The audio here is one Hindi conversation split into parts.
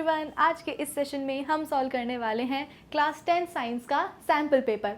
एवरीवन, आज के इस सेशन में हम सॉल्व करने वाले हैं क्लास 10 साइंस का सैम्पल पेपर।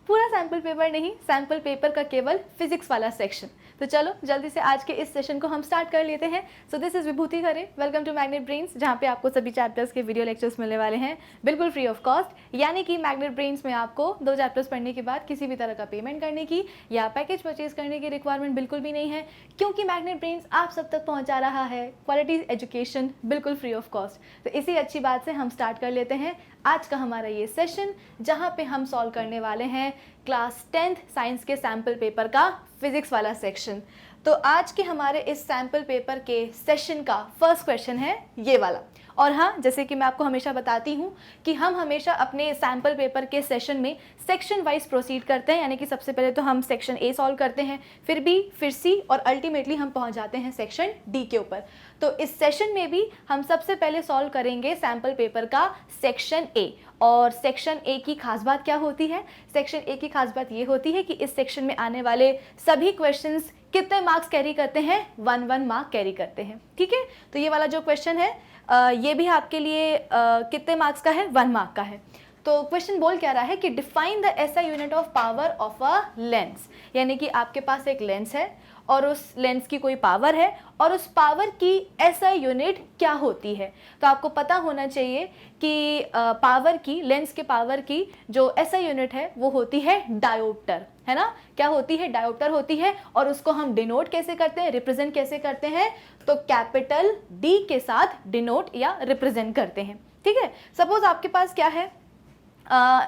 पूरा सैम्पल पेपर नहीं, सैम्पल पेपर का केवल फिजिक्स वाला सेक्शन। तो चलो जल्दी से आज के इस सेशन को हम स्टार्ट कर लेते हैं। So this is Vibhuti Khare, welcome to Magnet Brains, जहाँ पे आपको सभी चैप्टर्स के वीडियो लेक्चर्स मिलने वाले हैं बिल्कुल फ्री ऑफ कॉस्ट। यानी कि मैग्नेट ब्रेन्स में आपको 2 चैप्टर्स पढ़ने के बाद किसी भी तरह का पेमेंट करने की या पैकेज परचेज करने की रिक्वायरमेंट बिल्कुल भी नहीं है, क्योंकि मैग्नेट ब्रेन्स आप सब तक पहुँचा रहा है क्वालिटी एजुकेशन बिल्कुल फ्री ऑफ कॉस्ट। तो इसी अच्छी बात से हम स्टार्ट कर लेते हैं आज का हमारा ये सेशन, जहाँ पे हम सॉल्व करने वाले हैं क्लास 10th साइंस के सैम्पल पेपर का फिजिक्स वाला सेक्शन। तो आज के हमारे इस सैम्पल पेपर के सेशन का फर्स्ट क्वेश्चन है ये वाला। और हाँ, जैसे कि मैं आपको हमेशा बताती हूँ कि हम हमेशा अपने सैम्पल पेपर के सेशन में सेक्शन वाइज प्रोसीड करते हैं, यानी कि सबसे पहले तो हम सेक्शन ए सॉल्व करते हैं, फिर बी, फिर सी, और अल्टीमेटली हम पहुँच जाते हैं सेक्शन डी के ऊपर। तो इस सेशन में भी हम सबसे पहले सॉल्व करेंगे सैम्पल पेपर का सेक्शन ए। और सेक्शन ए की खास बात क्या होती है? सेक्शन ए की खास बात ये होती है कि इस सेक्शन में आने वाले सभी क्वेश्चंस कितने मार्क्स कैरी करते हैं? 1 मार्क कैरी करते हैं। ठीक है, तो ये वाला जो क्वेश्चन है ये भी आपके लिए कितने मार्क्स का है? 1 मार्क का है। तो क्वेश्चन बोल क्या रहा है कि define the SI unit of power of a lens, यानी कि आपके पास एक लेंस है और उस लेंस की कोई पावर है और उस पावर की एसआई यूनिट क्या होती है। तो आपको पता होना चाहिए कि पावर की, लेंस के पावर की जो एसआई यूनिट है वो होती है डायोप्टर, है ना। क्या होती है? डायोप्टर होती है। और उसको हम डिनोट कैसे करते हैं, रिप्रेजेंट कैसे करते हैं? तो कैपिटल डी के साथ डिनोट या रिप्रेजेंट करते हैं। ठीक है, सपोज आपके पास क्या है,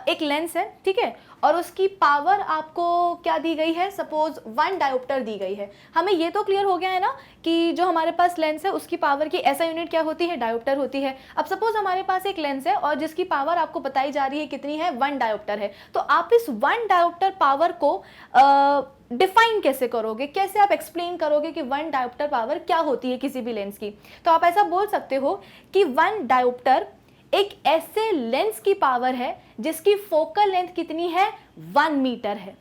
एक लेंस है, ठीक है, और उसकी पावर आपको क्या दी गई है? सपोज 1 डायोप्टर दी गई है। हमें ये तो क्लियर हो गया है ना कि जो हमारे पास लेंस है उसकी पावर की ऐसा यूनिट क्या होती है? डायोप्टर होती है। अब सपोज हमारे पास एक लेंस है और जिसकी पावर आपको बताई जा रही है कितनी है? 1 डायोप्टर है। तो आप इस 1 डायोप्टर पावर को डिफाइन कैसे करोगे? कैसे आप एक्सप्लेन करोगे कि 1 डायोप्टर पावर क्या होती है किसी भी लेंस की? तो आप ऐसा बोल सकते हो कि 1 डायोप्टर एक ऐसे लेंस की पावर है जिसकी फोकल लेंथ कितनी है? 1 मीटर है।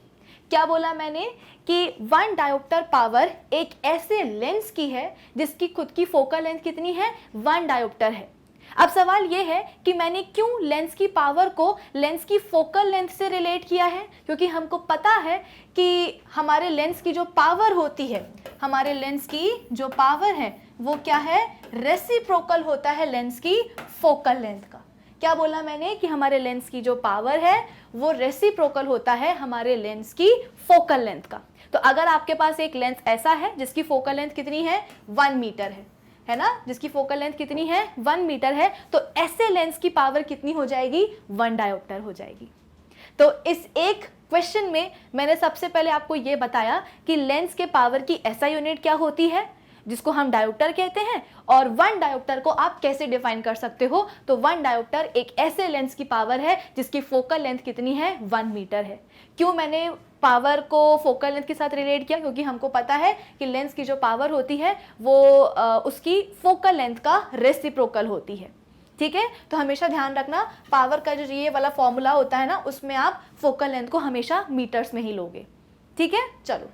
क्या बोला मैंने? कि 1 डायोप्टर पावर एक ऐसे लेंस की है जिसकी खुद की फोकल लेंथ कितनी है? 1 डायोप्टर है। अब सवाल ये है कि मैंने क्यों लेंस की पावर को लेंस की फोकल लेंथ से रिलेट किया है? क्योंकि हमको पता है कि हमारे लेंस की जो पावर होती है, हमारे लेंस की जो पावर है वो क्या है? रेसिप्रोकल होता है लेंस की फोकल लेंथ का। क्या बोला मैंने? कि हमारे लेंस की जो पावर है वो रेसिप्रोकल होता है हमारे लेंस की फोकल लेंथ का। तो अगर आपके पास एक लेंस ऐसा है जिसकी फोकल लेंथ कितनी है? 1 मीटर है ना, जिसकी फोकल लेंथ कितनी है? 1 मीटर है, तो ऐसे लेंस की पावर कितनी हो जाएगी? 1 डायोप्टर हो जाएगी। तो इस एक क्वेश्चन में मैंने सबसे पहले आपको ये बताया कि लेंस के पावर की एसआई यूनिट क्या होती है, जिसको हम डायोप्टर कहते हैं, और 1 डायोप्टर को आप कैसे डिफाइन कर सकते हो। तो 1 डायोप्टर एक ऐसे लेंस की पावर है जिसकी फोकल लेंथ कितनी है? 1 मीटर है। क्यों मैंने पावर को फोकल लेंथ के साथ रिलेट किया? क्योंकि हमको पता है कि लेंस की जो पावर होती है वो उसकी फोकल लेंथ का रेसिप्रोकल होती है। ठीक है, तो हमेशा ध्यान रखना, पावर का जो ये वाला फॉर्मूला होता है ना, उसमें आप फोकल लेंथ को हमेशा मीटर्स में ही लोगे। ठीक है, चलो,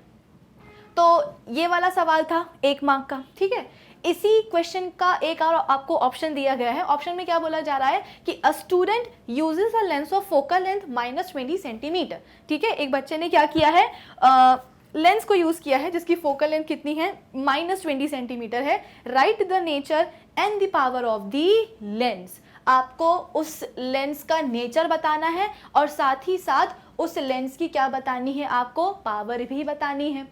तो ये वाला सवाल था 1 मार्क का। ठीक है, इसी क्वेश्चन का एक और आपको ऑप्शन दिया गया है। ऑप्शन में क्या बोला जा रहा है कि a student uses a lens of focal length -20 centimetre. ठीक है, एक बच्चे ने क्या किया है? लेंस को यूज किया है जिसकी फोकल लेंथ कितनी है? -20 सेंटीमीटर है। Right the nature and the power of the lens. आपको उस लेंस का नेचर बताना है और साथ ही साथ उस लेंस की क्या बतानी है? आपको पावर भी बतानी है।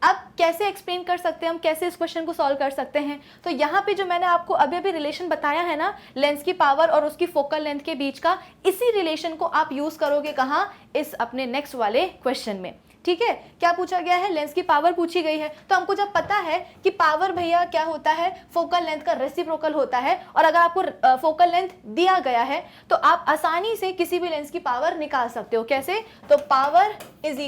अब कैसे एक्सप्लेन कर सकते हैं हम, कैसे इस क्वेश्चन को सॉल्व कर सकते हैं? तो यहाँ पे जो मैंने आपको अभी अभी रिलेशन बताया है ना, लेंस की पावर और उसकी फोकल लेंथ के बीच का, इसी रिलेशन को आप यूज करोगे कहाँ? इस अपने नेक्स्ट वाले क्वेश्चन में। ठीक है, क्या पूछा गया है? लेंस की पावर पूछी गई है। तो हमको जब पता है कि पावर भैया क्या होता है? फोकल लेंथ का रेसिप्रोकल होता है, और अगर आपको फोकल लेंथ दिया गया है तो आप आसानी से किसी भी लेंस की पावर निकाल सकते हो। कैसे? तो power is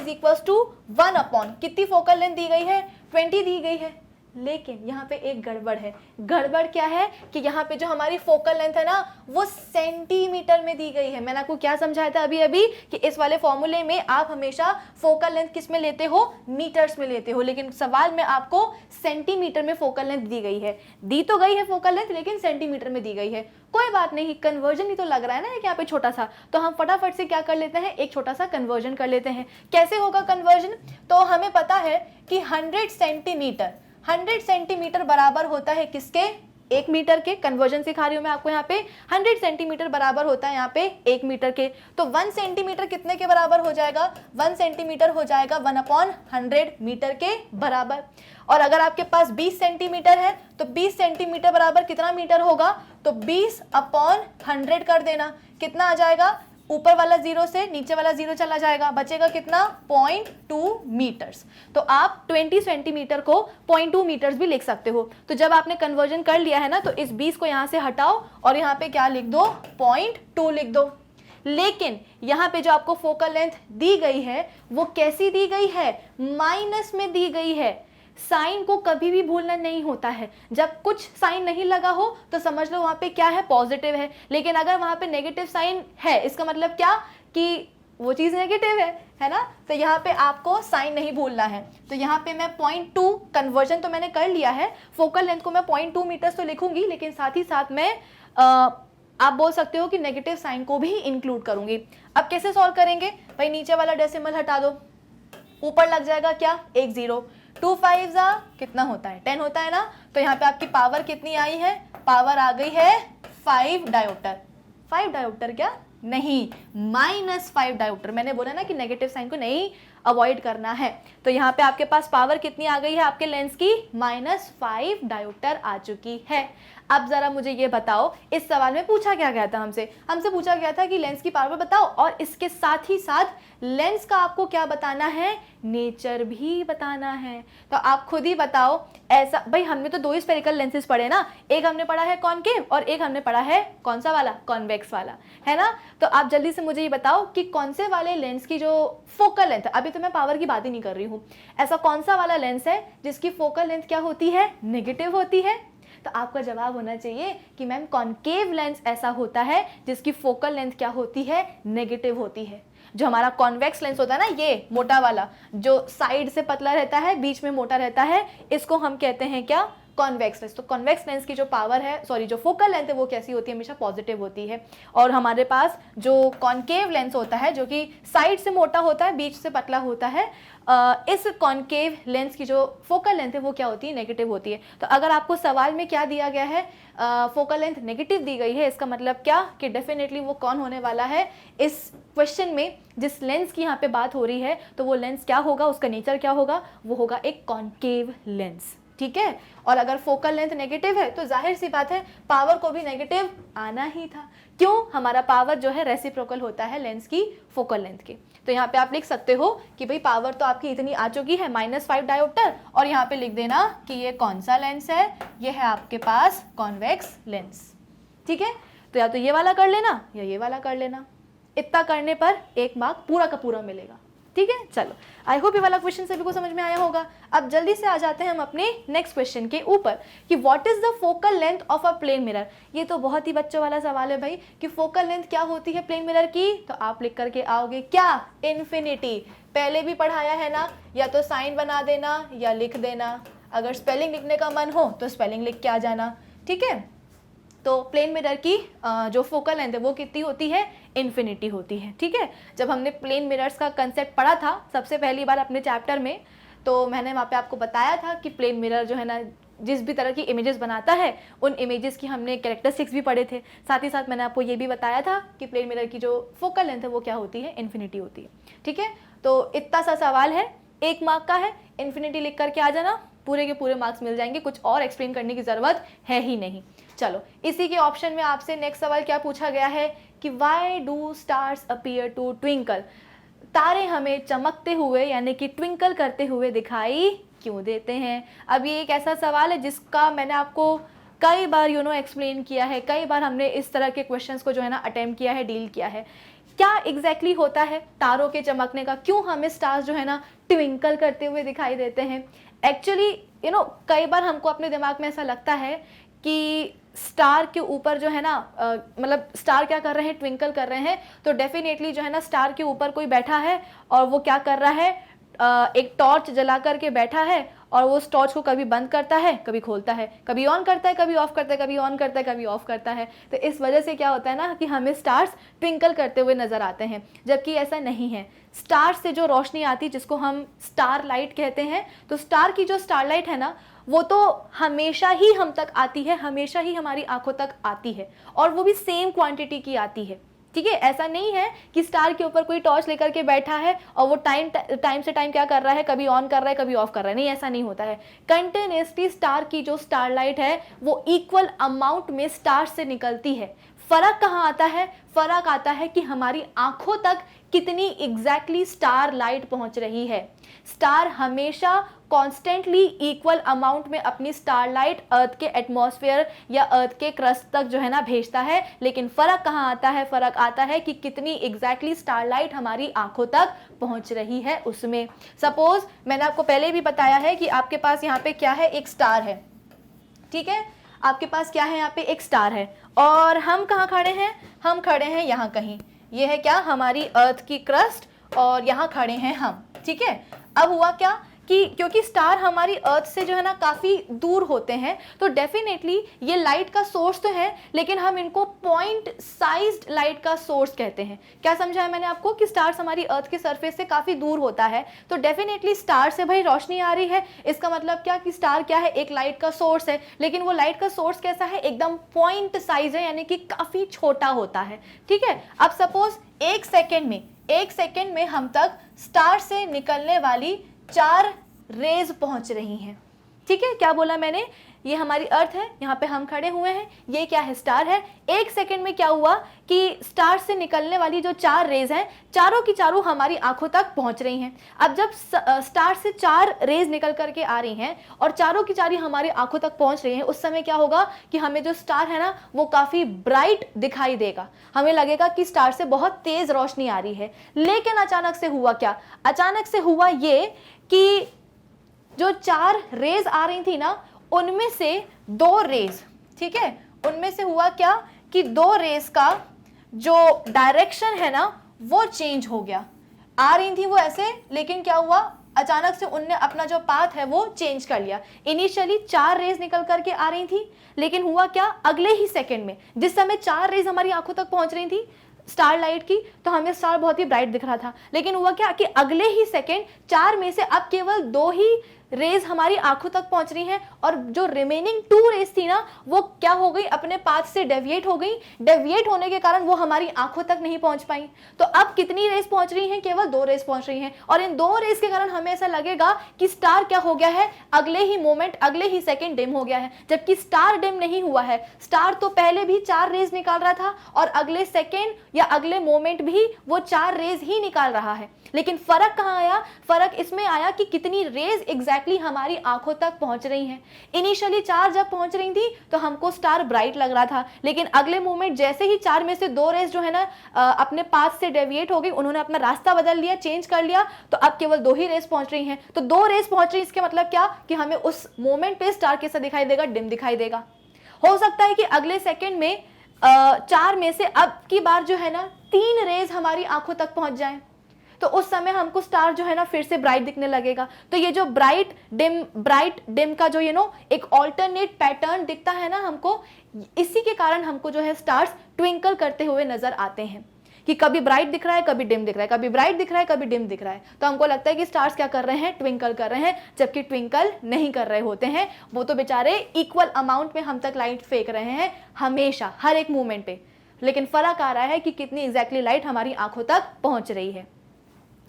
equals to 1 upon कितनी फोकल लेंथ दी गई है? 20 दी गई है। लेकिन यहाँ पे एक गड़बड़ है। गड़बड़ क्या है कि यहाँ पे जो हमारी फोकल लेंथ है ना वो सेंटीमीटर में दी गई है। मैंने आपको क्या समझाया था अभी अभी कि इस वाले फॉर्मूले में आप हमेशा फोकल लेंथ किस में लेते हो, मीटर्स में लेते हो, लेकिन सवाल में आपको सेंटीमीटर में फोकल लेंथ दी गई है। दी तो गई है फोकल लेंथ लेकिन सेंटीमीटर में दी गई है। कोई बात नहीं, कन्वर्जन ही तो लग रहा है ना यहाँ पे छोटा सा, तो हम फटाफट से क्या कर लेते हैं, एक छोटा सा कन्वर्जन कर लेते हैं। कैसे होगा कन्वर्जन, तो हमें पता है कि 100 सेंटीमीटर बराबर होता है किसके, 1 मीटर के। कन्वर्जन सिखा रही हूं मैं आपको यहाँ पे। 100 सेंटीमीटर बराबर होता है यहाँ पे 1 मीटर के। तो 1 सेंटीमीटर कितने के बराबर हो जाएगा, 1 सेंटीमीटर हो जाएगा 1/100 मीटर के बराबर। और अगर आपके पास 20 सेंटीमीटर है तो 20 सेंटीमीटर बराबर कितना मीटर होगा, तो 20/100 कर देना। कितना आ जाएगा, ऊपर वाला 0 से नीचे वाला 0 चला जाएगा, बचेगा कितना, 0.2 मीटर्स। तो आप 20 सेंटीमीटर को 0.2 मीटर्स भी लिख सकते हो। तो जब आपने कन्वर्जन कर लिया है ना, तो इस 20 को यहाँ से हटाओ और यहाँ पे क्या लिख दो, 0.2 लिख दो। लेकिन यहाँ पे जो आपको फोकल लेंथ दी गई है वो कैसी दी गई है, माइनस में दी गई है। साइन को कभी भी भूलना नहीं होता है। जब कुछ साइन नहीं लगा हो तो समझ लो वहां पे क्या है, पॉजिटिव है। लेकिन अगर वहां पे नेगेटिव साइन है, इसका मतलब क्या कि वो चीज नेगेटिव है ना। तो यहाँ पे आपको साइन नहीं भूलना है। तो यहाँ पे मैं 0.2 कन्वर्जन तो मैंने कर लिया है, फोकल लेंथ को मैं 0.2 मीटर्स तो लिखूंगी, लेकिन साथ ही साथ मैं आप बोल सकते हो कि नेगेटिव साइन को भी इंक्लूड करूंगी। अब कैसे सॉल्व करेंगे भाई, नीचे वाला डेसिमल हटा दो, ऊपर लग जाएगा क्या, एक 0। 2 5 कितना होता है, 10 होता है ना। तो यहाँ पे आपकी पावर कितनी आई है, पावर आ गई है 5 डायोप्टर। 5 डायोप्टर क्या, नहीं, -5 डायोप्टर। मैंने बोला ना कि नेगेटिव साइन को नहीं अवॉइड करना है। तो यहाँ पे आपके पास पावर कितनी आ गई है आपके लेंस की, -5 डायोप्टर आ चुकी है। अब जरा मुझे ये बताओ, इस सवाल में पूछा क्या गया था हमसे पूछा गया था कि लेंस की पावर बताओ और इसके साथ ही साथ लेंस का आपको क्या बताना है, नेचर भी बताना है। तो आप खुद ही बताओ, ऐसा भाई हमने तो 2 स्फेरिकल लेंसेज पढ़े ना, एक हमने पढ़ा है कॉनकेव और एक हमने पढ़ा है कौन सा वाला, कॉन्वेक्स वाला, है ना। तो आप जल्दी से मुझे ये बताओ कि कौन से वाले लेंस की जो फोकल लेंथ, अभी तो मैं पावर की बात ही नहीं कर रही हूँ, ऐसा कौन सा वाला लेंस है जिसकी फोकल लेंथ क्या होती है, नेगेटिव होती है। तो आपका जवाब होना चाहिए कि मैम कॉनकेव लेंस ऐसा होता है जिसकी फोकल लेंथ क्या होती है, नेगेटिव होती है। जो हमारा कॉन्वेक्स लेंस होता है ना, ये मोटा वाला जो साइड से पतला रहता है बीच में मोटा रहता है, इसको हम कहते हैं क्या, कॉन्वेक्स लेंस। तो कॉन्वेक्स लेंस की जो पावर है, सॉरी जो फोकल लेंथ है वो कैसी होती है, हमेशा पॉजिटिव होती है। और हमारे पास जो कॉनकेव लेंस होता है जो कि साइड से मोटा होता है बीच से पतला होता है, इस कॉनकेव लेंस की जो फोकल लेंथ है वो क्या होती है, नेगेटिव होती है। तो अगर आपको सवाल में क्या दिया गया है, फोकल लेंथ नेगेटिव दी गई है, इसका मतलब क्या कि डेफिनेटली वो कौन होने वाला है, इस क्वेश्चन में जिस लेंस की यहाँ पे बात हो रही है तो वो लेंस क्या होगा, उसका नेचर क्या होगा, वो होगा एक कॉनकेव लेंस। ठीक है। और अगर फोकल लेंथ नेगेटिव है तो जाहिर सी बात है पावर को भी नेगेटिव आना ही था। क्यों, हमारा पावर जो है रेसिप्रोकल होता है लेंस की फोकल लेंथ के। तो यहाँ पे आप लिख सकते हो कि भाई पावर तो आपकी इतनी आ चुकी है -5 डायोप्टर, और यहाँ पे लिख देना कि ये कौन सा लेंस है, ये है आपके पास कॉन्वेक्स लेंस। ठीक है, तो या तो ये वाला कर लेना या ये वाला कर लेना, इतना करने पर 1 मार्क पूरा का पूरा मिलेगा। ठीक है, चलो आई होप ये वाला क्वेश्चन सभी को समझ में आया होगा। अब जल्दी से आ जाते हैं हम अपने नेक्स्ट क्वेश्चन के ऊपर कि what is the focal length of a plane mirror. ये तो बहुत ही बच्चों वाला सवाल है भाई कि फोकल लेंथ क्या होती है प्लेन मिरर की, तो आप लिख करके आओगे क्या, इन्फिनिटी। पहले भी पढ़ाया है ना, या तो साइन बना देना या लिख देना, अगर स्पेलिंग लिखने का मन हो तो स्पेलिंग लिख के आ जाना। ठीक है, तो प्लेन मिरर की जो फोकल लेंथ है वो कितनी होती है, इन्फिनिटी होती है। ठीक है, जब हमने प्लेन मिरर्स का कंसेप्ट पढ़ा था सबसे पहली बार अपने चैप्टर में, तो मैंने वहाँ पे आपको बताया था कि प्लेन मिरर जो है ना जिस भी तरह की इमेजेस बनाता है उन इमेजेस की हमने कैरेक्टरिस्टिक्स भी पढ़े थे। साथ ही साथ मैंने आपको ये भी बताया था कि प्लेन मिरर की जो फोकल लेंथ है वो क्या होती है, इन्फिनिटी होती है। ठीक है, तो इतना सा सवाल है, 1 मार्क का है, इन्फिनिटी लिख करके आ जाना, पूरे के पूरे मार्क्स मिल जाएंगे, कुछ और एक्सप्लेन करने की ज़रूरत है ही नहीं। चलो, इसी के ऑप्शन में आपसे नेक्स्ट सवाल क्या पूछा गया है कि why do stars appear to twinkle. तारे हमें चमकते हुए यानी कि ट्विंकल करते हुए दिखाई क्यों देते हैं। अब ये एक ऐसा सवाल है जिसका मैंने आपको कई बार एक्सप्लेन किया है, कई बार हमने इस तरह के क्वेश्चंस को जो है ना अटेम्प्ट किया है, डील किया है। क्या एग्जैक्टली होता है तारों के चमकने का, क्यों हमें स्टार्स जो है ना ट्विंकल करते हुए दिखाई देते हैं। एक्चुअली कई बार हमको अपने दिमाग में ऐसा लगता है कि स्टार के ऊपर जो है ना मतलब स्टार क्या कर रहे हैं, ट्विंकल कर रहे हैं, तो डेफिनेटली जो है ना स्टार के ऊपर कोई बैठा है और वो क्या कर रहा है, एक टॉर्च जला करके बैठा है और वो उस टॉर्च को कभी बंद करता है, कभी खोलता है, कभी ऑन करता है, कभी ऑफ करता है, कभी ऑन करता है, कभी ऑफ करता है। तो इस वजह से क्या होता है ना कि हमें स्टार्स ट्विंकल करते हुए नजर आते हैं, जबकि ऐसा नहीं है। स्टार से जो रोशनी आती है जिसको हम स्टार लाइट कहते हैं, तो स्टार की जो स्टार लाइट है ना वो तो हमेशा ही हम तक आती है, हमेशा ही हमारी आंखों तक आती है, और वो भी सेम क्वांटिटी की आती है। ठीक है, ऐसा नहीं है कि स्टार के ऊपर कोई टॉर्च लेकर के बैठा है और वो टाइम से टाइम क्या कर रहा है, कभी ऑन कर रहा है, कभी ऑफ कर रहा है। नहीं, ऐसा नहीं होता है। कंटिन्यूसली स्टार की जो स्टारलाइट है वो इक्वल अमाउंट में स्टार से निकलती है। फर्क कहाँ आता है? फर्क आता है कि हमारी आंखों तक कितनी एग्जैक्टली स्टार लाइट पहुंच रही है। स्टार हमेशा कॉन्स्टेंटली इक्वल अमाउंट में अपनी स्टार लाइट अर्थ के एटमॉस्फेयर या अर्थ के क्रस्ट तक जो है ना भेजता है, लेकिन फर्क कहाँ आता है? फर्क आता है कि कितनी एग्जैक्टली स्टार लाइट हमारी आंखों तक पहुंच रही है उसमें। सपोज मैंने आपको पहले भी बताया है कि आपके पास यहाँ पे क्या है, एक स्टार है। ठीक है, आपके पास क्या है, यहाँ पे एक स्टार है, और हम कहाँ खड़े हैं? हम खड़े हैं यहाँ कहीं। ये है क्या, हमारी अर्थ की क्रस्ट, और यहाँ खड़े हैं हम। ठीक है, अब हुआ क्या कि क्योंकि स्टार हमारी अर्थ से जो है ना काफ़ी दूर होते हैं, तो डेफिनेटली ये लाइट का सोर्स तो है, लेकिन हम इनको पॉइंट साइज्ड लाइट का सोर्स कहते हैं। क्या समझाया मैंने आपको कि स्टार्स हमारी अर्थ के सरफेस से काफ़ी दूर होता है, तो डेफिनेटली स्टार से भाई रोशनी आ रही है, इसका मतलब क्या कि स्टार क्या है, एक लाइट का सोर्स है, लेकिन वो लाइट का सोर्स कैसा है, एकदम पॉइंट साइज है, यानी कि काफ़ी छोटा होता है। ठीक है, अब सपोज एक सेकेंड में हम तक स्टार से निकलने वाली 4 रेज पहुंच रही हैं। ठीक है, क्या बोला मैंने? ये हमारी अर्थ है, यहाँ पे हम खड़े हुए हैं, ये क्या है, स्टार है। एक सेकंड में क्या हुआ कि स्टार से निकलने वाली जो 4 रेज हैं, चारों की चारों हमारी आंखों तक पहुंच रही हैं। अब जब स्टार से 4 रेज निकल करके आ रही हैं और चारों की चारी हमारी आंखों तक पहुंच रही हैं, उस समय क्या होगा कि हमें जो स्टार है ना वो काफी ब्राइट दिखाई देगा, हमें लगेगा कि स्टार से बहुत तेज रोशनी आ रही है। लेकिन अचानक से हुआ क्या? अचानक से हुआ ये कि जो 4 रेज आ रही थी ना, उनमें से 2 रेज, ठीक है, उनमें से हुआ क्या कि 2 रेज का जो डायरेक्शन है ना वो चेंज हो गया। आ रही थी वो ऐसे, लेकिन क्या हुआ, अचानक से उनने अपना जो पाथ है वो चेंज कर लिया। इनिशियली 4 रेज निकल करके आ रही थी, लेकिन हुआ क्या, अगले ही सेकंड में जिस समय 4 रेज हमारी आंखों तक पहुंच रही थी स्टार लाइट की, तो हमें स्टार बहुत ही ब्राइट दिख रहा था, लेकिन हुआ क्या कि अगले ही सेकंड 4 में से अब केवल 2 ही रेज हमारी आंखों तक पहुंच रही हैं, और जो रिमेनिंग 2 रेज थी ना वो क्या हो गई, अपने पाथ से डेविएट हो गई। डेविएट होने के कारण वो हमारी आंखों तक नहीं पहुंच पाई। तो अब कितनी रेज पहुंच रही हैं? केवल 2 रेज पहुंच रही हैं, और इन 2 रेज के कारण हमें ऐसा लगेगा कि स्टार क्या हो गया है, अगले ही मोमेंट, अगले ही सेकंड डिम हो गया है, जबकि स्टार डिम नहीं हुआ है। स्टार तो पहले भी 4 रेज निकाल रहा था, और अगले सेकेंड या अगले मोमेंट भी वो 4 रेज ही निकाल रहा है। लेकिन फर्क कहाँ आया? फर्क इसमें आया कि कितनी रेज एग्जैक्टली हमारी आंखों तक पहुंच रही हैं। इनिशियली 4 जब पहुंच रही थी तो हमको स्टार ब्राइट लग रहा था, लेकिन अगले मोमेंट जैसे ही 4 में से 2 रेज जो है ना अपने पाथ से डेविएट हो गई, उन्होंने अपना रास्ता बदल लिया, चेंज कर लिया, तो अब केवल 2 ही रेज पहुंच रही हैं। तो 2 रेज पहुंच रही, इसके मतलब क्या कि हमें उस मोमेंट पे स्टार कैसा दिखाई देगा, डिम दिखाई देगा। हो सकता है कि अगले सेकेंड में 4 में से अब की बार जो है ना 3 रेज हमारी आंखों तक पहुंच जाए, तो उस समय हमको स्टार जो है ना फिर से ब्राइट दिखने लगेगा। तो ये जो ब्राइट डिम का जो एक ऑल्टरनेट पैटर्न दिखता है ना हमको, इसी के कारण हमको जो है स्टार्स ट्विंकल करते हुए नजर आते हैं कि कभी ब्राइट दिख रहा है, कभी डिम दिख रहा है, कभी ब्राइट दिख रहा है, कभी डिम दिख रहा है। तो हमको लगता है कि स्टार्स क्या कर रहे हैं, ट्विंकल कर रहे हैं, जबकि ट्विंकल नहीं कर रहे होते हैं। वो तो बेचारे इक्वल अमाउंट में हम तक लाइट फेंक रहे हैं हमेशा, हर एक मूवमेंट पे, लेकिन फर्क आ रहा है कि कितनी एग्जैक्टली लाइट हमारी आंखों तक पहुंच रही है।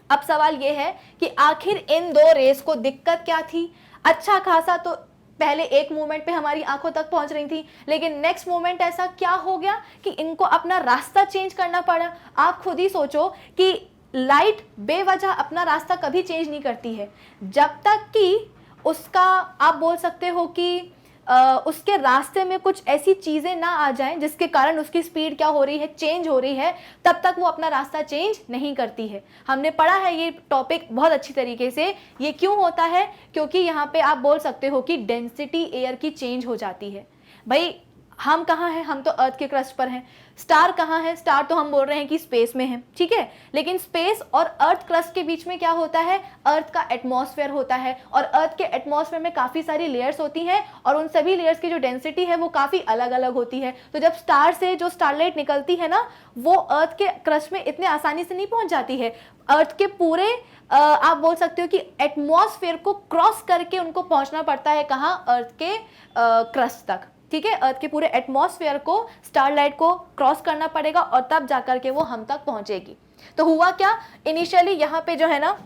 अब सवाल यह है कि आखिर इन 2 रेस को दिक्कत क्या थी? अच्छा खासा तो पहले एक मोमेंट पे हमारी आंखों तक पहुंच रही थी, लेकिन नेक्स्ट मोमेंट ऐसा क्या हो गया कि इनको अपना रास्ता चेंज करना पड़ा। आप खुद ही सोचो कि लाइट बेवजह अपना रास्ता कभी चेंज नहीं करती है, जब तक कि उसका, आप बोल सकते हो कि उसके रास्ते में कुछ ऐसी चीज़ें ना आ जाएं जिसके कारण उसकी स्पीड क्या हो रही है, चेंज हो रही है, तब तक वो अपना रास्ता चेंज नहीं करती है। हमने पढ़ा है ये टॉपिक बहुत अच्छी तरीके से। ये क्यों होता है? क्योंकि यहाँ पे आप बोल सकते हो कि डेंसिटी एयर की चेंज हो जाती है। भाई हम कहाँ हैं? हम तो अर्थ के क्रस्ट पर हैं। स्टार कहाँ है? स्टार तो हम बोल रहे हैं कि स्पेस में है, ठीक है, लेकिन स्पेस और अर्थ क्रस्ट के बीच में क्या होता है? अर्थ का एटमॉस्फेयर होता है, और अर्थ के एटमॉस्फेयर में काफ़ी सारी लेयर्स होती हैं, और उन सभी लेयर्स की जो डेंसिटी है वो काफ़ी अलग अलग होती है। तो जब स्टार से जो स्टारलाइट निकलती है ना, वो अर्थ के क्रस्ट में इतने आसानी से नहीं पहुंच जाती है। अर्थ के पूरे आप बोल सकते हो कि एटमॉस्फेयर को क्रॉस करके उनको पहुंचना पड़ता है कहाँ? अर्थ के क्रस्ट तक, ठीक है। अर्थ के पूरे एटमॉस्फेयर को, स्टारलाइट को क्रॉस करना पड़ेगा, और तब जाकर के वो हम तक पहुंचेगी। तो हुआ क्या, इनिशियली यहाँ पे जो है ना,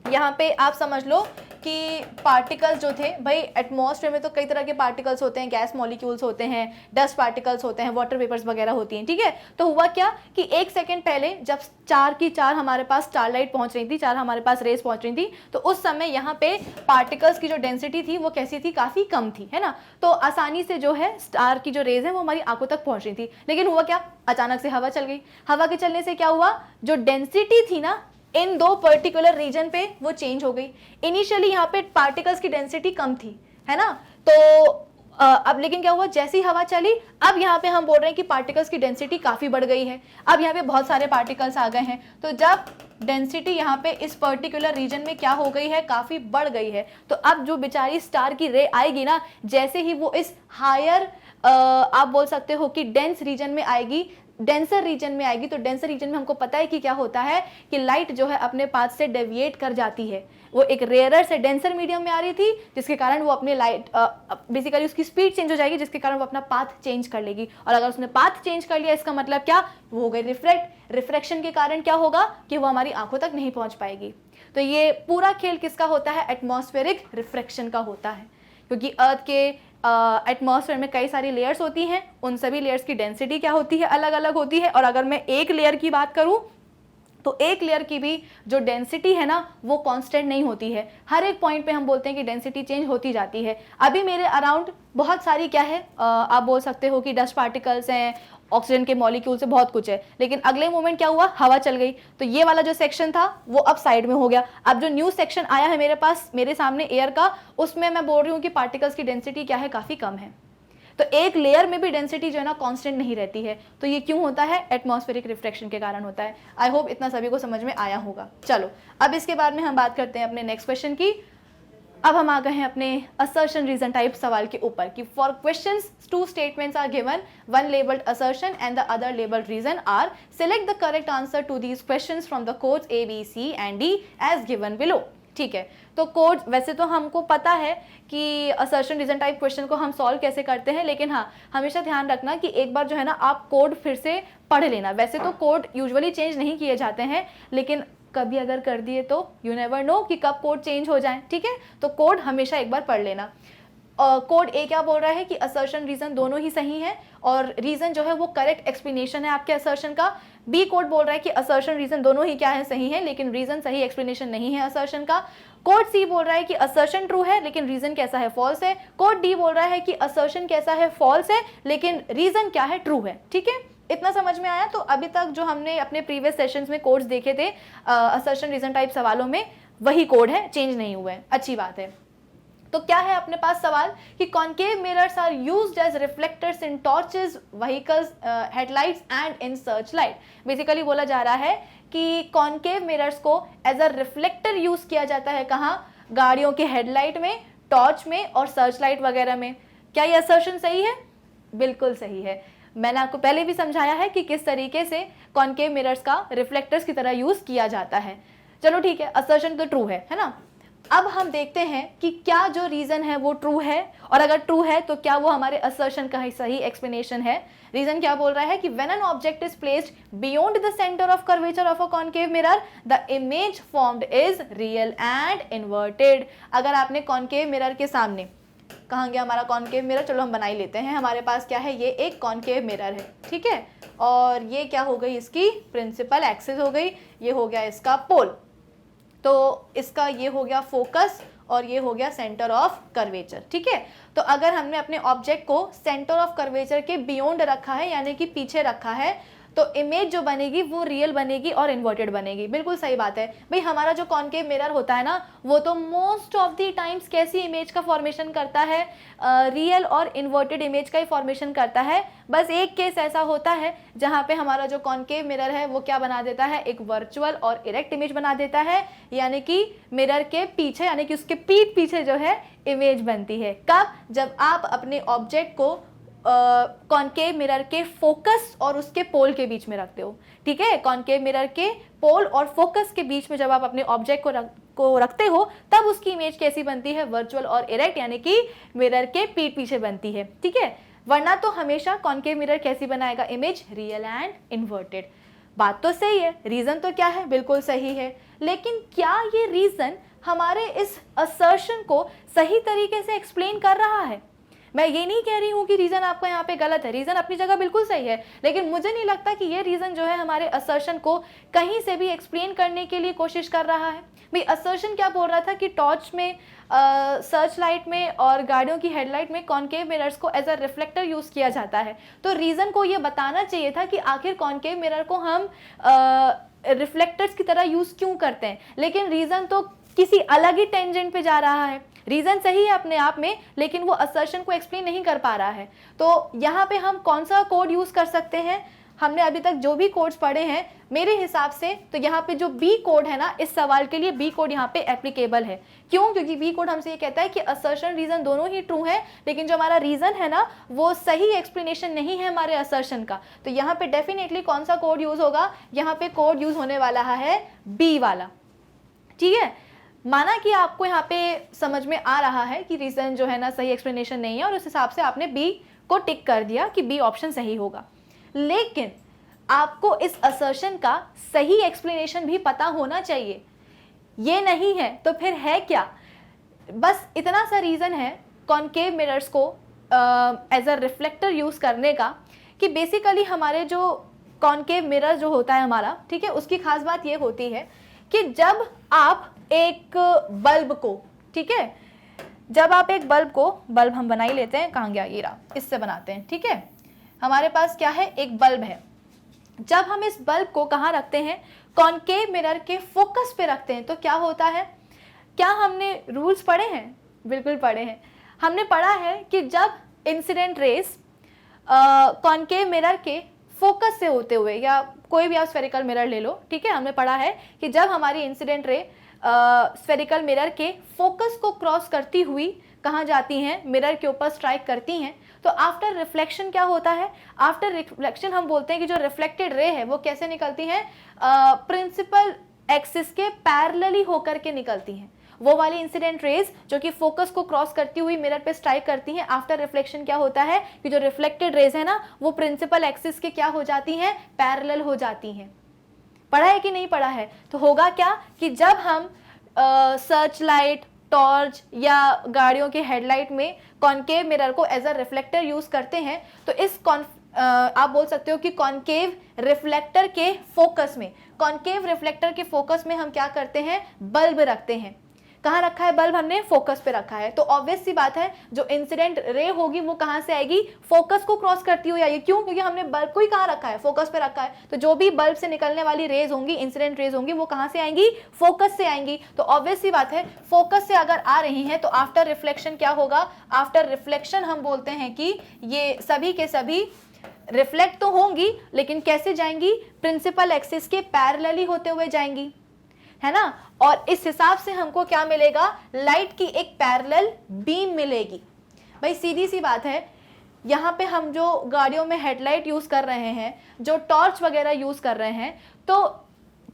यहाँ पे आप समझ लो कि पार्टिकल्स जो थे, भाई एटमॉस्फेयर में तो कई तरह के पार्टिकल्स होते हैं, गैस मॉलिक्यूल्स होते हैं, डस्ट पार्टिकल्स होते हैं, वाटर वेपर्स वगैरह होती हैं, ठीक है। तो हुआ क्या कि 1 सेकंड पहले जब 4 की 4 हमारे पास स्टारलाइट पहुंच रही थी, 4 हमारे पास रेस पहुंच रही थी, तो उस समय यहाँ पे पार्टिकल्स की जो डेंसिटी थी वो कैसी थी? काफ़ी कम थी, है ना। तो आसानी से जो है स्टार की जो रेज है वो हमारी आंखों तक पहुंच रही थी। लेकिन हुआ क्या, अचानक से हवा चल गई। हवा के चलने से क्या हुआ, जो डेंसिटी थी ना इन 2 पर्टिकुलर रीजन पे वो चेंज हो गई। इनिशियली यहाँ पे पार्टिकल्स की डेंसिटी कम थी, है ना। तो अब लेकिन क्या हुआ, जैसी हवा चली, अब यहाँ पे हम बोल रहे हैं कि पार्टिकल्स की डेंसिटी काफ़ी बढ़ गई है। अब यहाँ पे बहुत सारे पार्टिकल्स आ गए हैं। तो जब डेंसिटी यहाँ पे इस पर्टिकुलर रीजन में क्या हो गई है, काफ़ी बढ़ गई है, तो अब जो बेचारी स्टार की रे आएगी ना, जैसे ही वो इस हायर आप बोल सकते हो कि डेंस रीजन में आएगी, डेंसर रीजन में आएगी, तो डेंसर रीजन में हमको पता है कि क्या होता है कि लाइट जो है अपने पाथ से डेविएट कर जाती है। वो एक रेयरर से डेंसर मीडियम में आ रही थी, जिसके कारण वो अपने लाइट बेसिकली उसकी स्पीड चेंज हो जाएगी, जिसके कारण वो अपना पाथ चेंज कर लेगी। और अगर उसने पाथ चेंज कर लिया, इसका मतलब क्या, वो हो गई रिफ्लेक्ट। रिफ्रैक्शन के कारण क्या होगा कि वो हमारी आंखों तक नहीं पहुंच पाएगी। तो ये पूरा खेल किसका होता है? एटमॉस्फेरिक रिफ्रैक्शन का होता है, क्योंकि अर्थ के एटमॉस्फेयर में कई सारी लेयर्स होती हैं, उन सभी लेयर्स की डेंसिटी क्या होती है? अलग अलग होती है। और अगर मैं एक लेयर की बात करूं, तो एक लेयर की भी जो डेंसिटी है ना, वो कांस्टेंट नहीं होती है। हर एक पॉइंट पे हम बोलते हैं कि डेंसिटी चेंज होती जाती है। अभी मेरे अराउंड बहुत सारी क्या है, आप बोल सकते हो कि डस्ट पार्टिकल्स हैं, ऑक्सीजन के मॉलिक्यूल से बहुत कुछ है, लेकिन अगले मोमेंट क्या हुआ, हवा चल गई, तो ये वाला जो सेक्शन था वो अब साइड में हो गया। अब जो न्यू सेक्शन आया है मेरे पास, मेरे सामने एयर का, उसमें मैं बोल रही हूँ कि पार्टिकल्स की डेंसिटी क्या है, काफ़ी कम है। तो एक लेयर में भी डेंसिटी जो है ना कांस्टेंट नहीं रहती है। तो ये क्यों होता है? एटमॉस्फेरिक रिफ्रैक्शन के कारण होता है। आई होप इतना सभी को समझ में आया होगा। चलो अब इसके बाद में हम बात करते हैं अपने नेक्स्ट क्वेश्चन की। अब हम आ गए हैं अपने असर्शन रीजन टाइप सवाल के ऊपर कि for questions 2 statements are given, one labelled assertion and the other labelled reason are, select the correct answer to these questions from the codes A, B, C and D as given below. ठीक है, तो कोड वैसे तो हमको पता है कि असर्शन रीजन टाइप क्वेश्चन को हम सॉल्व कैसे करते हैं, लेकिन हाँ हमेशा ध्यान रखना कि एक बार जो है ना आप कोड फिर से पढ़ लेना। वैसे तो कोड यूजुअली चेंज नहीं किए जाते हैं, लेकिन कभी अगर कर दिए तो यू नेवर नो कि कब कोड चेंज हो जाए। ठीक है, तो कोड हमेशा एक बार पढ़ लेना। कोड ए क्या बोल रहा है कि असर्शन रीजन दोनों ही सही है और रीजन जो है वो करेक्ट एक्सप्लेनेशन है आपके असर्शन का। बी कोड बोल रहा है कि असर्शन रीजन दोनों ही क्या है, सही है, लेकिन रीजन सही एक्सप्लेनेशन नहीं है असर्शन का। कोड सी बोल रहा है कि असर्शन ट्रू है लेकिन रीजन कैसा है, फॉल्स है। कोड डी बोल रहा है कि असर्शन कैसा है, फॉल्स है, लेकिन रीजन क्या है, ट्रू है। ठीक है, इतना समझ में आया। तो अभी तक जो हमने अपने प्रीवियस सेशंस में कोड्स देखे थे असर्शन रीजन टाइप सवालों में, वही कोड है, चेंज नहीं हुए, अच्छी बात है। तो क्या है अपने पास सवाल कि concave mirrors are used as reflectors in torches, vehicles, headlights and in search light. Basically बोला जा रहा है कि कॉन्केव मिरर्स को एज अ रिफ्लेक्टर यूज किया जाता है, कहाँ, गाड़ियों के हेडलाइट में, टॉर्च में और सर्च लाइट वगैरह में। क्या ये असर्शन सही है? बिल्कुल सही है। मैंने आपको पहले भी समझाया है कि किस तरीके से कॉन्केव मिरर्स का रिफ्लेक्टर्स की तरह यूज किया जाता है। चलो ठीक है, असर्शन तो ट्रू है ना। अब हम देखते हैं कि क्या जो रीजन है वो ट्रू है, और अगर ट्रू है तो क्या वो हमारे असर्शन का ही सही एक्सप्लेनेशन है। रीजन क्या बोल रहा है कि when an object is placed beyond the centre of curvature of a concave mirror the image formed is real and inverted. अगर आपने कॉन्केव मिरर के सामने, कहाँ गया हमारा कॉन्केव मिरर, चलो हम बना ही लेते हैं। हमारे पास क्या है, ये एक कॉन्केव मिरर है, ठीक है, और ये क्या हो गई, इसकी प्रिंसिपल एक्सिस हो गई, ये हो गया इसका पोल, तो इसका ये हो गया फोकस और ये हो गया सेंटर ऑफ कर्वेचर, ठीक है। तो अगर हमने अपने ऑब्जेक्ट को सेंटर ऑफ कर्वेचर के बियॉन्ड रखा है यानी कि पीछे रखा है, तो इमेज जो बनेगी वो रियल बनेगी और इन्वर्टेड बनेगी। बिल्कुल सही बात है भाई, हमारा जो कॉनकेव मिरर होता है ना, वो तो मोस्ट ऑफ द टाइम्स कैसी इमेज का फॉर्मेशन करता है, रियल और इन्वर्टेड इमेज का ही फॉर्मेशन करता है। बस एक केस ऐसा होता है जहाँ पे हमारा जो कॉनकेव मिरर है वो क्या बना देता है, एक वर्चुअल और इरेक्ट इमेज बना देता है, यानी कि मिरर के पीछे यानी कि उसके पीठ पीछे जो है इमेज बनती है। कब? जब आप अपने ऑब्जेक्ट को कॉनकेव मिरर के फोकस और उसके पोल के बीच में रखते हो, ठीक है। कॉनकेव मिरर के पोल और फोकस के बीच में जब आप अपने ऑब्जेक्ट को रखते हो तब उसकी इमेज कैसी बनती है, वर्चुअल और इरेक्ट, यानी कि मिरर के पीठ पीछे बनती है, ठीक है। वरना तो हमेशा कॉनकेव मिरर कैसी बनाएगा इमेज, रियल एंड इन्वर्टेड। बात तो सही है, रीजन तो क्या है, बिल्कुल सही है। लेकिन क्या ये रीजन हमारे इस असर्शन को सही तरीके से एक्सप्लेन कर रहा है? मैं ये नहीं कह रही हूँ कि रीज़न आपका यहाँ पे गलत है, रीज़न अपनी जगह बिल्कुल सही है, लेकिन मुझे नहीं लगता कि ये रीज़न जो है हमारे असर्शन को कहीं से भी एक्सप्लेन करने के लिए कोशिश कर रहा है। भाई असर्शन क्या बोल रहा था कि टॉर्च में, सर्च लाइट में और गाड़ियों की हेडलाइट में कॉनकेव मिरर्स को एज अ रिफ्लेक्टर यूज़ किया जाता है। तो रीज़न को ये बताना चाहिए था कि आखिर कॉनकेव मिरर को हम रिफ्लेक्टर्स की तरह यूज़ क्यों करते हैं, लेकिन रीज़न तो किसी अलग ही टेंजेंट पे जा रहा है। रीजन सही है अपने आप में, लेकिन वो असर्शन को एक्सप्लेन नहीं कर पा रहा है। तो यहाँ पे हम कौन सा कोड यूज कर सकते हैं? हमने अभी तक जो भी कोड्स पढ़े हैं मेरे हिसाब से, तो यहाँ पे जो बी कोड है ना, इस सवाल के लिए बी कोड यहाँ पे एप्लीकेबल है। क्यों? क्योंकि बी कोड हमसे ये कहता है कि असर्शन रीजन दोनों ही ट्रू है, लेकिन जो हमारा रीजन है ना वो सही एक्सप्लेनेशन नहीं है हमारे असर्शन का। तो यहाँ पे डेफिनेटली कौन सा कोड यूज होगा? यहाँ पे कोड यूज होने वाला है बी वाला, ठीक है। माना कि आपको यहाँ पे समझ में आ रहा है कि रीजन जो है ना सही एक्सप्लेनेशन नहीं है, और उस हिसाब से आपने बी को टिक कर दिया कि बी ऑप्शन सही होगा। लेकिन आपको इस असर्शन का सही एक्सप्लेनेशन भी पता होना चाहिए। ये नहीं है तो फिर है क्या? बस इतना सा रीजन है कॉनकेव मिरर्स को एज अ रिफ्लेक्टर यूज करने का कि बेसिकली हमारे जो कॉनकेव मिरर जो होता है हमारा, ठीक है, उसकी खास बात ये होती है कि जब आप एक बल्ब को, ठीक है, जब आप एक बल्ब हम बना ही लेते हैं, कहाँ गया ये रहा, इससे बनाते हैं, ठीक है। हमारे पास क्या है, एक बल्ब है। जब हम इस बल्ब को कहाँ रखते हैं, कॉनकेव मिरर के फोकस पे रखते हैं, तो क्या होता है? क्या हमने रूल्स पढ़े हैं? बिल्कुल पढ़े हैं। हमने पढ़ा है कि जब इंसिडेंट रेस कॉनकेव मिरर के फोकस से होते हुए, या कोई भी आप स्फेरिकल मिरर ले लो, ठीक है, हमने पढ़ा है कि जब हमारी इंसिडेंट रे स्फेरिकल मिरर के फोकस को क्रॉस करती हुई कहाँ जाती हैं, मिरर के ऊपर स्ट्राइक करती हैं, तो आफ्टर रिफ्लेक्शन क्या होता है? आफ्टर रिफ्लेक्शन हम बोलते हैं कि जो रिफ्लेक्टेड रे है वो कैसे निकलती है, प्रिंसिपल एक्सिस के पैरेलली होकर के निकलती हैं। वो वाली इंसिडेंट रेज जो कि फोकस को क्रॉस करती हुई मिरर पे स्ट्राइक करती हैं, आफ्टर रिफ्लेक्शन क्या होता है कि जो रिफ्लेक्टेड रेज है ना वो प्रिंसिपल एक्सिस के क्या हो जाती हैं, पैरेलल हो जाती हैं। पढ़ा है कि नहीं पढ़ा है? तो होगा क्या कि जब हम सर्च लाइट, टॉर्च या गाड़ियों के हेडलाइट में कॉनकेव मिरर को एज अ रिफ्लेक्टर यूज करते हैं, तो इस आप बोल सकते हो कि कॉनकेव रिफ्लेक्टर के फोकस में, कॉनकेव रिफ्लेक्टर के फोकस में हम क्या करते हैं, बल्ब रखते हैं। कहाँ रखा है बल्ब? हमने फोकस पे रखा है। तो ऑब्वियस सी बात है जो इंसिडेंट रे होगी वो कहाँ से आएगी, फोकस को क्रॉस करती हुई आएगी। क्यों? क्योंकि हमने बल्ब को ही कहाँ रखा है, फोकस पे रखा है। तो जो भी बल्ब से निकलने वाली रेज होंगी, इंसिडेंट रेज होंगी, वो कहाँ से आएंगी, फोकस से आएंगी। तो ऑब्वियस सी बात है फोकस से अगर आ रही हैं तो आफ्टर रिफ्लेक्शन क्या होगा, आफ्टर रिफ्लेक्शन हम बोलते हैं कि ये सभी के सभी रिफ्लेक्ट तो होंगी, लेकिन कैसे जाएंगी, प्रिंसिपल एक्सिस के पैरेलली होते हुए जाएंगी, है ना। और इस हिसाब से हमको क्या मिलेगा, लाइट की एक पैरेलल बीम मिलेगी। भाई सीधी सी बात है, यहाँ पे हम जो गाड़ियों में हेडलाइट यूज कर रहे हैं, जो टॉर्च वगैरह यूज कर रहे हैं, तो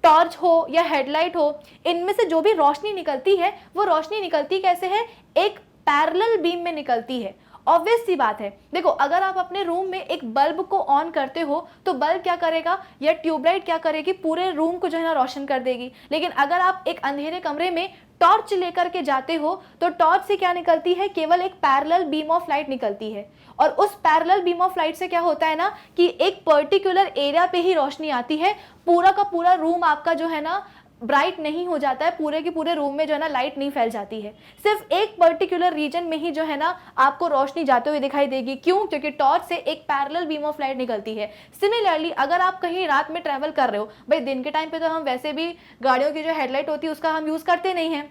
टॉर्च हो या हेडलाइट हो, इनमें से जो भी रोशनी निकलती है वो रोशनी निकलती कैसे है, एक पैरेलल बीम में निकलती है। ऑब्वियस सी बात है। देखो अगर आप अपने रूम में एक बल्ब को ऑन करते हो तो बल्ब क्या करेगा, या ट्यूबलाइट क्या करेगी, पूरे रूम को जो है ना रोशन कर देगी। लेकिन अगर आप एक अंधेरे कमरे में टॉर्च लेकर के जाते हो तो टॉर्च से क्या निकलती है, केवल एक पैरेलल बीम ऑफ लाइट निकलती है। और उस पैरेलल बीम ऑफ लाइट से क्या होता है ना कि एक पर्टिकुलर एरिया पे ही रोशनी आती है, पूरा का पूरा रूम आपका जो है ना ब्राइट नहीं हो जाता है, पूरे के पूरे रूम में जो है ना लाइट नहीं फैल जाती है, सिर्फ एक पर्टिकुलर रीजन में ही जो है ना आपको रोशनी जाते हुए दिखाई देगी। क्यों? क्योंकि टॉर्च से एक पैरेलल बीम ऑफ लाइट निकलती है। सिमिलरली अगर आप कहीं रात में ट्रैवल कर रहे हो, भाई दिन के टाइम पे तो हम वैसे भी गाड़ियों की जो हेडलाइट होती है उसका हम यूज करते नहीं है,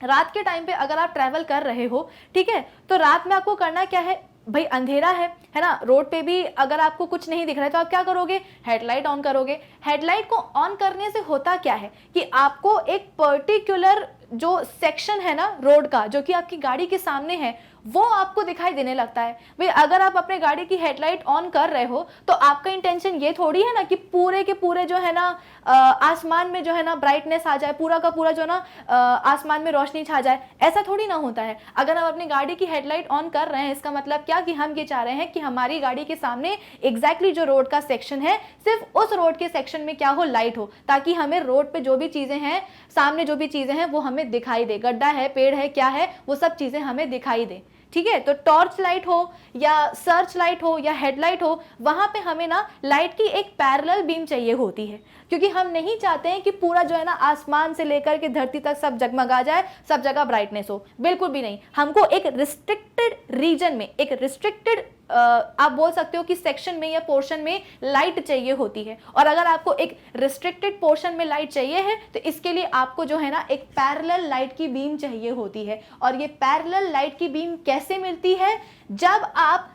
रात के टाइम पे अगर आप ट्रैवल कर रहे हो, ठीक है, तो रात में आपको करना क्या है, भाई अंधेरा है ना, रोड पे भी अगर आपको कुछ नहीं दिख रहा है तो आप क्या करोगे, हेडलाइट ऑन करोगे। हेडलाइट को ऑन करने से होता क्या है कि आपको एक पर्टिकुलर जो सेक्शन है ना रोड का, जो कि आपकी गाड़ी के सामने है, वो आपको दिखाई देने लगता है। भाई अगर आप अपने गाड़ी की हेडलाइट ऑन कर रहे हो तो आपका इंटेंशन ये थोड़ी है ना कि पूरे के पूरे जो है ना आसमान में जो है ना ब्राइटनेस आ जाए, पूरा का पूरा जो ना आसमान में रोशनी छा जाए, ऐसा थोड़ी ना होता है। अगर हम अपनी गाड़ी की हेडलाइट ऑन कर रहे हैं, इसका मतलब क्या कि हम ये चाह रहे हैं कि हमारी गाड़ी के सामने एग्जैक्टली जो रोड का सेक्शन है, सिर्फ उस रोड के सेक्शन में क्या हो, लाइट हो, ताकि हमें रोड पे जो भी चीजें हैं, सामने जो भी चीजें हैं वो हमें दिखाई दे, गड्ढा है, पेड़ है, क्या है, वो सब चीजें हमें दिखाई दे। ठीक है, तो टॉर्च लाइट हो या सर्च लाइट हो या हेडलाइट हो, वहां पे हमें ना लाइट की एक पैरेलल बीम चाहिए होती है, क्योंकि हम नहीं चाहते हैं कि पूरा जो है ना आसमान से लेकर के धरती तक सब जगमगा जाए, सब जगह ब्राइटनेस हो, बिल्कुल भी नहीं। हमको एक रिस्ट्रिक्टेड रीजन में, एक रिस्ट्रिक्टेड आप बोल सकते हो कि सेक्शन में या पोर्शन में लाइट चाहिए होती है। और अगर आपको एक रिस्ट्रिक्टेड पोर्शन में लाइट चाहिए है तो इसके लिए आपको जो है ना एक पैरेलल लाइट की बीम चाहिए होती है। और ये पैरेलल लाइट की बीम कैसे मिलती है? जब आप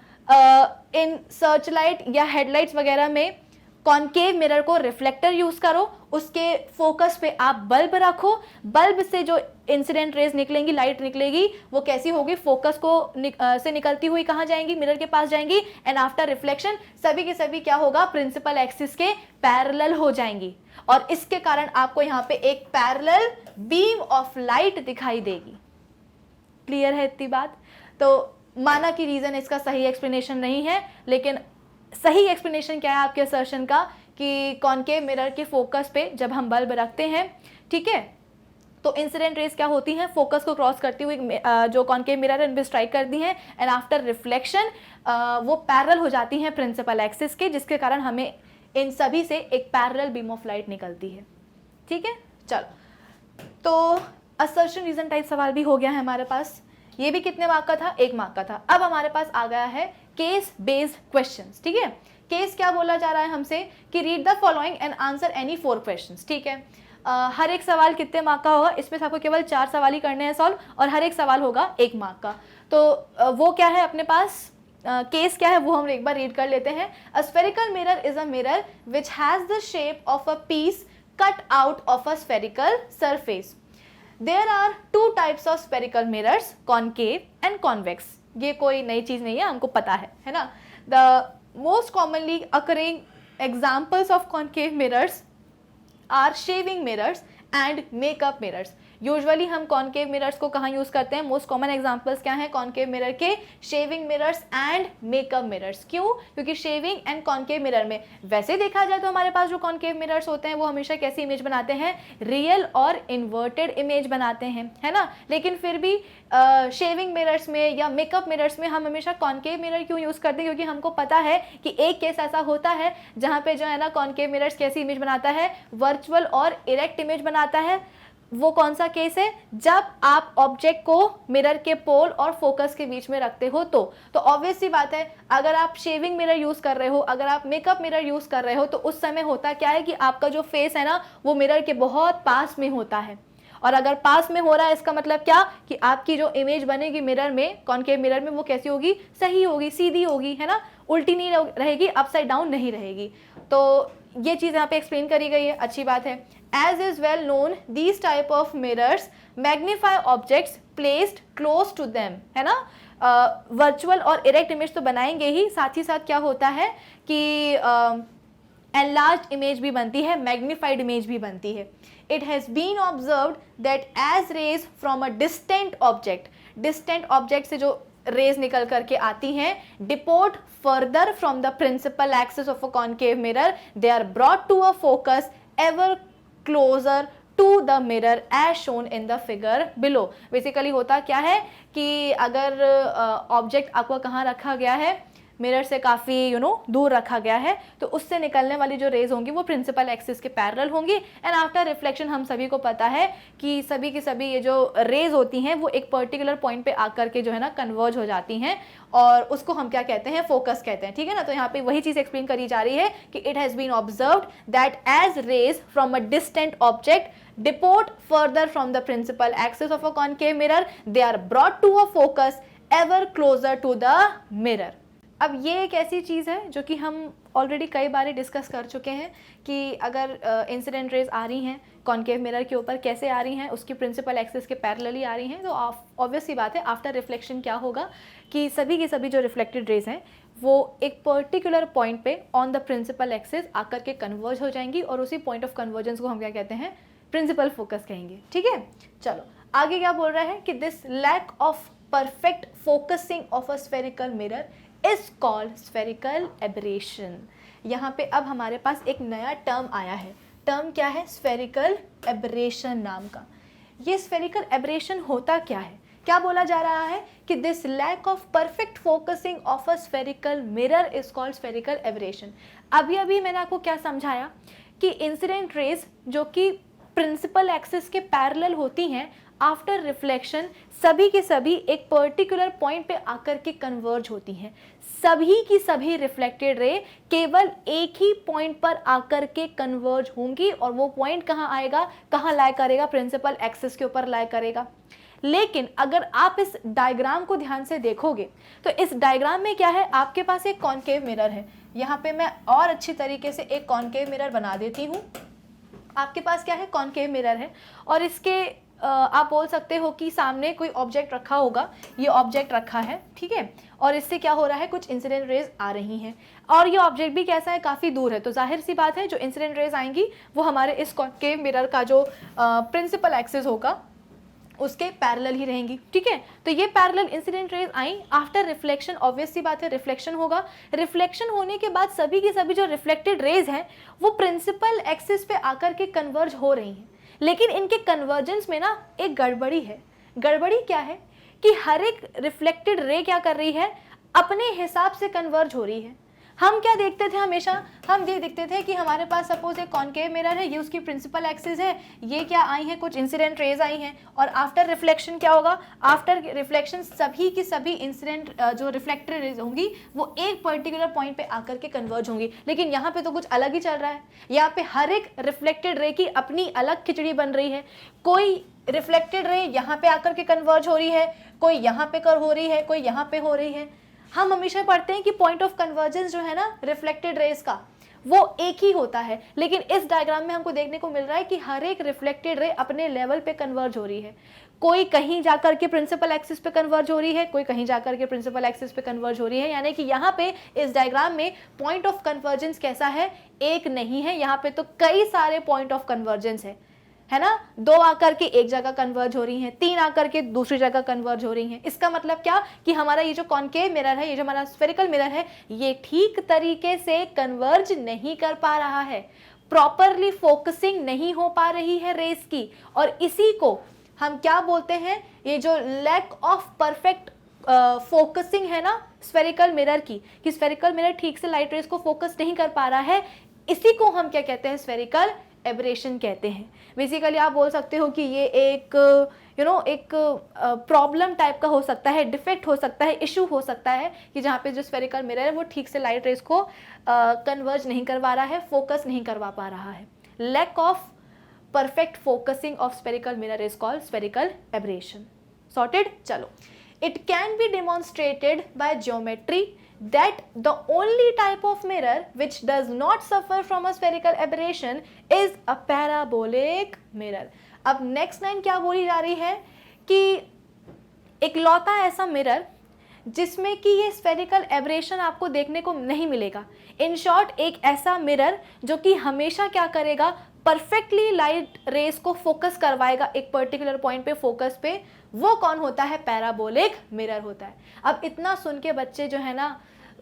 इन सर्च लाइट या हेडलाइट्स वगैरह में कॉनकेव मिरर को रिफ्लेक्टर यूज करो, उसके फोकस पे आप बल्ब रखो, बल्ब से जो इंसिडेंट रेज निकलेंगी, लाइट निकलेगी, वो कैसी होगी, फोकस को से निकलती हुई कहां जाएंगी, मिरर के पास जाएंगी, एंड आफ्टर रिफ्लेक्शन सभी के सभी क्या होगा, प्रिंसिपल एक्सिस के पैरेलल हो जाएंगी। और इसके कारण आपको यहाँ पे एक पैरेलल बीम ऑफ लाइट दिखाई देगी। क्लियर है इतनी बात? तो माना कि रीजन इसका सही एक्सप्लेनेशन नहीं है, लेकिन सही एक्सप्लेनेशन क्या है आपके असर्शन का कि कॉनकेव मिरर के फोकस पे जब हम बल्ब रखते हैं, ठीक है, तो इंसिडेंट रेज क्या होती हैं, फोकस को क्रॉस करती हुई जो कॉनकेव मिरर है उन पे स्ट्राइक करती हैं, एंड आफ्टर रिफ्लेक्शन वो पैरेलल हो जाती हैं प्रिंसिपल एक्सिस के, जिसके कारण हमें इन सभी से एक पैरेलल बीम ऑफ लाइट निकलती है। ठीक है, चलो, तो असर्शन रीजन टाइप सवाल भी हो गया है हमारे पास। ये भी कितने मार्क का था? 1 मार्क का था। अब हमारे पास आ गया है केस बेस्ड क्वेश्चंस। ठीक है, केस क्या बोला जा रहा है हमसे कि read the following and answer any 4 questions. ठीक है, हर एक सवाल कितने मार्क का होगा? इसमें से आपको केवल 4 सवाल ही करने हैं सॉल्व, और हर एक सवाल होगा 1 मार्क का। तो वो क्या है अपने पास, केस क्या है वो हम एक बार रीड कर लेते हैं। A spherical mirror is a mirror which has the shape of a piece cut out of a spherical surface. There are 2 types of spherical mirrors, concave and convex. ये कोई नई चीज नहीं है, हमको पता है ना। The most commonly occurring examples of concave mirrors are shaving mirrors and makeup mirrors. Usually हम कॉनकेव मिरर्स को कहाँ यूज करते हैं? मोस्ट कॉमन एग्जांपल्स क्या हैं कॉनकेव मिरर के? Shaving mirrors and makeup mirrors. क्यों? क्योंकि शेविंग एंड कॉनकेव मिरर में वैसे देखा जाए तो हमारे पास जो कॉनकेव मिरर्स होते हैं वो हमेशा कैसी इमेज बनाते हैं? रियल और इन्वर्टेड इमेज बनाते हैं, है ना। लेकिन फिर भी शेविंग मिरर्स में या मेकअप मिरर्स में हम हमेशा कॉनकेव मिरर क्यों यूज करते हैं? क्योंकि हमको पता है कि एक केस ऐसा होता है जहाँ पे जो है ना कॉनकेव मिरर्स कैसी इमेज बनाता है? वर्चुअल और इरेक्ट इमेज बनाता है। वो कौन सा केस है? जब आप ऑब्जेक्ट को मिरर के पोल और फोकस के बीच में रखते हो तो ऑब्वियस सी बात है, अगर आप शेविंग मिरर यूज कर रहे हो, अगर आप मेकअप मिरर यूज कर रहे हो तो उस समय होता क्या है कि आपका जो फेस है ना वो मिरर के बहुत पास में होता है। और अगर पास में हो रहा है इसका मतलब क्या कि आपकी जो इमेज बनेगी मिरर में, कॉनकेव मिरर में, वो कैसी होगी? सही होगी, सीधी होगी, है ना, उल्टी नहीं रहेगी, अपसाइड डाउन नहीं रहेगी। तो ये चीज यहाँ पे एक्सप्लेन करी गई है, अच्छी बात है। As is well known, these type of mirrors magnify objects placed close to them, है ना। वर्चुअल और इरेक्ट इमेज तो बनाएंगे ही, साथ ही साथ क्या होता है कि enlarged इमेज भी बनती है, मैग्निफाइड इमेज भी बनती है। It has been observed that as rays from a distant object से जो रेज निकल करके आती हैं, deport further from the principal axis of a concave mirror, they are brought to a focus ever closer to the mirror as shown in the figure below. Basically होता क्या है कि अगर ऑब्जेक्ट आपको कहाँ रखा गया है? मिरर से काफ़ी दूर रखा गया है, तो उससे निकलने वाली जो रेज होंगी वो प्रिंसिपल एक्सिस के पैरेलल होंगी। एंड आफ्टर रिफ्लेक्शन हम सभी को पता है कि सभी की सभी ये जो रेज होती हैं वो एक पर्टिकुलर पॉइंट पे आकर के जो है ना कन्वर्ज हो जाती हैं, और उसको हम क्या कहते हैं, फोकस कहते हैं। ठीक है ना, तो यहाँ पे वही चीज़ एक्सप्लेन करी जा रही है कि it has been observed that as rays from a distant object deport further from the principal axis of a concave mirror, they are brought to a focus ever closer to the mirror। अब ये एक ऐसी चीज़ है जो कि हम ऑलरेडी कई बार डिस्कस कर चुके हैं कि अगर इंसिडेंट रेज आ रही हैं कॉन्केव मिरर के ऊपर, कैसे आ रही हैं, उसकी प्रिंसिपल एक्सिस के पैरेलली आ रही हैं, तो ऑब्वियस सी बात है आफ्टर रिफ्लेक्शन क्या होगा कि सभी की सभी जो रिफ्लेक्टेड रेज हैं वो एक पर्टिकुलर पॉइंट पे ऑन द प्रिंसिपल एक्सिस आकर के कन्वर्ज हो जाएंगी, और उसी पॉइंट ऑफ कन्वर्जेंस को हम क्या कहते हैं, प्रिंसिपल फोकस कहेंगे। ठीक है, चलो आगे क्या बोल रहा है कि this lack of perfect focusing of a spherical mirror is called spherical aberration. यहाँ पे अब हमारे पास एक नया टर्म आया है, टर्म क्या है, स्फेरिकल एब्रेशन नाम का। ये स्फेरिकल एब्रेशन होता क्या है, क्या बोला जा रहा है कि this lack of perfect focusing of a spherical mirror is called spherical aberration. अभी मैंने आपको क्या समझाया कि इंसिडेंट रेज जो कि प्रिंसिपल एक्सिस के पैरेलल होती हैं, आफ्टर रिफ्लेक्शन सभी की सभी एक पर्टिकुलर पॉइंट पे आकर के कन्वर्ज होती हैं। सभी की सभी रिफ्लेक्टेड रे केवल एक ही पॉइंट पर आकर के कन्वर्ज होंगी, और वो पॉइंट कहाँ आएगा, कहाँ लाई करेगा, प्रिंसिपल एक्सिस के ऊपर लाई करेगा। लेकिन अगर आप इस डायग्राम को ध्यान से देखोगे तो इस डायग्राम में क्या है, आपके पास एक कॉन्केव मिरर है। यहाँ पे मैं और अच्छी तरीके से एक कॉन्केव मिरर बना देती हूँ। आपके पास क्या है, कॉन्केव मिरर है, और इसके आप बोल सकते हो कि सामने कोई ऑब्जेक्ट रखा होगा, ये ऑब्जेक्ट रखा है, ठीक है, और इससे क्या हो रहा है, कुछ इंसिडेंट रेज आ रही हैं, और ये ऑब्जेक्ट भी कैसा है, काफ़ी दूर है, तो जाहिर सी बात है जो इंसिडेंट रेज आएंगी वो हमारे इस कॉन्केव मिरर का जो प्रिंसिपल एक्सिस होगा उसके पैरेलल ही रहेंगी। ठीक है, तो ये पैरेलल इंसिडेंट रेज आई आफ्टर रिफ्लेक्शन, ऑब्वियस सी बात है रिफ्लेक्शन होगा। रिफ्लेक्शन होने के बाद सभी की सभी जो रिफ्लेक्टेड रेज हैं वो प्रिंसिपल एक्सिस पे आकर के कन्वर्ज हो रही हैं, लेकिन इनके कन्वर्जेंस में ना एक गड़बड़ी है। गड़बड़ी क्या है कि हर एक रिफ्लेक्टेड रे क्या कर रही है, अपने हिसाब से कन्वर्ज हो रही है। हम क्या देखते थे हमेशा, हम ये देखते थे कि हमारे पास सपोज एक कॉन्केव मिरर है, ये उसकी प्रिंसिपल एक्सिस है, ये क्या आई है, कुछ इंसिडेंट रेज आई हैं, और आफ्टर रिफ्लेक्शन क्या होगा, आफ्टर रिफ्लेक्शन सभी की सभी इंसिडेंट जो रिफ्लेक्टेड रेज होंगी वो एक पर्टिकुलर पॉइंट पे आकर के कन्वर्ज होंगी। लेकिन यहाँ पे तो कुछ अलग ही चल रहा है, यहाँ पे हर एक रिफ्लेक्टेड रे की अपनी अलग खिचड़ी बन रही है। कोई रिफ्लेक्टेड रे यहाँ पे आकर के कन्वर्ज हो रही है, कोई यहाँ पे कर हो रही है, कोई यहाँ पे हो रही है। हम हमेशा पढ़ते हैं कि पॉइंट ऑफ कन्वर्जेंस जो है ना रिफ्लेक्टेड रेज का वो एक ही होता है, लेकिन इस डायग्राम में हमको देखने को मिल रहा है कि हर एक रिफ्लेक्टेड रे अपने लेवल पे कन्वर्ज हो रही है। कोई कहीं जाकर के प्रिंसिपल एक्सिस पे कन्वर्ज हो रही है, कोई कहीं जाकर के प्रिंसिपल एक्सिस पे कन्वर्ज हो रही है, यानी कि यहाँ पे इस डायग्राम में पॉइंट ऑफ कन्वर्जेंस कैसा है, एक नहीं है, यहाँ पे तो कई सारे पॉइंट ऑफ कन्वर्जेंस है ना। 2 आकर के एक जगह कन्वर्ज हो रही हैं, 3 आकर के दूसरी जगह कन्वर्ज हो रही हैं। इसका मतलब क्या कि हमारा ये जो कॉन्केव मिरर है, ये जो हमारा स्फेरिकल मिरर है, ये ठीक तरीके से कन्वर्ज नहीं कर पा रहा है, प्रॉपरली फोकसिंग नहीं हो पा रही है रेस की, और इसी को हम क्या बोलते हैं, ये जो लैक ऑफ परफेक्ट फोकसिंग है ना स्फेरिकल मिरर की, कि स्फेरिकल मिरर ठीक से लाइट रेस को फोकस नहीं कर पा रहा है, इसी को हम क्या कहते हैं, स्फेरिकल एब्रेशन कहते हैं। बेसिकली आप बोल सकते हो कि ये एक एक प्रॉब्लम टाइप का हो सकता है, डिफेक्ट हो सकता है, इशू हो सकता है, कि जहाँ पे जो स्फेरिकल मिरर है वो ठीक से लाइट रेस को कन्वर्ज नहीं करवा रहा है, फोकस नहीं करवा पा रहा है। Lack of perfect focusing of spherical mirror is called spherical aberration. Sorted. चलो, it can be demonstrated by geometry that the only type of mirror which does not suffer from a spherical aberration is a parabolic mirror। अब नेक्स्ट लाइन क्या बोली जा रही है कि एक लौता ऐसा मिरर जिसमें कि ये स्फेरिकल एब्रेशन आपको देखने को नहीं मिलेगा। इन शॉर्ट, एक ऐसा मिरर जो कि हमेशा क्या करेगा, परफेक्टली लाइट रेस को फोकस करवाएगा एक पर्टिकुलर पॉइंट पे, फोकस पे, वो कौन होता है, पैराबोलिक मिरर होता है। अब इतना सुन के बच्चे जो है ना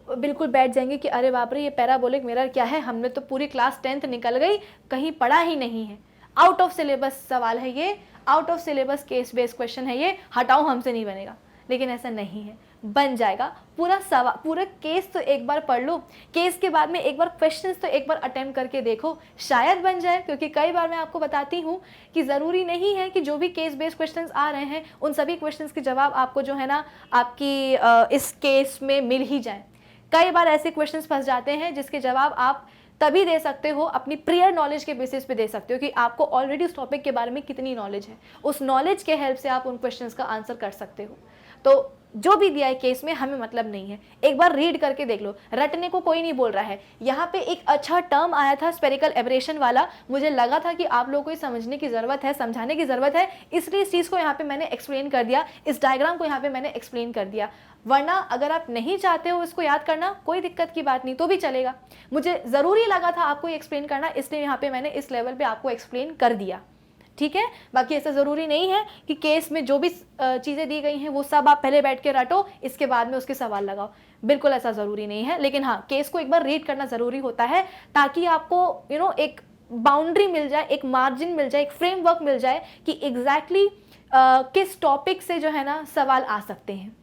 बिल्कुल बैठ जाएंगे कि अरे बाप रे, ये पैराबोलिक मिरर क्या है, हमने तो पूरी क्लास 10th निकल गई, कहीं पढ़ा ही नहीं है, आउट ऑफ सिलेबस सवाल है ये, out of syllabus case based question है ये, हटाओ, हमसे नहीं बनेगा। लेकिन ऐसा नहीं है, बन जाएगा। पूरा सवाल, पूरा केस तो एक बार पढ़ लो, केस के बाद में एक बार क्वेश्चंस तो एक बार अटेम्प्ट करके देखो, शायद बन जाए। क्योंकि कई बार मैं आपको बताती हूँ कि ज़रूरी नहीं है कि जो भी केस बेस्ड क्वेश्चंस आ रहे हैं उन सभी क्वेश्चंस के जवाब आपको जो है ना आपकी इस केस में मिल ही जाए। कई बार ऐसे क्वेश्चंस फंस जाते हैं जिसके जवाब आप तभी दे सकते हो, अपनी प्रियर नॉलेज के बेसिस पे दे सकते हो कि आपको ऑलरेडी उस टॉपिक के बारे में कितनी नॉलेज है। उस नॉलेज के हेल्प से आप उन क्वेश्चंस का आंसर कर सकते हो। तो जो भी दिया है केस में हमें मतलब नहीं है, एक बार रीड करके देख लो, रटने को कोई नहीं बोल रहा है। यहाँ पे एक अच्छा टर्म आया था स्फेरिकल एब्रेशन वाला, मुझे लगा था कि आप लोगों को समझने की ज़रूरत है, समझाने की ज़रूरत है, इसलिए इस चीज़ को यहाँ पे मैंने एक्सप्लेन कर दिया, इस डायग्राम को यहाँ पे मैंने एक्सप्लेन कर दिया। वरना अगर आप नहीं चाहते हो इसको याद करना, कोई दिक्कत की बात नहीं, तो भी चलेगा। मुझे ज़रूरी लगा था आपको एक्सप्लेन करना, इसलिए यहाँ पे मैंने इस लेवल पे आपको एक्सप्लेन कर दिया, ठीक है। बाकी ऐसा ज़रूरी नहीं है कि केस में जो भी चीज़ें दी गई हैं वो सब आप पहले बैठ के रटो, इसके बाद में उसके सवाल लगाओ, बिल्कुल ऐसा ज़रूरी नहीं है। लेकिन हाँ, केस को एक बार रीड करना ज़रूरी होता है, ताकि आपको एक बाउंड्री मिल जाए, एक मार्जिन मिल जाए, एक फ्रेमवर्क मिल जाए कि एग्जैक्टली किस टॉपिक से जो है ना सवाल आ सकते हैं,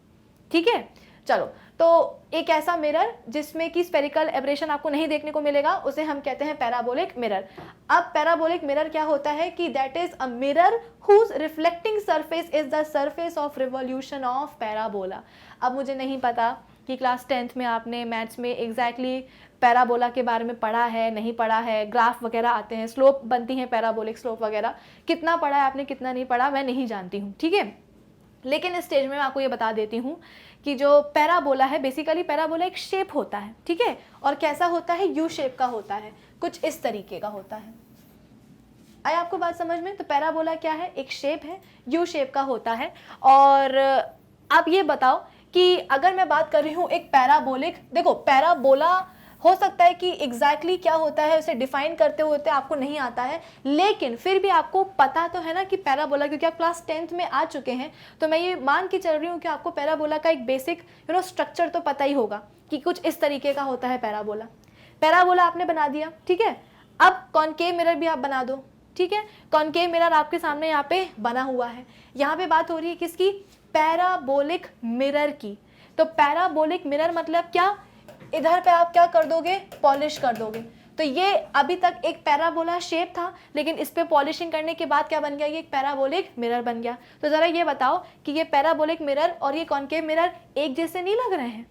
ठीक है। चलो, तो एक ऐसा मिरर जिसमें कि स्फेरिकल एब्रेशन आपको नहीं देखने को मिलेगा, उसे हम कहते हैं पैराबोलिक मिरर। अब पैराबोलिक मिरर क्या होता है कि that is a mirror whose reflecting surface is the surface of revolution of parabola. अब मुझे नहीं पता कि क्लास 10th में आपने मैथ्स में एग्जैक्टली पैराबोला के बारे में पढ़ा है, नहीं पढ़ा है, ग्राफ वगैरह आते हैं, स्लोप बनती हैं, पैराबोलिक स्लोप वगैरह, कितना पढ़ा है आपने, कितना नहीं पढ़ा, मैं नहीं जानती हूँ, ठीक है। लेकिन इस स्टेज में मैं आपको ये बता देती हूँ कि जो पैराबोला है, बेसिकली पैराबोला एक शेप होता है, ठीक है। और कैसा होता है, यू शेप का होता है, कुछ इस तरीके का होता है। आया आपको बात समझ में? तो पैराबोला क्या है, एक शेप है, यू शेप का होता है। और आप ये बताओ कि अगर मैं बात कर रही हूँ एक पैराबोलिक, देखो पैराबोला हो सकता है कि एग्जैक्टली क्या होता है उसे डिफाइन करते होते आपको नहीं आता है, लेकिन फिर भी आपको पता तो है ना कि पैराबोला, क्योंकि आप क्लास 10th में आ चुके हैं, तो मैं ये मान के चल रही हूँ कि आपको पैराबोला का एक बेसिक स्ट्रक्चर तो पता ही होगा कि कुछ इस तरीके का होता है पैराबोला। पैराबोला आपने बना दिया, ठीक है। अब कॉनकेव मिरर भी आप बना दो, ठीक है। कॉनकेव मिरर आपके सामने यहाँ पे बना हुआ है। यहाँ पे बात हो रही है किसकी, पैराबोलिक मिरर की। तो पैराबोलिक मिरर मतलब क्या, इधर पे आप क्या कर दोगे, पॉलिश कर दोगे। तो ये अभी तक एक पैराबोला शेप था, लेकिन इस पे पॉलिशिंग करने के बाद क्या बन गया, ये एक पैराबोलिक मिरर बन गया। तो ज़रा ये बताओ कि ये पैराबोलिक मिरर और ये कॉनकेव मिरर एक जैसे नहीं लग रहे हैं?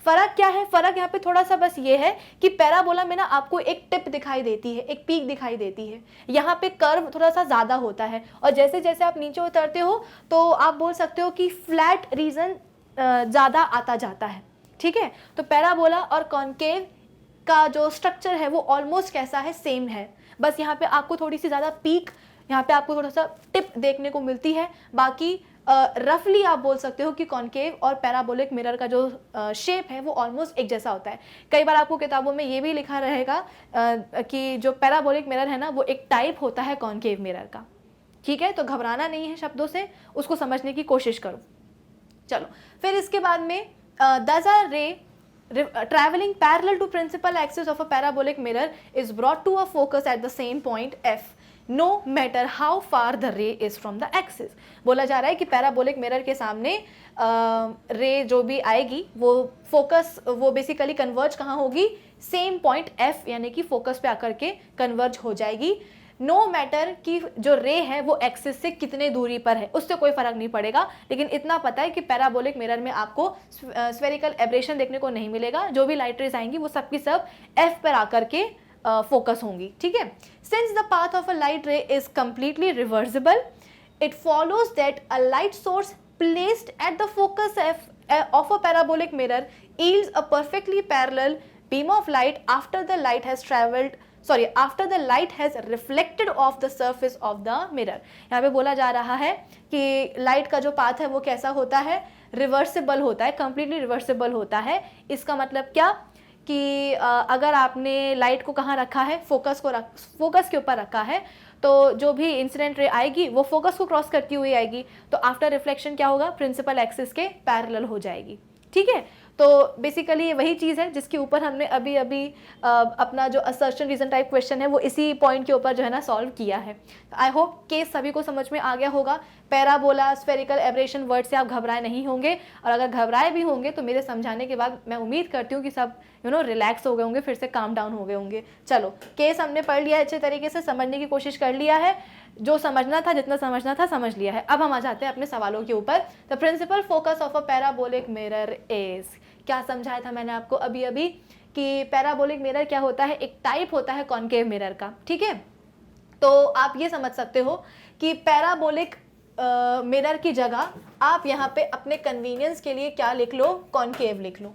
फ़र्क क्या है, फ़र्क यहाँ पे थोड़ा सा बस ये है कि पैराबोला में ना आपको एक टिप दिखाई देती है, एक पीक दिखाई देती है, यहाँ पे कर्व थोड़ा सा ज़्यादा होता है। और जैसे जैसे आप नीचे उतरते हो तो आप बोल सकते हो कि फ्लैट रीजन ज़्यादा आता जाता है, ठीक है। तो पैराबोला और कॉनकेव का जो स्ट्रक्चर है वो ऑलमोस्ट कैसा है, सेम है, बस यहाँ पे आपको थोड़ी सी ज़्यादा पीक, यहाँ पे आपको थोड़ा सा टिप देखने को मिलती है। बाकी रफली आप बोल सकते हो कि कॉनकेव और पैराबोलिक मिरर का जो शेप है वो ऑलमोस्ट एक जैसा होता है। कई बार आपको किताबों में ये भी लिखा रहेगा कि जो पैराबोलिक मिरर है ना वो एक टाइप होता है कॉनकेव मिरर का, ठीक है। तो घबराना नहीं है शब्दों से, उसको समझने की कोशिश करो। चलो, फिर इसके बाद में does a ray traveling parallel to principal axis of a parabolic mirror is brought to a focus at the same point f no matter how far the ray is from the axis। बोला जा रहा है कि पैराबोलिक मिरर के सामने रे जो भी आएगी वो फोकस, वो बेसिकली कन्वर्ज कहाँ होगी, सेम पॉइंट f यानी कि फोकस पे आकर के कन्वर्ज हो जाएगी। नो मैटर कि जो रे है वो एक्सिस से कितने दूरी पर है, उससे कोई फर्क नहीं पड़ेगा। लेकिन इतना पता है कि पैराबोलिक मिरर में आपको स्फेरिकल एब्रेशन देखने को नहीं मिलेगा, जो भी लाइट रेज आएंगी वो सब की सब एफ पर आकर के फोकस होंगी, ठीक है। Since the path of a light रे is completely reversible, it follows that a light source placed at the focus of a parabolic mirror yields a perfectly parallel beam of light after the light has traveled after the light has reflected off the surface of the mirror। यहाँ पे बोला जा रहा है कि लाइट का जो पाथ है वो कैसा होता है, रिवर्सिबल होता है, कंप्लीटली रिवर्सिबल होता है। इसका मतलब क्या कि अगर आपने लाइट को कहाँ रखा है, फोकस के ऊपर रखा है, तो जो भी इंसिडेंट रे आएगी वो फोकस को क्रॉस करती हुई आएगी, तो आफ्टर रिफ्लेक्शन क्या होगा, प्रिंसिपल एक्सिस के पैरेलल हो जाएगी, ठीक है। तो बेसिकली ये वही चीज़ है जिसके ऊपर हमने अभी अभी अपना जो असर्शन रीजन टाइप क्वेश्चन है वो इसी पॉइंट के ऊपर जो है ना सॉल्व किया है। आई होप केस सभी को समझ में आ गया होगा। पैराबोला, स्फेरिकल एब्रेशन वर्ड से आप घबराए नहीं होंगे, और अगर घबराए भी होंगे तो मेरे समझाने के बाद मैं उम्मीद करती हूँ कि सब रिलैक्स हो गए होंगे, फिर से काम डाउन हो गए होंगे। चलो, केस हमने पढ़ लिया है, अच्छे तरीके से समझने की कोशिश कर लिया है, जो समझना था, जितना समझना था समझ लिया है। अब हम आ जाते हैं अपने सवालों के ऊपर। The principal focus of a parabolic mirror is, क्या समझाया था मैंने आपको अभी अभी कि पैराबोलिक मिरर क्या होता है, एक टाइप होता है कॉनकेव मिरर का, ठीक है। तो आप ये समझ सकते हो कि पैराबोलिक मिरर की जगह आप यहाँ पे अपने कन्वीनियंस के लिए क्या लिख लो, कॉनकेव लिख लो,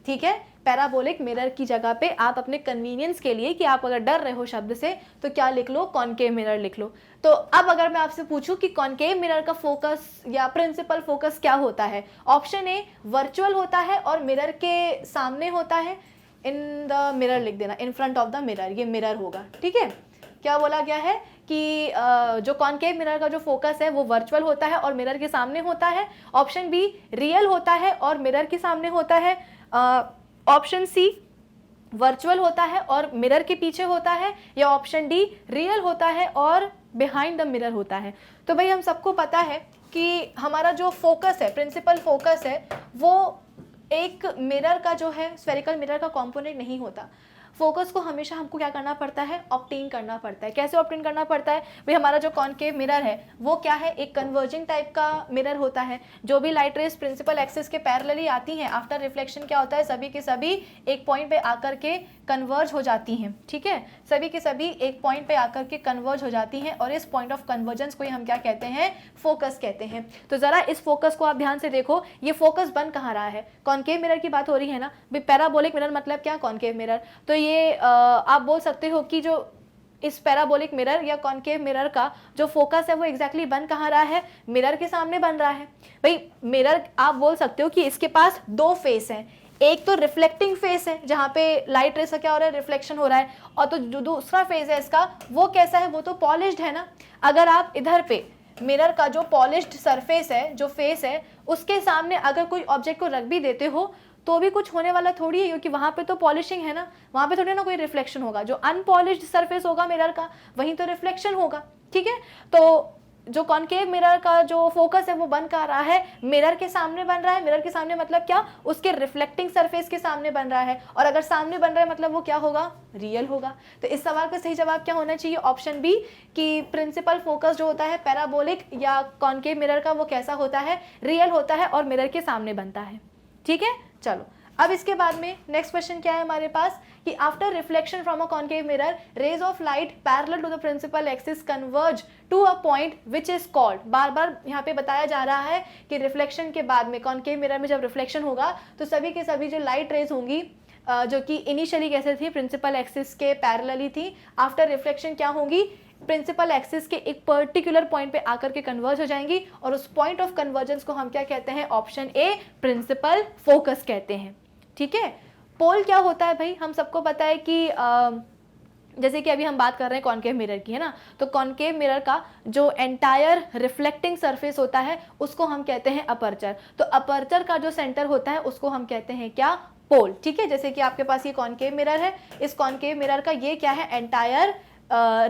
ठीक है। पैराबोलिक मिरर की जगह पे आप अपने कन्वीनियंस के लिए, कि आप अगर डर रहे हो शब्द से, तो क्या लिख लो, कॉनकेव मिरर लिख लो। तो अब अगर मैं आपसे पूछूं कि कॉनकेव मिरर का फोकस या प्रिंसिपल फोकस क्या होता है, ऑप्शन ए वर्चुअल होता है और मिरर के सामने होता है, इन द मिरर लिख देना, in front of the mirror, ये मिरर होगा, ठीक है। क्या बोला गया है कि जो कॉनकेव मिरर का जो फोकस है वो वर्चुअल होता है और मिरर के सामने होता है। ऑप्शन बी रियल होता है और मिरर के सामने होता है। ऑप्शन सी वर्चुअल होता है और मिरर के पीछे होता है, या ऑप्शन डी रियल होता है और बिहाइंड द मिरर होता है। तो भाई हम सबको पता है कि हमारा जो फोकस है, प्रिंसिपल फोकस है, वो एक मिरर का जो है, स्फेरिकल मिरर का कंपोनेंट नहीं होता। फोकस को हमेशा हमको क्या करना पड़ता है, ऑब्टेन करना पड़ता है। कैसे ऑब्टेन करना पड़ता है भाई, हमारा जो कॉनकेव मिरर है वो क्या है, एक कन्वर्जिंग टाइप का मिरर होता है। जो भी लाइट रेज प्रिंसिपल एक्सिस के पैरेलली आती हैं, आफ्टर रिफ्लेक्शन क्या होता है, सभी के सभी एक पॉइंट पे आकर के कन्वर्ज हो जाती हैं, ठीक है। सभी के सभी एक पॉइंट पे आकर के कन्वर्ज हो जाती हैं, और इस पॉइंट ऑफ कन्वर्जेंस को ही हम क्या कहते हैं, फोकस कहते हैं। तो जरा इस फोकस को आप ध्यान से देखो, ये फोकस बन कहाँ रहा है, कॉनकेव मिरर की बात हो रही है ना भाई। पैराबोलिक मिरर मतलब क्या, कॉनकेव मिरर। तो ये आप बोल सकते हो कि जो इस पैराबोलिक मिरर या कॉनकेव मिरर का जो फोकस है वो एग्जैक्टली बन कहाँ रहा है, मिरर के सामने बन रहा है। भाई मिरर आप बोल सकते हो कि इसके पास दो फेस हैं, एक तो रिफ्लेक्टिंग फेस है जहाँ पे लाइट रेस का क्या हो रहा है, रिफ्लेक्शन हो रहा है, और तो जो दूसरा फेस है इसका वो कैसा है, वो तो पॉलिश्ड है ना। अगर आप इधर पे मिरर का जो पॉलिश्ड सरफेस है, जो फेस है, उसके सामने अगर कोई ऑब्जेक्ट को रख भी देते हो तो भी कुछ होने वाला थोड़ी है, क्योंकि वहां पे तो पॉलिशिंग है ना, वहां पे थोड़ी ना कोई रिफ्लेक्शन होगा। जो अनपॉलिश्ड सरफेस होगा मिरर का, वहीं तो रिफ्लेक्शन होगा, ठीक है। तो जो कॉनकेव मिरर का जो फोकस है वो बन कर रहा है, मिरर के सामने बन रहा है। मिरर के सामने मतलब क्या, उसके रिफ्लेक्टिंग सरफेस के सामने बन रहा है, और अगर सामने बन रहा है मतलब वो क्या होगा, रियल होगा। तो इस सवाल का सही जवाब क्या होना चाहिए, ऑप्शन बी, कि प्रिंसिपल फोकस जो होता है पैराबोलिक या कॉनकेव मिरर का वो कैसा होता है, रियल होता है और मिरर के सामने बनता है, ठीक है। चलो, अब इसके बाद में नेक्स्ट क्वेश्चन क्या है हमारे पास, कि after reflection from a concave mirror, rays of light parallel to the principal axis converge to a point which is called. बार बार यहाँ पे बताया जा रहा है कि रिफ्लेक्शन के बाद में, कॉनकेव मिरर में जब रिफ्लेक्शन होगा तो सभी के सभी जो लाइट रेज होंगी, जो कि इनिशियली कैसे थी, प्रिंसिपल एक्सिस के पैरेलली थी, आफ्टर रिफ्लेक्शन क्या होंगी, प्रिंसिपल एक्सिस के एक पर्टिकुलर पॉइंट पे आकर के कन्वर्ज हो जाएंगी, और उस पॉइंट ऑफ कन्वर्जेंस को हम क्या कहते हैं, ऑप्शन ए प्रिंसिपल फोकस कहते हैं, ठीक है। पोल क्या होता है भाई, हम सबको पता है कि जैसे कि अभी हम बात कर रहे हैं कॉनकेव मिरर की, है ना, तो कॉनकेव मिरर का जो एंटायर रिफ्लेक्टिंग सरफेस होता है उसको हम कहते हैं अपर्चर। तो अपर्चर का जो सेंटर होता है उसको हम कहते हैं क्या, पोल, ठीक है। जैसे कि आपके पास ये कॉनकेव मिरर है, इस कॉनकेव मिरर का ये क्या है, एंटायर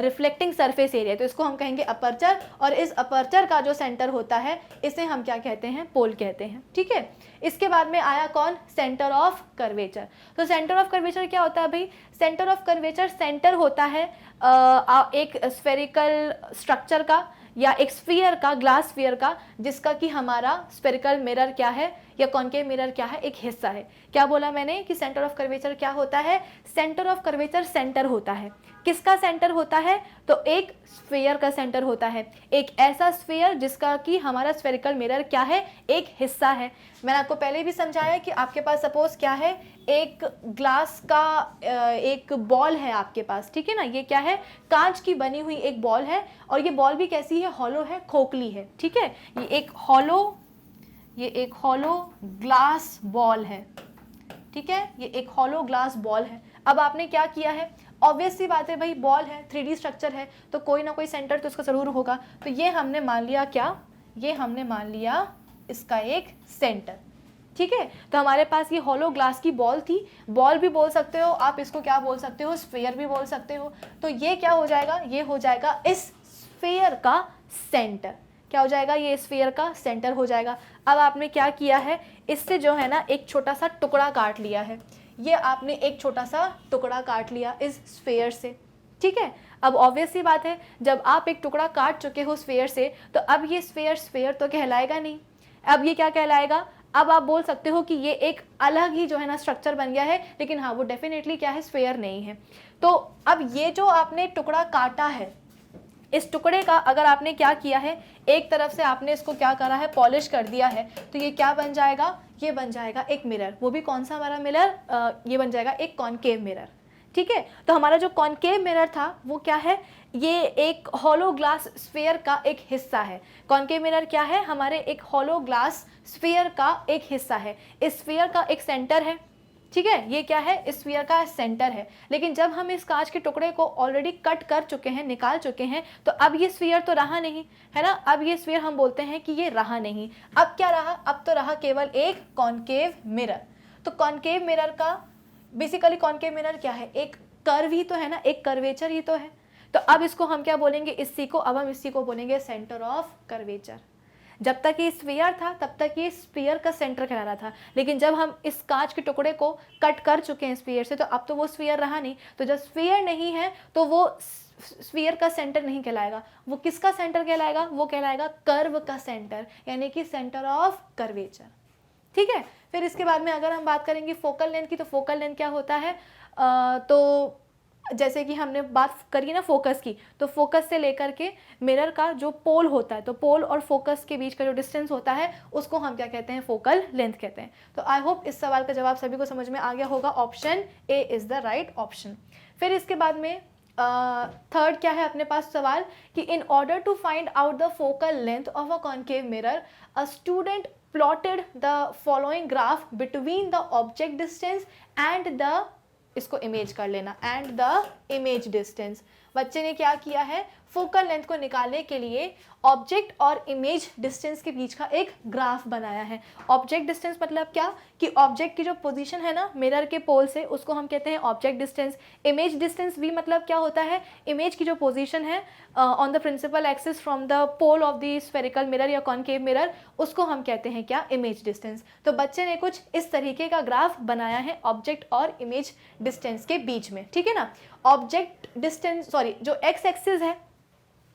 रिफ्लेक्टिंग सरफेस एरिया, तो इसको हम कहेंगे अपर्चर, और इस अपर्चर का जो सेंटर होता है इसे हम क्या कहते हैं, पोल कहते हैं, ठीक है। इसके बाद में आया कौन, सेंटर ऑफ कर्वेचर। तो सेंटर ऑफ कर्वेचर क्या होता है भाई, सेंटर ऑफ कर्वेचर सेंटर होता है एक स्फेरिकल स्ट्रक्चर का या एक स्फीयर का, ग्लास स्फीयर का, जिसका कि हमारा स्फेरिकल मिरर क्या है या कॉनकेव मिरर क्या है, एक हिस्सा है। क्या बोला मैंने कि सेंटर ऑफ कर्वेचर क्या होता है, सेंटर ऑफ कर्वेचर सेंटर होता है। किसका सेंटर होता है, तो एक स्फीयर का सेंटर होता है, एक ऐसा स्फीयर जिसका कि हमारा स्फेरिकल मिरर क्या है, एक हिस्सा है। मैंने आपको पहले भी समझाया कि आपके पास सपोज क्या है, एक ग्लास का एक बॉल है आपके पास, ठीक है ना, ये क्या है, कांच की बनी हुई एक बॉल है, और ये बॉल भी कैसी है, हॉलो है, खोखली है, ठीक है। ये एक हॉलो ग्लास बॉल है, ठीक है, ये एक हॉलो ग्लास बॉल है। अब आपने क्या किया है, ऑब्वियस सी बात है भाई, बॉल है, 3D स्ट्रक्चर है, तो कोई ना कोई सेंटर तो इसका जरूर होगा। तो ये हमने मान लिया क्या, ये हमने मान लिया इसका एक सेंटर, ठीक है। तो हमारे पास ये हॉलो ग्लास की बॉल थी, बॉल भी बोल सकते हो आप इसको, क्या बोल सकते हो, स्फीयर भी बोल सकते हो। तो ये क्या हो जाएगा, ये हो जाएगा इस स्फीयर का सेंटर। क्या हो जाएगा, ये स्फीयर का सेंटर हो जाएगा। अब आपने क्या किया है, इससे जो है ना एक छोटा सा टुकड़ा काट लिया है, ये आपने एक छोटा सा टुकड़ा काट लिया इस स्फीयर से, ठीक है। अब ऑब्वियस सी बात है, जब आप एक टुकड़ा काट चुके हो स्फीयर से, तो अब ये स्फीयर तो कहलाएगा नहीं, अब ये क्या कहलाएगा, अब आप बोल सकते हो कि ये एक अलग ही जो है ना स्ट्रक्चर बन गया है, लेकिन हाँ वो डेफिनेटली क्या है, स्फीयर नहीं है। तो अब ये जो आपने टुकड़ा काटा है, इस टुकड़े का अगर आपने क्या किया है, एक तरफ से आपने इसको क्या करा है, पॉलिश कर दिया है, तो ये क्या बन जाएगा, ये बन जाएगा एक मिरर। वो भी कौन सा हमारा मिरर, ये बन जाएगा एक कॉनकेव मिरर, ठीक है। तो हमारा जो कॉनकेव मिरर था वो क्या है, ये एक हॉलो ग्लास स्फीयर का एक हिस्सा है। कॉनकेव मिरर क्या है, हमारे एक हॉलो ग्लास स्फीयर का एक हिस्सा है। इस स्फीयर का एक सेंटर है, ठीक है, ये क्या है, इस स्फीयर का सेंटर है। लेकिन जब हम इस कांच के टुकड़े को ऑलरेडी कट कर चुके हैं, निकाल चुके हैं, तो अब ये स्फीयर तो रहा नहीं है ना, अब ये स्फीयर हम बोलते हैं कि ये रहा नहीं। अब क्या रहा, अब तो रहा केवल एक कॉनकेव मिरर। तो कॉनकेव मिरर का बेसिकली, कॉनकेव मिरर क्या है, एक कर्व ही तो है ना, एक कर्वेचर ही तो है। तो अब इसको हम क्या बोलेंगे, इसी को, अब हम इसी को बोलेंगे सेंटर ऑफ कर्वेचर। जब तक ये स्फीयर था तब तक ये स्फीयर का सेंटर कहला रहा था, लेकिन जब हम इस कांच के टुकड़े को कट कर चुके हैं स्फीयर से, तो अब तो वो स्फीयर रहा नहीं। तो जब स्फीयर नहीं है तो वो स्फीयर का सेंटर नहीं कहलाएगा, वो किसका सेंटर कहलाएगा, वो कहलाएगा कर्व का सेंटर, यानी कि सेंटर ऑफ कर्वेचर, ठीक है। फिर इसके बाद में अगर हम बात करेंगे फोकल लेंथ की, तो फोकल लेंथ क्या होता है, तो जैसे कि हमने बात करी ना फोकस की, तो फोकस से लेकर के मिरर का जो पोल होता है, तो पोल और फोकस के बीच का जो डिस्टेंस होता है उसको हम क्या कहते हैं, फोकल लेंथ कहते हैं। तो आई होप इस सवाल का जवाब सभी को समझ में आ गया होगा, option A is the right option. फिर इसके बाद में थर्ड क्या है अपने पास सवाल, कि in order to find out the focal length of a concave mirror, a student plotted the following graph between the object distance and the, इसको इमेज कर लेना, एंड द इमेज डिस्टेंस। बच्चे ने क्या किया है, फोकल लेंथ को निकालने के लिए ऑब्जेक्ट और इमेज डिस्टेंस के बीच का एक ग्राफ बनाया है। ऑब्जेक्ट डिस्टेंस मतलब क्या, कि ऑब्जेक्ट की जो पोजीशन है ना मिरर के पोल से, उसको हम कहते हैं ऑब्जेक्ट डिस्टेंस। इमेज डिस्टेंस भी मतलब क्या होता है, इमेज की जो पोजीशन है on the principal axis from the pole of the spherical mirror या कॉनकेव मिरर, उसको हम कहते हैं क्या, इमेज डिस्टेंस। तो बच्चे ने कुछ इस तरीके का ग्राफ बनाया है ऑब्जेक्ट और इमेज डिस्टेंस के बीच में, ठीक है ना। ऑब्जेक्ट डिस्टेंस, सॉरी, जो एक्स एक्सिस है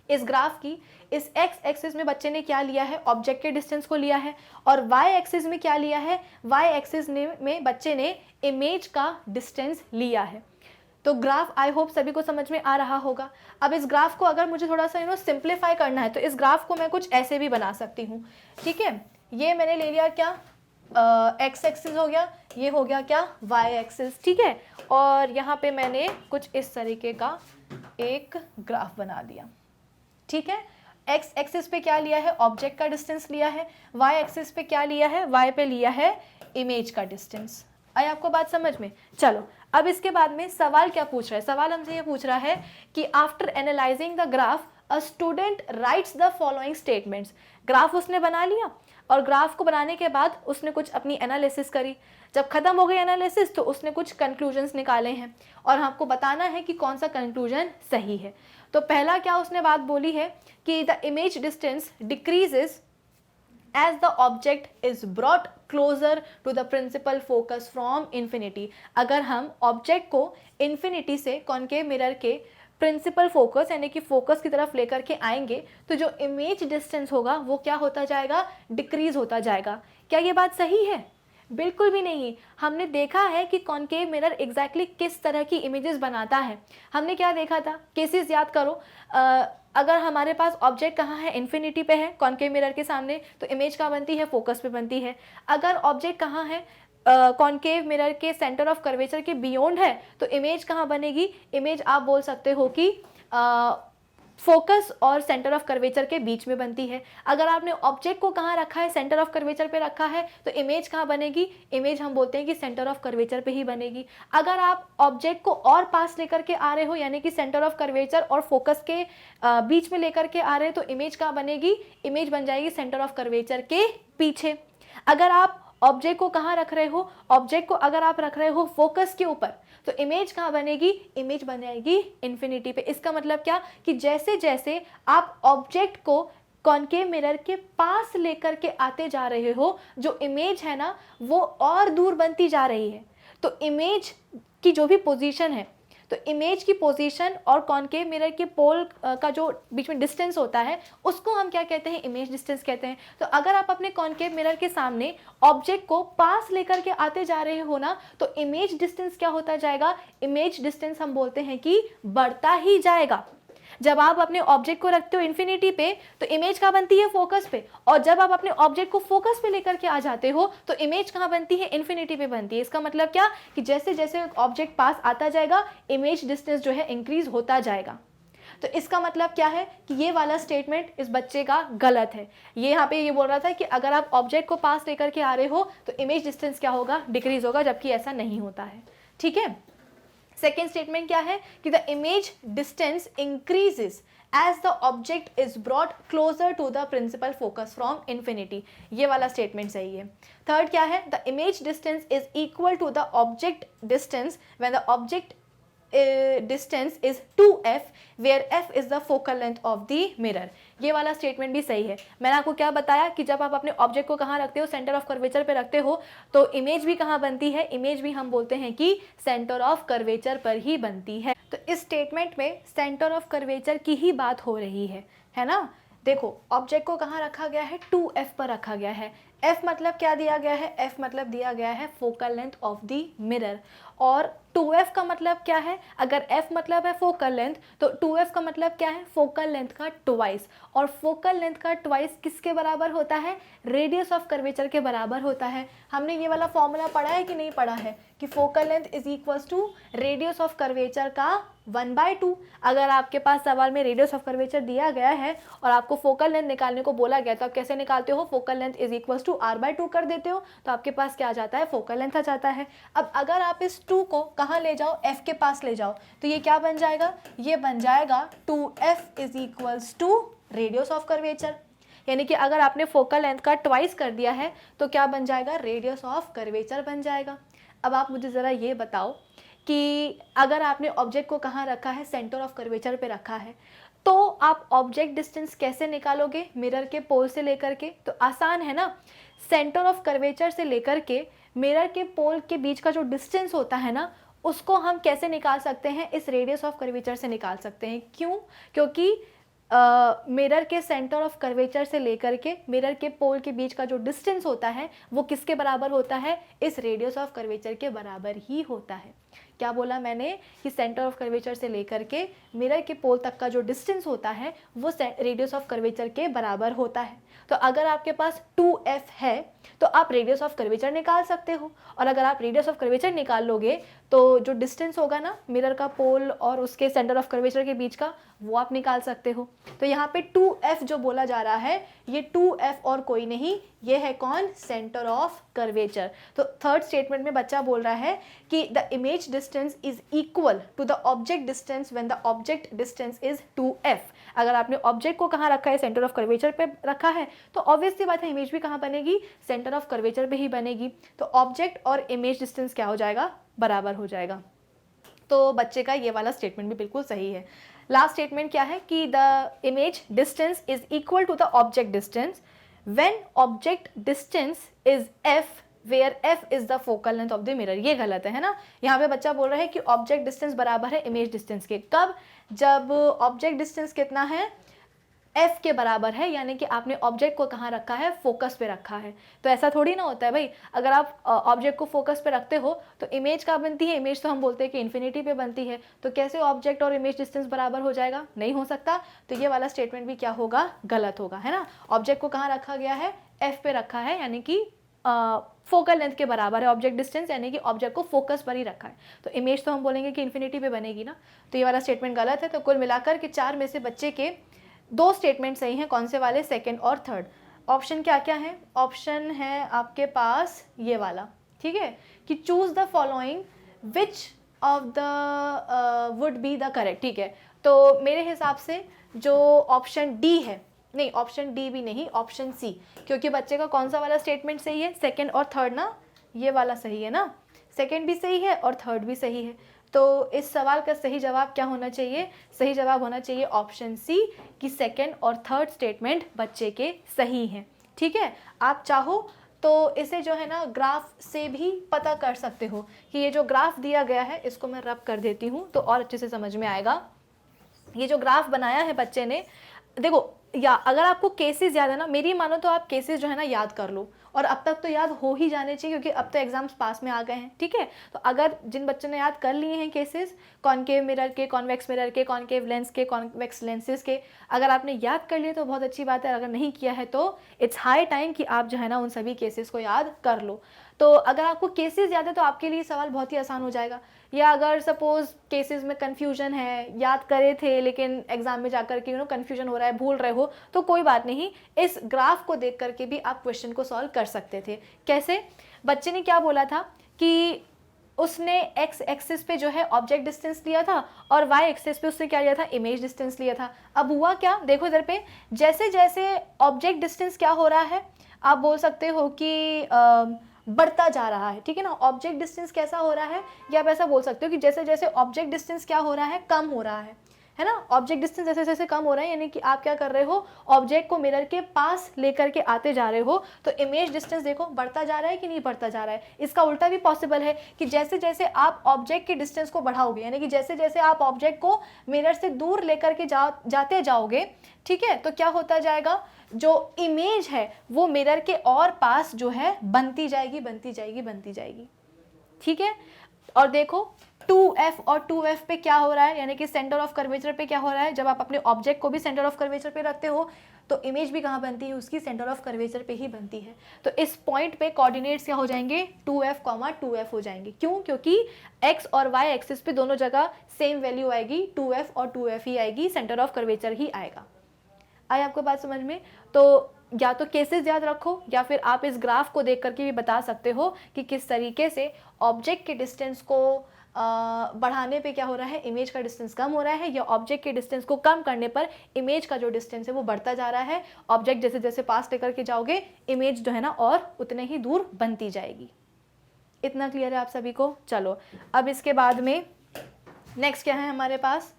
इस ग्राफ की, इस एक्स एक्सिस में बच्चे ने क्या लिया है, ऑब्जेक्ट के डिस्टेंस को लिया है, और वाई एक्सिस में क्या लिया है, वाई एक्सिस में बच्चे ने इमेज का डिस्टेंस लिया है। तो ग्राफ आई होप सभी को समझ में आ रहा होगा। अब इस ग्राफ को अगर मुझे थोड़ा सा सिंप्लीफाई करना है, तो इस ग्राफ को मैं कुछ ऐसे भी बना सकती हूँ, ठीक है। ये मैंने ले लिया क्या, एक्स एक्सिस हो गया, ये हो गया क्या, वाई एक्सिस, ठीक है। और यहाँ पे मैंने कुछ इस तरीके का एक ग्राफ बना दिया, ठीक है। एक्स एक्सिस पे क्या लिया है, ऑब्जेक्ट का डिस्टेंस लिया है, वाई एक्सिस पे क्या लिया है, वाई पे लिया है इमेज का डिस्टेंस। आई आपको बात समझ में। चलो अब इसके बाद में सवाल क्या पूछ रहा है, सवाल हमसे ये पूछ रहा है कि after analysing the graph a student rights the following statements. Graph उसने बना लिया, और ग्राफ को बनाने के बाद उसने कुछ अपनी एनालिसिस करी। जब खत्म हो गई एनालिसिस, तो उसने कुछ कंक्लूजन्स निकाले हैं, और हमको बताना है कि कौन सा कंक्लूजन सही है। तो पहला क्या उसने बात बोली है कि the image distance decreases as the object is brought closer to the principal focus from infinity। अगर हम ऑब्जेक्ट को इन्फिनिटी से कॉनकेव मिरर के प्रिंसिपल फोकस यानी कि फोकस की तरफ लेकर के आएंगे, तो जो इमेज डिस्टेंस होगा वो क्या होता जाएगा, डिक्रीज होता जाएगा। क्या ये बात सही है? बिल्कुल भी नहीं। हमने देखा है कि कॉनकेव मिरर एग्जैक्टली किस तरह की इमेजेस बनाता है। हमने क्या देखा था, केसेस याद करो। अगर हमारे पास ऑब्जेक्ट कहाँ है, इन्फिनिटी पे है कॉनकेव मिरर के सामने, तो इमेज कहाँ बनती है, फोकस पे बनती है। अगर ऑब्जेक्ट कहाँ है, कॉनकेव मिरर के सेंटर ऑफ कर्वेचर के बियॉन्ड है, तो इमेज कहाँ बनेगी, इमेज आप बोल सकते हो कि फोकस और सेंटर ऑफ कर्वेचर के बीच में बनती है। अगर आपने ऑब्जेक्ट को कहाँ रखा है, सेंटर ऑफ कर्वेचर पे रखा है, तो इमेज कहाँ बनेगी, इमेज हम बोलते हैं कि सेंटर ऑफ कर्वेचर पे ही बनेगी। अगर आप ऑब्जेक्ट को और पास लेकर के आ रहे हो, यानी कि सेंटर ऑफ कर्वेचर और फोकस के बीच में लेकर के आ रहे हो, तो इमेज कहाँ बनेगी, इमेज बन जाएगी सेंटर ऑफ कर्वेचर के पीछे। अगर आप ऑब्जेक्ट को कहाँ रख रहे हो, ऑब्जेक्ट को अगर आप रख रहे हो फोकस के ऊपर तो इमेज कहाँ बनेगी, इमेज बन जाएगी इन्फिनिटी पे। इसका मतलब क्या कि जैसे जैसे आप ऑब्जेक्ट को कॉनकेव मिरर के पास लेकर के आते जा रहे हो, जो इमेज है ना वो और दूर बनती जा रही है। तो इमेज की जो भी पोजीशन है, तो इमेज की पोजीशन और कॉनकेव मिरर के पोल का जो बीच में डिस्टेंस होता है उसको हम क्या कहते हैं, इमेज डिस्टेंस कहते हैं। तो अगर आप अपने कॉनकेव मिरर के सामने ऑब्जेक्ट को पास लेकर के आते जा रहे हो ना, तो इमेज डिस्टेंस क्या होता जाएगा, इमेज डिस्टेंस हम बोलते हैं कि बढ़ता ही जाएगा। जब आप अपने ऑब्जेक्ट को रखते हो इन्फिनिटी पे तो इमेज कहाँ बनती है, फोकस पे, और जब आप अपने ऑब्जेक्ट को फोकस पे लेकर के आ जाते हो तो इमेज कहाँ बनती है, इन्फिनिटी पे बनती है। इसका मतलब क्या कि जैसे जैसे ऑब्जेक्ट पास आता जाएगा इमेज डिस्टेंस जो है इंक्रीज होता जाएगा। तो इसका मतलब क्या है कि ये वाला स्टेटमेंट इस बच्चे का गलत है। ये यहाँ पे ये बोल रहा था कि अगर आप ऑब्जेक्ट को पास लेकर के आ रहे हो तो इमेज डिस्टेंस क्या होगा, डिक्रीज होगा, जबकि ऐसा नहीं होता है। ठीक है, सेकेंड स्टेटमेंट क्या है कि the image distance increases as the object is brought closer to the principal focus from infinity. ये वाला स्टेटमेंट सही है। थर्ड क्या है, the image distance is equal to the object distance when the object distance is 2f where f is the focal length of the mirror। ये वाला स्टेटमेंट भी सही है। मैंने आपको क्या बताया कि जब आप अपने ऑब्जेक्ट को कहाँ रखते हो, सेंटर ऑफ कर्वेचर पे रखते हो, तो इमेज भी कहाँ बनती है, इमेज भी हम बोलते हैं कि सेंटर ऑफ कर्वेचर पर ही बनती है। तो इस स्टेटमेंट में सेंटर ऑफ कर्वेचर की ही बात हो रही है ना। देखो ऑब्जेक्ट को कहाँ रखा गया है, 2f पर रखा गया है। f मतलब क्या दिया गया है, f मतलब दिया गया है focal length of the mirror. और 2f का मतलब क्या है, अगर f मतलब है फोकल लेंथ तो 2f का मतलब क्या है, फोकल लेंथ का ट्वाइस। और फोकल लेंथ का ट्वाइस किसके बराबर होता है, रेडियस ऑफ कर्वेचर के बराबर होता है। हमने ये वाला फॉर्मूला पढ़ा है कि नहीं पढ़ा है कि focal length is equals to radius of curvature का 1/2। अगर आपके पास सवाल में रेडियस ऑफ कर्वेचर दिया गया है और आपको फोकल लेंथ निकालने को बोला गया तो आप कैसे निकालते हो, focal length is equals to r/2 कर देते हो, तो आपके पास क्या आ जाता है, फोकल लेंथ आ जाता है। अब अगर आप इस 2 को कहाँ ले जाओ, f के पास ले जाओ, तो ये क्या बन जाएगा, ये बन जाएगा 2f is equals to radius of curvature. यानी कि अगर आपने फोकल लेंथ का ट्वाइस कर दिया है तो क्या बन जाएगा, रेडियस ऑफ कर्वेचर बन जाएगा। अब आप मुझे ज़रा ये बताओ कि अगर आपने ऑब्जेक्ट को कहाँ रखा है, सेंटर ऑफ कर्वेचर पे रखा है, तो आप ऑब्जेक्ट डिस्टेंस कैसे निकालोगे, मिरर के पोल से लेकर के। तो आसान है ना, सेंटर ऑफ कर्वेचर से लेकर के मिरर के पोल के बीच का जो डिस्टेंस होता है ना, उसको हम कैसे निकाल सकते हैं, इस रेडियस ऑफ कर्वेचर से निकाल सकते हैं। क्यों, क्योंकि मिरर के सेंटर ऑफ कर्वेचर से लेकर के मिरर के पोल के बीच का जो डिस्टेंस होता है वो किसके बराबर होता है, इस रेडियस ऑफ कर्वेचर के बराबर ही होता है। क्या बोला मैंने कि सेंटर ऑफ कर्वेचर से लेकर के मिरर के पोल तक का जो डिस्टेंस होता है वो रेडियस ऑफ कर्वेचर के बराबर होता है। तो अगर आपके पास 2f है तो आप रेडियस ऑफ कर्वेचर निकाल सकते हो, और अगर आप रेडियस ऑफ कर्वेचर निकाल लोगे तो जो डिस्टेंस होगा ना मिरर का पोल और उसके सेंटर ऑफ कर्वेचर के बीच का, वो आप निकाल सकते हो। तो यहाँ पे 2f जो बोला जा रहा है, ये 2f और कोई नहीं, ये है कौन, सेंटर ऑफ कर्वेचर। तो थर्ड स्टेटमेंट में बच्चा बोल रहा है कि the image distance is equal to the object distance when the object distance is 2f। अगर आपने ऑब्जेक्ट को कहाँ रखा है, सेंटर ऑफ कर्वेचर पे रखा है, तो ऑब्वियस सी बात है इमेज भी कहाँ बनेगी, सेंटर ऑफ कर्वेचर पे ही बनेगी। तो ऑब्जेक्ट और इमेज डिस्टेंस क्या हो जाएगा, बराबर हो जाएगा। तो बच्चे का ये वाला स्टेटमेंट भी बिल्कुल सही है। लास्ट स्टेटमेंट क्या है कि the image distance is equal to the object distance when object distance is f where f is the focal length of the mirror. ये गलत है ना, यहाँ पे बच्चा बोल रहा है कि ऑब्जेक्ट डिस्टेंस बराबर है इमेज डिस्टेंस के। कब, जब ऑब्जेक्ट डिस्टेंस कितना है, f के बराबर है, यानी कि आपने ऑब्जेक्ट को कहाँ रखा है, फोकस पे रखा है। तो ऐसा थोड़ी ना होता है भाई, अगर आप ऑब्जेक्ट को फोकस पे रखते हो तो इमेज कहाँ बनती है, इमेज तो हम बोलते हैं कि इन्फिनिटी पे बनती है। तो कैसे ऑब्जेक्ट और इमेज डिस्टेंस बराबर हो जाएगा, नहीं हो सकता। तो ये वाला स्टेटमेंट भी क्या होगा, गलत होगा, है ना। ऑब्जेक्ट को कहाँ रखा गया है, f पे रखा है, यानी कि फोकल लेंथ के बराबर है ऑब्जेक्ट डिस्टेंस, यानी कि ऑब्जेक्ट को फोकस पर ही रखा है। तो इमेज तो हम बोलेंगे कि इन्फिनिटी पे बनेगी ना। तो ये वाला स्टेटमेंट गलत है। तो कुल मिलाकर के 4 में से बच्चे के 2 स्टेटमेंट सही हैं। कौन से वाले, सेकंड और थर्ड। ऑप्शन क्या क्या है, ऑप्शन है आपके पास ये वाला, ठीक है, कि choose the following which of the would be the correct. ठीक है, तो मेरे हिसाब से जो ऑप्शन डी है नहीं, ऑप्शन डी भी नहीं, ऑप्शन सी, क्योंकि बच्चे का कौन सा वाला स्टेटमेंट सही है, सेकंड और थर्ड ना, ये वाला सही है ना, सेकंड भी सही है और थर्ड भी सही है। तो इस सवाल का सही जवाब क्या होना चाहिए, सही जवाब होना चाहिए ऑप्शन सी कि सेकंड और थर्ड स्टेटमेंट बच्चे के सही हैं। ठीक है, आप चाहो तो इसे जो है ना ग्राफ से भी पता कर सकते हो कि ये जो ग्राफ दिया गया है, इसको मैं रब कर देती हूँ तो और अच्छे से समझ में आएगा। ये जो ग्राफ बनाया है बच्चे ने, देखो, या अगर आपको केसेस याद है ना, मेरी मानो तो आप केसेस जो है ना याद कर लो, और अब तक तो याद हो ही जाने चाहिए क्योंकि अब तो एग्जाम्स पास में आ गए हैं। ठीक है, तो अगर जिन बच्चों ने याद कर लिए हैं केसेस, कॉनकेव मिरर के, कॉन्वेक्स मिरर के, कॉनकेव लेंस के, कॉन्वेक्स लेंसेज के, अगर आपने याद कर लिए तो बहुत अच्छी बात है, अगर नहीं किया है तो इट्स हाई टाइम कि आप जो है ना उन सभी केसेस को याद कर लो। तो अगर आपको केसेस याद है तो आपके लिए सवाल बहुत ही आसान हो जाएगा। या अगर सपोज केसेस में कन्फ्यूजन है, याद करे थे लेकिन एग्जाम में जाकर के कन्फ्यूजन हो रहा है, भूल रहे हो, तो कोई बात नहीं, इस ग्राफ को देख करके भी आप क्वेश्चन को सॉल्व कर सकते थे। कैसे? बच्चे ने क्या बोला था कि उसने एक्स एक्सिस पे जो है ऑब्जेक्ट डिस्टेंस लिया था और वाई एक्सिस पे उसने क्या लिया था, इमेज डिस्टेंस लिया था। अब हुआ क्या, देखो इधर पे, जैसे जैसे ऑब्जेक्ट डिस्टेंस क्या हो रहा है, आप बोल सकते हो कि बढ़ता जा रहा है। ठीक है ना, ऑब्जेक्ट डिस्टेंस कैसा हो रहा है, या आप ऐसा बोल सकते हो कि जैसे जैसे ऑब्जेक्ट डिस्टेंस क्या हो रहा है, कम हो रहा है ना। ऑब्जेक्ट डिस्टेंस जैसे जैसे कम हो रहा है, यानी कि आप क्या कर रहे हो, ऑब्जेक्ट को मिरर के पास लेकर के आते जा रहे हो, तो इमेज डिस्टेंस देखो बढ़ता जा रहा है कि नहीं बढ़ता जा रहा है। इसका उल्टा भी पॉसिबल है कि जैसे जैसे आप ऑब्जेक्ट के डिस्टेंस को बढ़ाओगे, यानी कि जैसे जैसे आप ऑब्जेक्ट को मिरर से दूर लेकर के जाते जाओगे, ठीक है, तो क्या होता जाएगा, जो इमेज है वो मिरर के और पास जो है बनती जाएगी, बनती जाएगी, बनती जाएगी। ठीक है, और देखो 2f और 2f पे क्या हो रहा है, यानी कि सेंटर ऑफ कर्वेचर पे क्या हो रहा है, जब आप अपने ऑब्जेक्ट को भी सेंटर ऑफ कर्वेचर पे रखते हो तो इमेज भी कहाँ बनती है, उसकी सेंटर ऑफ कर्वेचर पे ही बनती है। तो इस पॉइंट पे कोऑर्डिनेट्स क्या हो जाएंगे, 2f, 2f हो जाएंगे। क्यों? क्योंकि x और y एक्सिस पे दोनों जगह सेम वैल्यू आएगी, 2f और 2f ही आएगी, सेंटर ऑफ कर्वेचर ही आएगा। आई आपको बात समझ में? तो या तो केसेस याद रखो, या फिर आप इस ग्राफ को देख करके भी बता सकते हो कि किस तरीके से ऑब्जेक्ट के डिस्टेंस को बढ़ाने पे क्या हो रहा है, इमेज का डिस्टेंस कम हो रहा है, या ऑब्जेक्ट के डिस्टेंस को कम करने पर इमेज का जो डिस्टेंस है वो बढ़ता जा रहा है। ऑब्जेक्ट जैसे जैसे पास लेकर के जाओगे, इमेज जो है ना और उतने ही दूर बनती जाएगी। इतना क्लियर है आप सभी को? चलो, अब इसके बाद में नेक्स्ट क्या है हमारे पास,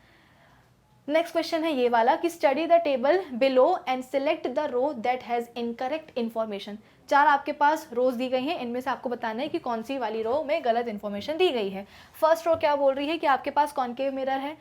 नेक्स्ट क्वेश्चन है ये वाला कि study the table below and select the row that has incorrect information. 4 आपके पास रोज दी गई हैं, इनमें से आपको बताना है कि कौन सी वाली रो में गलत इन्फॉर्मेशन दी गई है। फर्स्ट रो क्या बोल रही है कि आपके पास कॉनकेव मिरर है,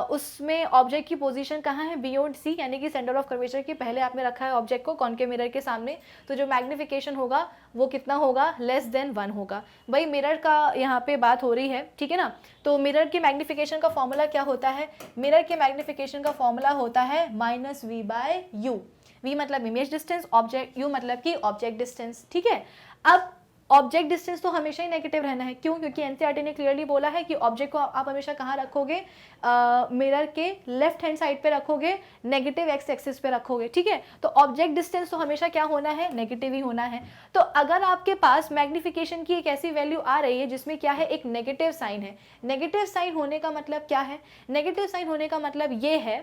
उसमें ऑब्जेक्ट की पोजीशन कहाँ है, बियॉन्ड सी, यानी कि सेंटर ऑफ कर्वेचर के पहले आपने रखा है ऑब्जेक्ट को कॉनकेव मिरर के सामने, तो जो मैग्निफिकेशन होगा वो कितना होगा, लेस देन 1 होगा। भाई मिरर का यहाँ पे बात हो रही है, ठीक है ना, तो मिरर के मैग्निफिकेशन का फॉर्मूला क्या होता है, मिरर के मैग्निफिकेशन का फॉर्मूला होता है -v/u। v मतलब इमेज डिस्टेंस, ऑब्जेक्ट u मतलब कि ऑब्जेक्ट डिस्टेंस। ठीक है, अब ऑब्जेक्ट डिस्टेंस तो हमेशा ही नेगेटिव रहना है। क्यों? क्योंकि एनसीईआरटी ने क्लियरली बोला है कि ऑब्जेक्ट को आप हमेशा कहाँ रखोगे, मिरर के लेफ्ट हैंड साइड पे रखोगे, नेगेटिव एक्स एक्सिस पे रखोगे। ठीक है, तो ऑब्जेक्ट डिस्टेंस तो हमेशा क्या होना है, नेगेटिव ही होना है। तो अगर आपके पास मैग्निफिकेशन की एक ऐसी वैल्यू आ रही है जिसमें क्या है, एक नेगेटिव साइन है, नेगेटिव साइन होने का मतलब क्या है, नेगेटिव साइन होने का मतलब ये है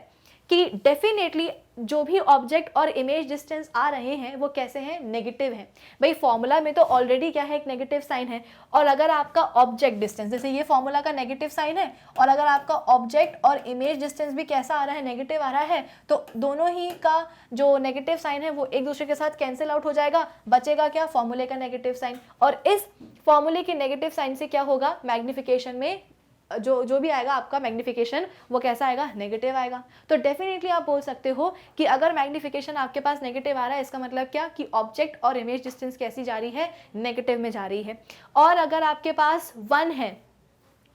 कि डेफिनेटली जो भी ऑब्जेक्ट और इमेज डिस्टेंस आ रहे हैं वो कैसे हैं, नेगेटिव हैं। भाई फॉर्मूला में तो ऑलरेडी क्या है, एक नेगेटिव साइन है, और अगर आपका ऑब्जेक्ट डिस्टेंस, जैसे ये फॉर्मूला का नेगेटिव साइन है, और अगर आपका ऑब्जेक्ट और इमेज डिस्टेंस भी कैसा आ रहा है, नेगेटिव आ रहा है, तो दोनों ही का जो नेगेटिव साइन है वो एक दूसरे के साथ कैंसिल आउट हो जाएगा, बचेगा क्या, फॉर्मूले का नेगेटिव साइन। और इस फॉर्मूले के नेगेटिव साइन से क्या होगा, मैग्निफिकेशन में जो भी आएगा आपका मैग्निफिकेशन वो कैसा आएगा, नेगेटिव आएगा। तो डेफिनेटली आप बोल सकते हो कि अगर मैग्निफिकेशन आपके पास नेगेटिव आ रहा है, इसका मतलब क्या कि ऑब्जेक्ट और इमेज डिस्टेंस कैसी जा रही है, नेगेटिव में जा रही है। और अगर आपके पास 1 है,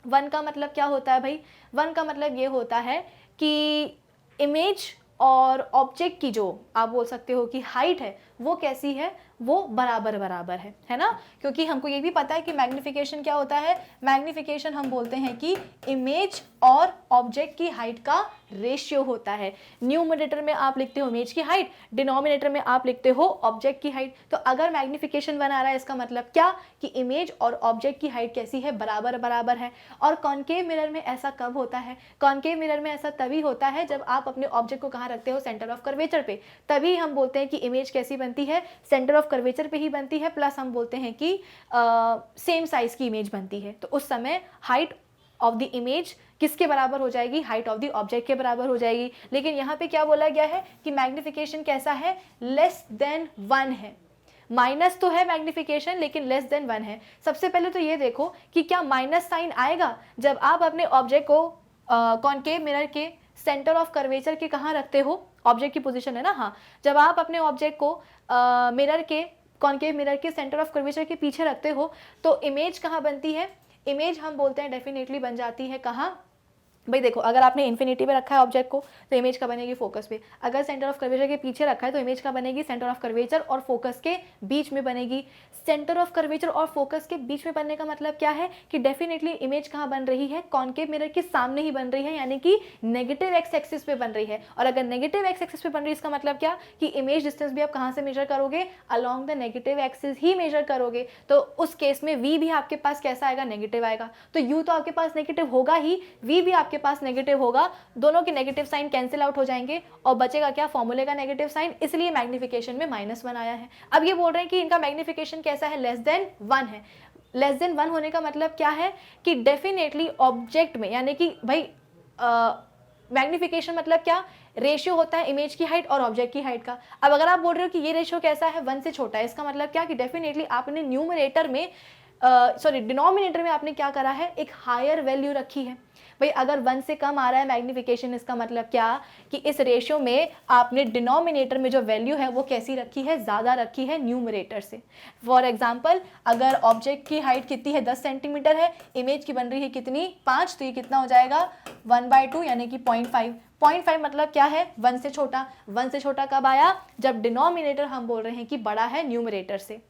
1 का मतलब क्या होता है भाई, 1 का मतलब ये होता है कि इमेज और ऑब्जेक्ट की जो आप बोल सकते हो कि हाइट है वो कैसी है, वो बराबर बराबर है ना। क्योंकि हमको ये भी पता है कि मैग्निफिकेशन क्या होता है, मैग्निफिकेशन हम बोलते हैं कि इमेज और ऑब्जेक्ट की हाइट का रेशियो होता है। न्यूमरेटर में आप लिखते हो इमेज की हाइट, डिनोमिनेटर में आप लिखते हो ऑब्जेक्ट की हाइट। तो अगर मैग्निफिकेशन 1 आ रहा है इसका मतलब क्या कि इमेज और ऑब्जेक्ट की हाइट कैसी है, बराबर बराबर है। और कॉनकेव मिरर में ऐसा कब होता है, कॉनकेव मिरर में ऐसा तभी होता है जब आप अपने ऑब्जेक्ट को कहाँ रखते हो, सेंटर ऑफ कर्वेचर पे। तभी हम बोलते हैं कि इमेज कैसी बनती है, सेंटर ऑफ कर्वेचर पे ही बनती है, प्लस हम बोलते हैं कि सेम साइज की इमेज बनती है। तो उस समय हाइट ऑफ द इमेज किसके बराबर हो जाएगी, हाइट ऑफ द ऑब्जेक्ट के बराबर हो जाएगी। लेकिन यहाँ पे क्या बोला गया है कि मैग्निफिकेशन कैसा है, लेस देन 1 है। माइनस तो है मैग्निफिकेशन लेकिन लेस देन 1 है। सबसे पहले तो ये देखो कि क्या माइनस साइन आएगा जब आप अपने ऑब्जेक्ट को कॉनकेव मिरर के सेंटर ऑफ कर्वेचर के कहाँ रखते हो, ऑब्जेक्ट की पोजीशन है ना, हाँ। जब आप अपने ऑब्जेक्ट को मिरर के कॉनकेव मिरर के सेंटर ऑफ कर्वेचर के पीछे रखते हो तो इमेज कहाँ बनती है, इमेज हम बोलते हैं डेफिनेटली बन जाती है कहाँ भाई। देखो अगर आपने इन्फिनिटी पे रखा है ऑब्जेक्ट को तो इमेज का बनेगी फोकस पे, अगर सेंटर ऑफ कर्वेचर के पीछे रखा है तो इमेज का बनेगी सेंटर ऑफ कर्वेचर और फोकस के बीच में बनेगी। सेंटर ऑफ कर्वेचर और फोकस के बीच में बनने का मतलब क्या है कि डेफिनेटली इमेज कहाँ बन रही है, कॉनकेव मिरर के सामने ही बन रही है, यानी कि नेगेटिव एक्स एक्सिस पे बन रही है। और अगर नेगेटिव एक्स एक्सिस पे बन रही है इसका मतलब क्या कि इमेज डिस्टेंस भी आप कहाँ से मेजर करोगे, अलॉन्ग द नेगेटिव एक्सिस ही मेजर करोगे। तो उस केस में v भी आपके पास कैसा आएगा, नेगेटिव आएगा। तो u तो आपके पास नेगेटिव होगा ही, v भी आपके पास नेगेटिव होगा, दोनों के नेगेटिव साइन कैंसिल आउट हो जाएंगे और बचेगा क्या, फॉर्मूले का नेगेटिव साइन। इसलिए मैग्निफिकेशन में -1 आया है। अब ये बोल रहे हैं कि इनका मैग्निफिकेशन कैसा है, लेस देन 1 है। लेस देन 1 होने का मतलब क्या है कि डेफिनेटली ऑब्जेक्ट में, यानी कि भाई मैग्निफिकेशन मतलब क्या, रेशियो होता है इमेज की हाइट और ऑब्जेक्ट की हाइट का। अब अगर आप बोल रहे हो कि ये रेशियो कैसा है, 1 से छोटा है, इसका मतलब क्या कि डेफिनेटली आपने न्यूमरेटर में डिनोमिनेटर में आपने क्या करा है, एक हायर वैल्यू रखी है। भाई अगर 1 से कम आ रहा है मैग्निफिकेशन, इसका मतलब क्या कि इस रेशियो में आपने डिनोमिनेटर में जो वैल्यू है वो कैसी रखी है, ज़्यादा रखी है न्यूमरेटर से। फॉर एग्जांपल अगर ऑब्जेक्ट की हाइट कितनी है, 10 सेंटीमीटर है, इमेज की बन रही है कितनी, 5, तो ये कितना हो जाएगा 1/2 यानी कि 0.5। 0.5 मतलब क्या है, 1 से छोटा। 1 से छोटा कब आया, जब डिनोमिनेटर हम बोल रहे हैं कि बड़ा है न्यूमरेटर से।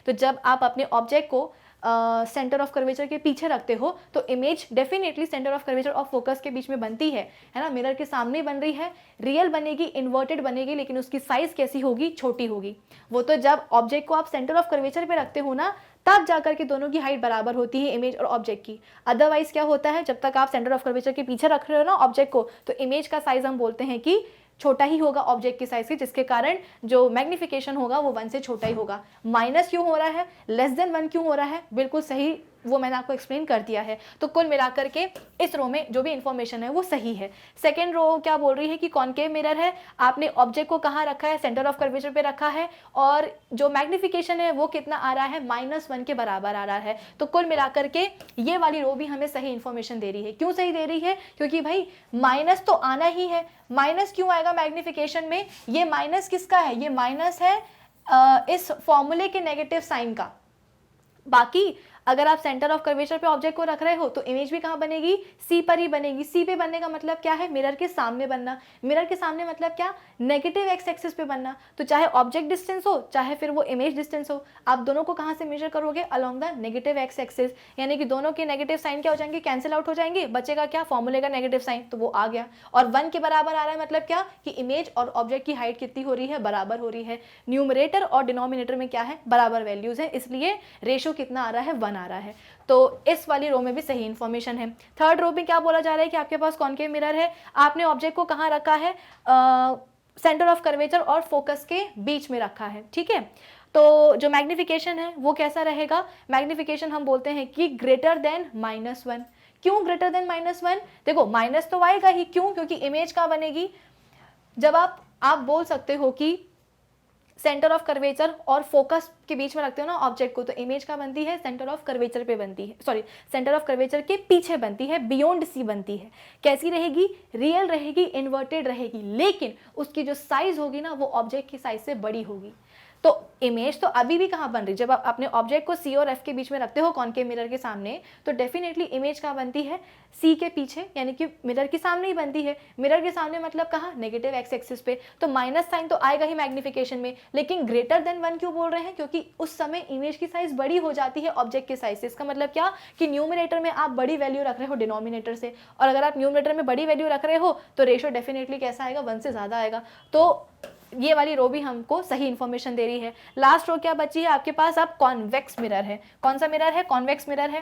तो जब आप अपने ऑब्जेक्ट को सेंटर ऑफ कर्वेचर के पीछे रखते हो तो image definitely centre of curvature और फोकस के बीच में बनती है ना, मिरर के सामने बन रही है। रियल बनेगी, इन्वर्टेड बनेगी, लेकिन उसकी साइज कैसी होगी, छोटी होगी। वो तो जब ऑब्जेक्ट को आप सेंटर ऑफ कर्वेचर पे रखते हो ना, तब जाकर के दोनों की हाइट बराबर होती है, इमेज और ऑब्जेक्ट की। अदरवाइज क्या होता है, जब तक आप सेंटर ऑफ कर्वेचर के पीछे रख रहे हो ना ऑब्जेक्ट को, तो इमेज का साइज हम बोलते हैं कि छोटा ही होगा ऑब्जेक्ट के साइज से, जिसके कारण जो मैग्निफिकेशन होगा वो 1 से छोटा ही होगा। माइनस क्यों हो रहा है, लेस देन 1 क्यों हो रहा है, बिल्कुल सही, वो मैंने आपको एक्सप्लेन कर दिया है। तो कुल मिलाकर के इस रो में जो भी इंफॉर्मेशन है वो सही है। सेकेंड रो क्या बोल रही है कि कॉनकेव मिरर है, आपने ऑब्जेक्ट को कहाँ रखा है, सेंटर ऑफ कर्वेचर पे रखा है, और जो मैग्निफिकेशन है वो कितना आ रहा है, -1 के बराबर आ रहा है। तो कुल मिलाकर के ये वाली रो भी हमें सही इंफॉर्मेशन दे रही है। क्यों सही दे रही है, क्योंकि भाई माइनस तो आना ही है। माइनस क्यों आएगा मैग्निफिकेशन में, ये माइनस किसका है, ये माइनस है इस फॉर्मूले के नेगेटिव साइन का। बाकी अगर आप सेंटर ऑफ कर्वेचर पे ऑब्जेक्ट को रख रहे हो तो इमेज भी कहाँ बनेगी, सी पर ही बनेगी। सी पे बनने का मतलब क्या है, मिरर के सामने बनना। मिरर के सामने मतलब क्या, नेगेटिव एक्स एक्सिस पे बनना। तो चाहे ऑब्जेक्ट डिस्टेंस हो चाहे फिर वो इमेज डिस्टेंस हो, आप दोनों को कहाँ से मेजर करोगे, along the negative x axis. यानी कि दोनों के नेगेटिव साइन क्या हो जाएंगे, कैंसिल आउट हो जाएंगे, बचेगा क्या, फॉर्मूले का नेगेटिव साइन, तो वो आ गया। और 1 के बराबर आ रहा है मतलब क्या कि इमेज और ऑब्जेक्ट की हाइट कितनी हो रही है, बराबर हो रही है। न्यूमरेटर और डिनोमिनेटर में क्या है, बराबर वैल्यूज है, इसलिए रेशो कितना आ रहा है, 1 आ रहा है। तो इस वाली रो में भी सही इंफॉर्मेशन है। थर्ड रो में क्या बोला जा रहा है कि आपके पास कॉनकेव मिरर है, आपने ऑब्जेक्ट को कहाँ रखा है, सेंटर ऑफ कर्वेचर और फोकस के बीच में रखा है, ठीक है। तो जो मैग्निफिकेशन है वो कैसा रहेगा, मैग्निफिकेशन हम बोलते हैं कि ग्रेटर देन -1। क्यों ग्रेटर देन -1, देखो माइनस तो आएगा ही, क्यों, क्योंकि इमेज कहाँ बनेगी, जब आप बोल सकते हो कि सेंटर ऑफ कर्वेचर और फोकस के बीच में रखते हो ना ऑब्जेक्ट को, तो इमेज का बनती है सेंटर ऑफ कर्वेचर पे बनती है, सॉरी सेंटर ऑफ कर्वेचर के पीछे बनती है, बियॉन्ड सी बनती है। कैसी रहेगी, रियल रहेगी, इन्वर्टेड रहेगी, लेकिन उसकी जो साइज होगी ना वो ऑब्जेक्ट की साइज से बड़ी होगी। तो इमेज तो अभी भी कहाँ बन रही, जब आप अपने ऑब्जेक्ट को सी और एफ के बीच में रखते हो कॉनकेव मिरर के सामने, तो डेफिनेटली इमेज कहाँ बनती है, सी के पीछे, यानी कि मिरर के सामने ही बनती है। मिरर के सामने मतलब कहाँ, नेगेटिव एक्स एक्सिस पे, तो माइनस साइन तो आएगा ही मैग्निफिकेशन में। लेकिन ग्रेटर देन 1 क्यों बोल रहे हैं, क्योंकि उस समय इमेज की साइज बड़ी हो जाती है ऑब्जेक्ट के साइज से। इसका मतलब क्या कि न्यूमिनेटर में आप बड़ी वैल्यू रख रहे हो डिनोमिनेटर से, और अगर आप न्यूमिनेटर में बड़ी वैल्यू रख रहे हो तो रेशो डेफिनेटली कैसा आएगा, 1 से ज़्यादा आएगा। तो ये वाली रो भी हमको सही इंफॉर्मेशन दे रही है। लास्ट रो क्या बची है आपके पास, अब कॉन्वेक्स मिरर है। कौन सा मिरर है, कॉन्वेक्स मिरर है।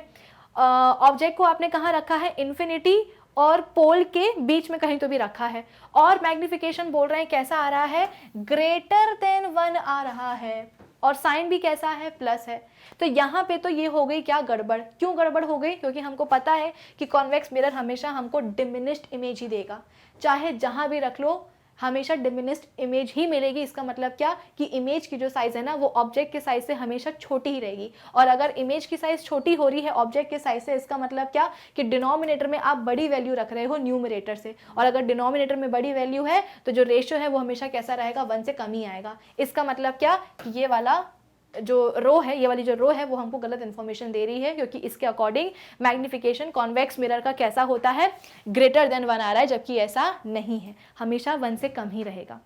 ऑब्जेक्ट को आपने कहाँ रखा है, इन्फिनिटी और पोल के बीच में कहीं तो भी रखा है, और मैग्निफिकेशन बोल रहे हैं कैसा आ रहा है, ग्रेटर देन 1 आ रहा है, और साइन भी कैसा है, प्लस है। तो यहाँ पे तो ये हो गई क्या, गड़बड़। क्यों गड़बड़ हो गई, क्योंकि हमको पता है कि कॉन्वेक्स मिरर हमेशा हमको डिमिनिश्ड इमेज ही देगा, चाहे जहाँ भी रख लो हमेशा डिमिनिश्ड इमेज ही मिलेगी। इसका मतलब क्या कि इमेज की जो साइज़ है ना वो ऑब्जेक्ट के साइज से हमेशा छोटी ही रहेगी, और अगर इमेज की साइज़ छोटी हो रही है ऑब्जेक्ट के साइज से, इसका मतलब क्या कि डिनोमिनेटर में आप बड़ी वैल्यू रख रहे हो न्यूमरेटर से, और अगर डिनोमिनेटर में बड़ी वैल्यू है तो जो रेशियो है वो हमेशा कैसा रहेगा, 1 से कम ही आएगा। इसका मतलब क्या कि ये वाला जो रो है, ये वाली जो रो है वो हमको गलत इन्फॉर्मेशन दे रही है, क्योंकि इसके अकॉर्डिंग मैग्निफिकेशन कॉन्वेक्स मिरर का कैसा होता है, ग्रेटर देन 1 आ रहा है, जबकि ऐसा नहीं है, हमेशा 1 से कम ही रहेगा,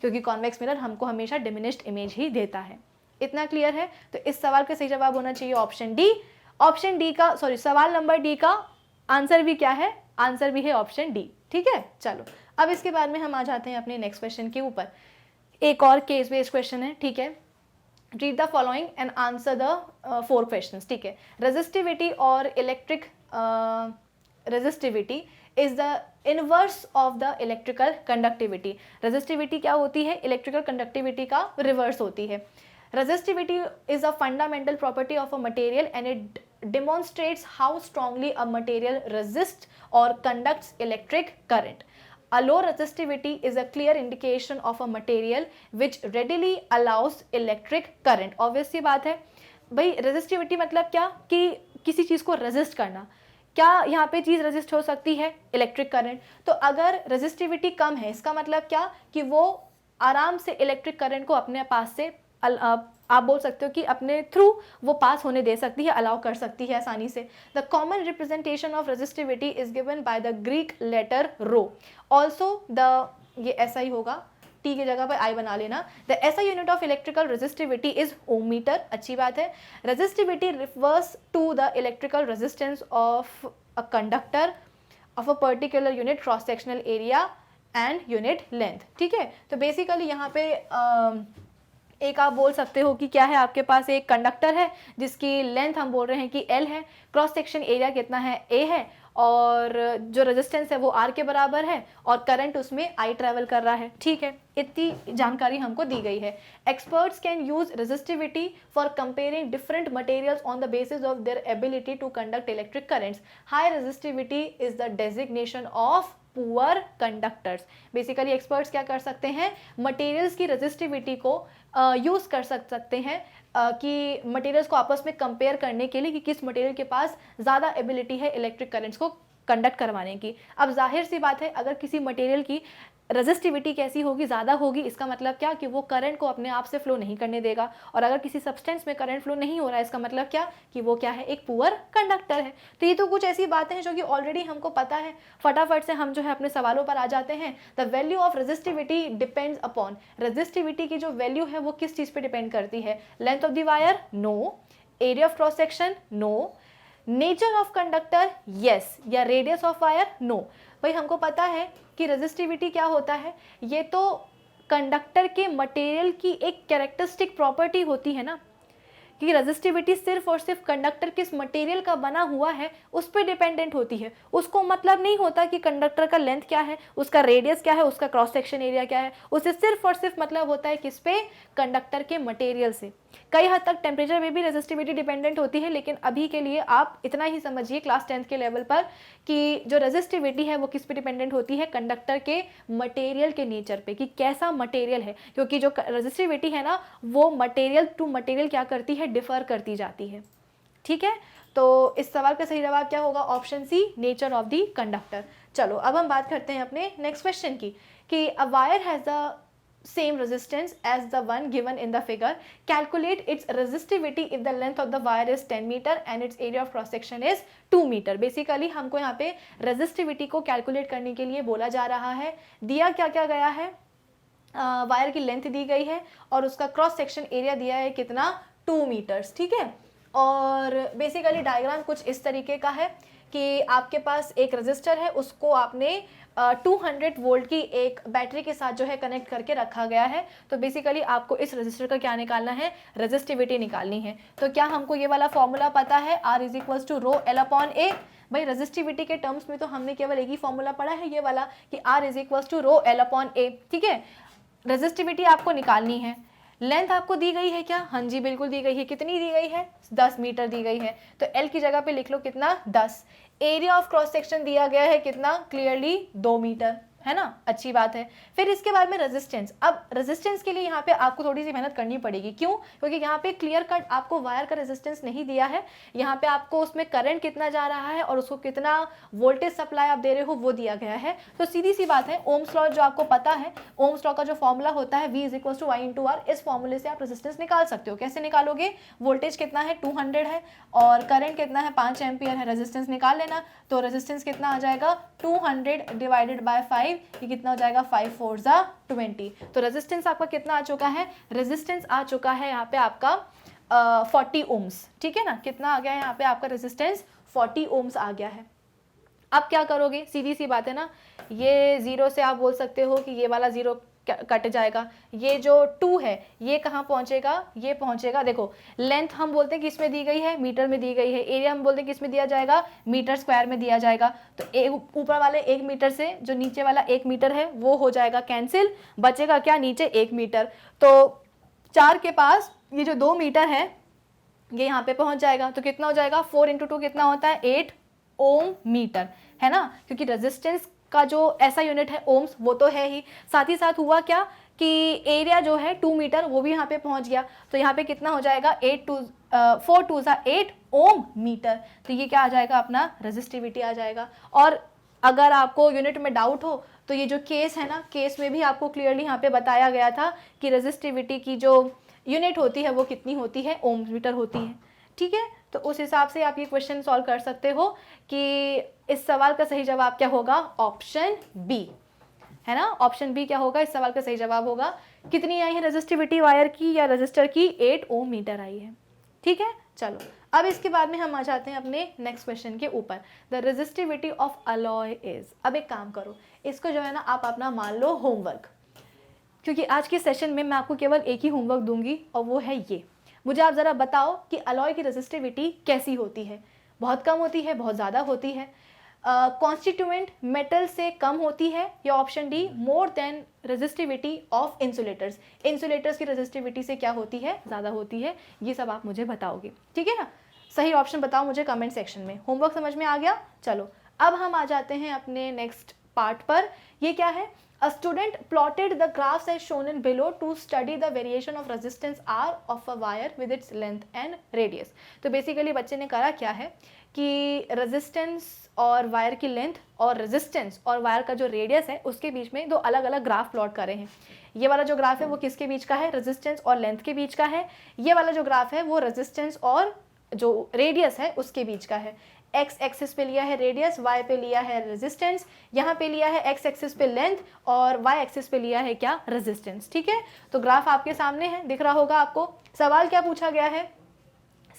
क्योंकि कॉन्वेक्स मिरर हमको हमेशा डिमिनिश्ड इमेज ही देता है। इतना क्लियर है। तो इस सवाल का सही जवाब होना चाहिए ऑप्शन डी। ऑप्शन डी का, सॉरी, सवाल नंबर डी का आंसर भी क्या है, आंसर भी है ऑप्शन डी। ठीक है, चलो अब इसके बाद में हम आ जाते हैं अपने नेक्स्ट क्वेश्चन के ऊपर। एक और केस बेस्ड क्वेश्चन है, ठीक है। Read the following and answer the 4 questions. ठीक है, resistivity और electric resistivity is the inverse of the electrical conductivity. resistivity क्या होती है, electrical conductivity का reverse होती है। resistivity is a fundamental property of a material and it demonstrates how strongly a material resists or conducts electric current. A low resistivity is a clear indication of a material which readily allows electric current. Obvious सी बात है भाई, resistivity मतलब क्या कि किसी चीज़ को resist करना। क्या यहाँ पे चीज़ resist हो सकती है, इलेक्ट्रिक करंट। तो अगर resistivity कम है, इसका मतलब क्या कि वो आराम से इलेक्ट्रिक करंट को अपने पास से आप बोल सकते हो कि अपने थ्रू वो पास होने दे सकती है, अलाउ कर सकती है आसानी से। The common representation of resistivity is given by the Greek letter rho. Also the, ये ऐसा ही होगा, टी की जगह पर आई बना लेना। The SI unit of electrical resistivity is ohmmeter, अच्छी बात है। Resistivity refers to the electrical resistance of a conductor of a particular unit cross sectional area and unit length. ठीक है, तो बेसिकली यहाँ पे एक आप बोल सकते हो कि क्या है, आपके पास एक कंडक्टर है जिसकी लेंथ हम बोल रहे हैं कि L है, क्रॉस सेक्शन एरिया कितना है, A है, और जो रेजिस्टेंस है वो R के बराबर है, और करंट उसमें I ट्रैवल कर रहा है। ठीक है, इतनी जानकारी हमको दी गई है। Experts can use resistivity for comparing different materials on the basis of their ability to conduct electric currents. High resistivity is the designation of poor conductors. Basically experts क्या कर सकते हैं, मटेरियल्स की रेजिस्टिविटी को यूज़ कर सकते हैं कि मटेरियल्स को आपस में कंपेयर करने के लिए कि किस मटेरियल के पास ज़्यादा एबिलिटी है इलेक्ट्रिक करंट्स को कंडक्ट करवाने की। अब जाहिर सी बात है, अगर किसी मटेरियल की रेजिस्टिविटी कैसी होगी, ज़्यादा होगी, इसका मतलब क्या कि वो करंट को अपने आप से फ्लो नहीं करने देगा, और अगर किसी सब्सटेंस में करंट फ्लो नहीं हो रहा है, इसका मतलब क्या कि वो क्या है, एक पुअर कंडक्टर है। तो ये तो कुछ ऐसी बातें हैं जो कि ऑलरेडी हमको पता है। फटाफट से हम जो है अपने सवालों पर आ जाते हैं। The value of resistivity depends upon, resistivity की जो वैल्यू है वो किस चीज़ पर डिपेंड करती है, length of the wire, no, area of cross section, no, nature of conductor, yes, या रेडियस ऑफ वायर, नो। भाई हमको पता है कि रेजिस्टिविटी क्या होता है, ये तो कंडक्टर के मटेरियल की एक कैरेक्टरिस्टिक प्रॉपर्टी होती है ना, कि रेजिस्टिविटी सिर्फ और सिर्फ कंडक्टर किस मटेरियल का बना हुआ है उस पर डिपेंडेंट होती है। उसको मतलब नहीं होता कि कंडक्टर का लेंथ क्या है, उसका रेडियस क्या है, उसका क्रॉस सेक्शन एरिया क्या है, उसे सिर्फ और सिर्फ मतलब होता है किस पे, कंडक्टर के मटेरियल से। कई हद तक टेम्परेचर में भी रेजिस्टिविटी डिपेंडेंट होती है, लेकिन अभी के लिए आप इतना ही समझिए क्लास 10th के लेवल पर कि जो रेजिस्टिविटी है वो किस पे डिपेंडेंट होती है, कंडक्टर के मटेरियल के नेचर पे, कि कैसा मटेरियल है, क्योंकि जो रेजिस्टिविटी है ना वो मटेरियल टू मटेरियल क्या करती है, डिफर करती जाती है। ठीक है, तो इस सवाल का सही जवाब क्या होगा, option C, nature of the conductor. चलो अब हम बात करते हैं अपने नेक्स्ट क्वेश्चन की, कि a wire has the same resistance as the one given in the figure. Calculate its resistivity if the length of the wire is 10 meter and its area of cross section is 2 meter. Basically हमको यहाँ पे रेजिस्टिविटी को कैलकुलेट करने के लिए बोला जा रहा है. दिया क्या क्या गया है, वायर की लेंथ दी गई है और उसका क्रॉस सेक्शन एरिया दिया है कितना, 2 मीटर्स. ठीक है, और बेसिकली डायग्राम कुछ इस तरीके का है कि आपके पास एक रजिस्टर है, उसको आपने 200 वोल्ट की एक बैटरी के साथ जो है कनेक्ट करके रखा गया है. तो बेसिकली आपको इस रजिस्टर का क्या निकालना है, रेजिस्टिविटी निकालनी है. तो क्या हमको ये वाला फॉर्मूला पता है, R is equals to rho L upon A. भाई रेजिस्टिविटी के टर्म्स में तो हमने केवल एक ही फॉर्मूला पढ़ा है, ये वाला कि R is equals to rho L upon A. ठीक है, रेजिस्टिविटी आपको निकालनी है. लेंथ आपको दी गई है क्या, हाँ जी बिल्कुल दी गई है. कितनी दी गई है, 10 मीटर दी गई है. तो L की जगह पे लिख लो कितना, 10. एरिया ऑफ क्रॉस सेक्शन दिया गया है कितना, क्लियरली 2 मीटर, है ना, अच्छी बात है. फिर इसके बाद में रेजिस्टेंस. अब रेजिस्टेंस के लिए यहाँ पे आपको थोड़ी सी मेहनत करनी पड़ेगी. क्यों, क्योंकि यहाँ पे क्लियर कट आपको वायर का रेजिस्टेंस नहीं दिया है. यहाँ पे आपको उसमें करंट कितना जा रहा है और उसको कितना वोल्टेज सप्लाई आप दे रहे हो वो दिया गया है. तो सीधी सी बात है, ओम्स लॉ जो आपको पता है, ओम्स लॉ का जो फॉर्मूला होता है V is equal to Y/R, इस फॉर्मूले से आप रेजिस्टेंस निकाल सकते हो. कैसे निकालोगे, वोल्टेज कितना है 200 है और करंट कितना है 5 एम्पियर है, रेजिस्टेंस निकाल लेना. तो रेजिस्टेंस कितना आ जाएगा, 200 डिवाइडेड बाय 5, ये कितना हो जाएगा, 5 4 जा 20. तो रेजिस्टेंस आपका कितना आ चुका है, रेजिस्टेंस आ चुका है यहाँ पे आपका 40 ओम्स. ठीक है ना, कितना आ गया है यहाँ पे आपका रेजिस्टेंस, 40 ओम्स आ गया है. अब क्या करोगे, सीधी सी बात है ना, ये 0 से आप बोल सकते हो कि ये वाला 0 कट जाएगा. ये जो 2 है ये कहाँ पहुंचेगा, ये पहुंचेगा, देखो लेंथ हम बोलते हैं कि इसमें दी गई है, मीटर में दी गई है. एरिया हम बोलते हैं कि इसमें दिया जाएगा, मीटर स्क्वायर में दिया जाएगा. तो ऊपर वाले 1 मीटर से जो नीचे वाला 1 मीटर है वो हो जाएगा कैंसिल, बचेगा क्या, नीचे 1 मीटर. तो 4 के पास ये जो 2 मीटर है ये यहाँ पे पहुंच जाएगा. तो कितना हो जाएगा, 4 × 2 कितना होता है, 8 ओम मीटर, है ना, क्योंकि रेजिस्टेंस का जो ऐसा यूनिट है ओम्स वो तो है ही. साथ ही साथ हुआ क्या कि एरिया जो है 2 मीटर वो भी यहाँ पे पहुँच गया. तो यहाँ पे कितना हो जाएगा, 4 2 जा 8 ओम मीटर. तो ये क्या आ जाएगा, अपना रेजिस्टिविटी आ जाएगा. और अगर आपको यूनिट में डाउट हो तो ये जो केस है ना, केस में भी आपको क्लियरली यहाँ पे बताया गया था कि रेजिस्टिविटी की जो यूनिट होती है वो कितनी होती है, ओम मीटर होती है. ठीक है, तो उस हिसाब से आप ये क्वेश्चन सॉल्व कर सकते हो कि इस सवाल का सही जवाब क्या होगा, ऑप्शन बी, है ना. ऑप्शन बी क्या होगा, इस सवाल का सही जवाब होगा. कितनी आई है रेजिस्टिविटी वायर की या रेजिस्टर की, 8 ओम मीटर आई है. ठीक है, चलो अब इसके बाद में हम आ जाते हैं अपने नेक्स्ट क्वेश्चन के ऊपर. The resistivity of alloy is. अब एक काम करो, इसको जो है ना आप अपना मान लो होमवर्क, क्योंकि आज के सेशन में मैं आपको केवल एक ही होमवर्क दूंगी और वो है ये. मुझे आप ज़रा बताओ कि अलॉय की रेजिस्टिविटी कैसी होती है, बहुत कम होती है, बहुत ज़्यादा होती है, कॉन्स्टिट्यूएंट मेटल से कम होती है, या option D more than resistivity of insulators. Insulators की रेजिस्टिविटी से क्या होती है, ज़्यादा होती है. ये सब आप मुझे बताओगे, ठीक है ना. सही ऑप्शन बताओ मुझे कमेंट सेक्शन में. होमवर्क समझ में आ गया. चलो अब हम आ जाते हैं अपने नेक्स्ट पार्ट पर. ये क्या है, A student plotted the graphs as shown in below to study the variation of resistance R of a wire with its length and radius. तो बेसिकली बच्चे ने करा क्या है कि रेजिस्टेंस और वायर की लेंथ और रेजिस्टेंस और वायर का जो रेडियस है उसके बीच में दो अलग अलग ग्राफ प्लॉट करे हैं. ये वाला जो ग्राफ है वो किसके बीच का है, रेजिस्टेंस और लेंथ के बीच का है. ये वाला जो ग्राफ है वो रेजिस्टेंस और जो रेडियस है उसके बीच का है. एक्स एक्सिस पे लिया है रेडियस, वाई पे लिया है रेजिस्टेंस, यहाँ पे लिया है एक्स एक्सिस पे लेंथ और वाई एक्सिस पे लिया है क्या, रेजिस्टेंस. ठीक है, तो ग्राफ आपके सामने है, दिख रहा होगा आपको. सवाल क्या पूछा गया है,